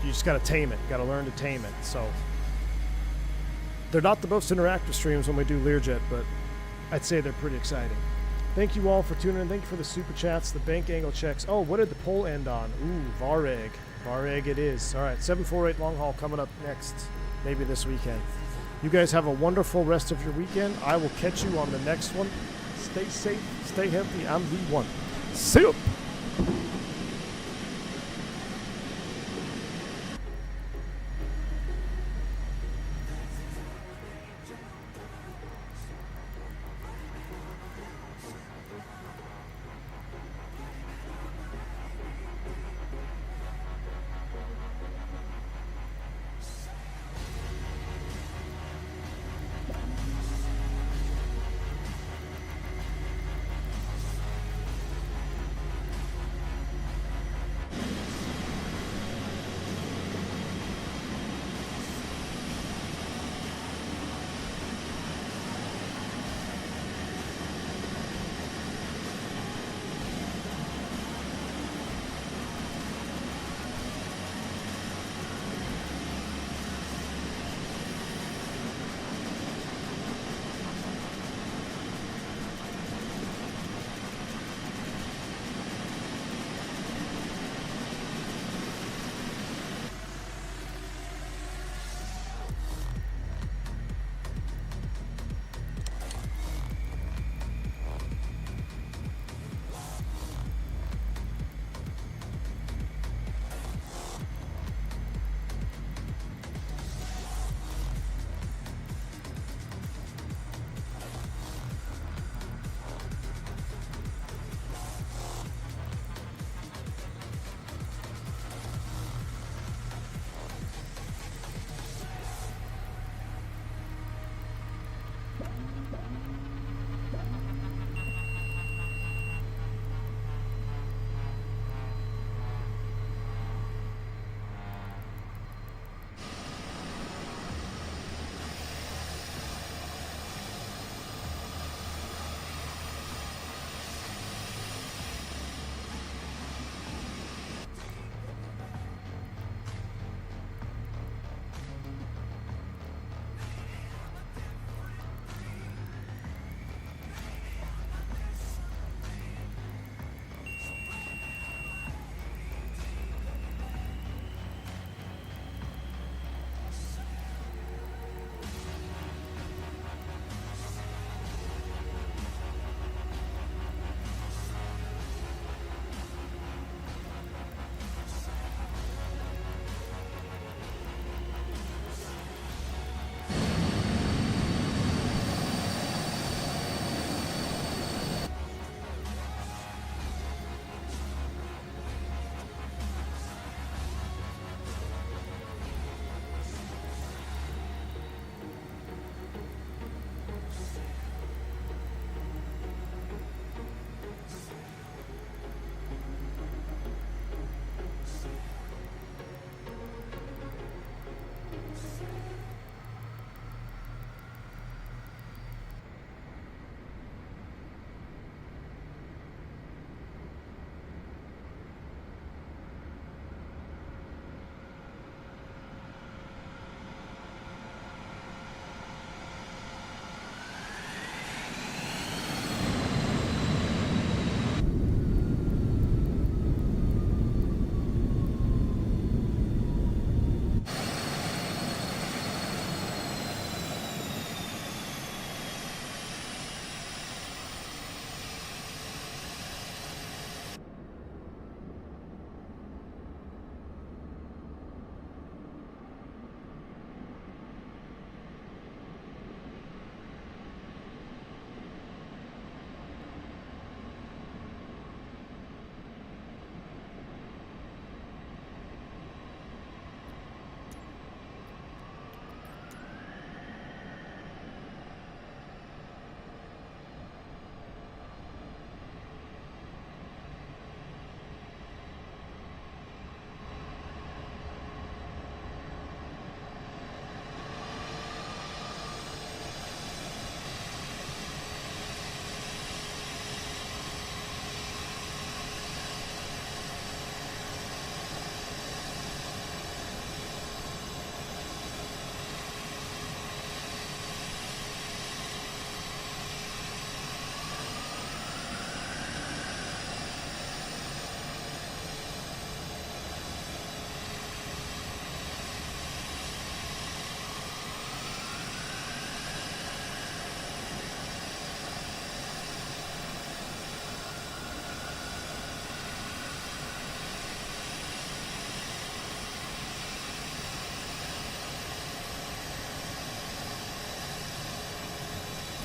[SPEAKER 1] You just got to tame it. You got to learn to tame it. So they're not the most interactive streams when we do Learjet, but I'd say they're pretty exciting. Thank you all for tuning in. Thank you for the super chats, the bank angle checks. Oh, what did the poll end on? Ooh, Vareg. Vareg it is. All right, 748 long haul coming up next, maybe this weekend. You guys have a wonderful rest of your weekend. I will catch you on the next one. Stay safe, stay healthy. I'm V1. See you.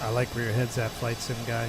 [SPEAKER 7] I like where your head's at, flight sim guy.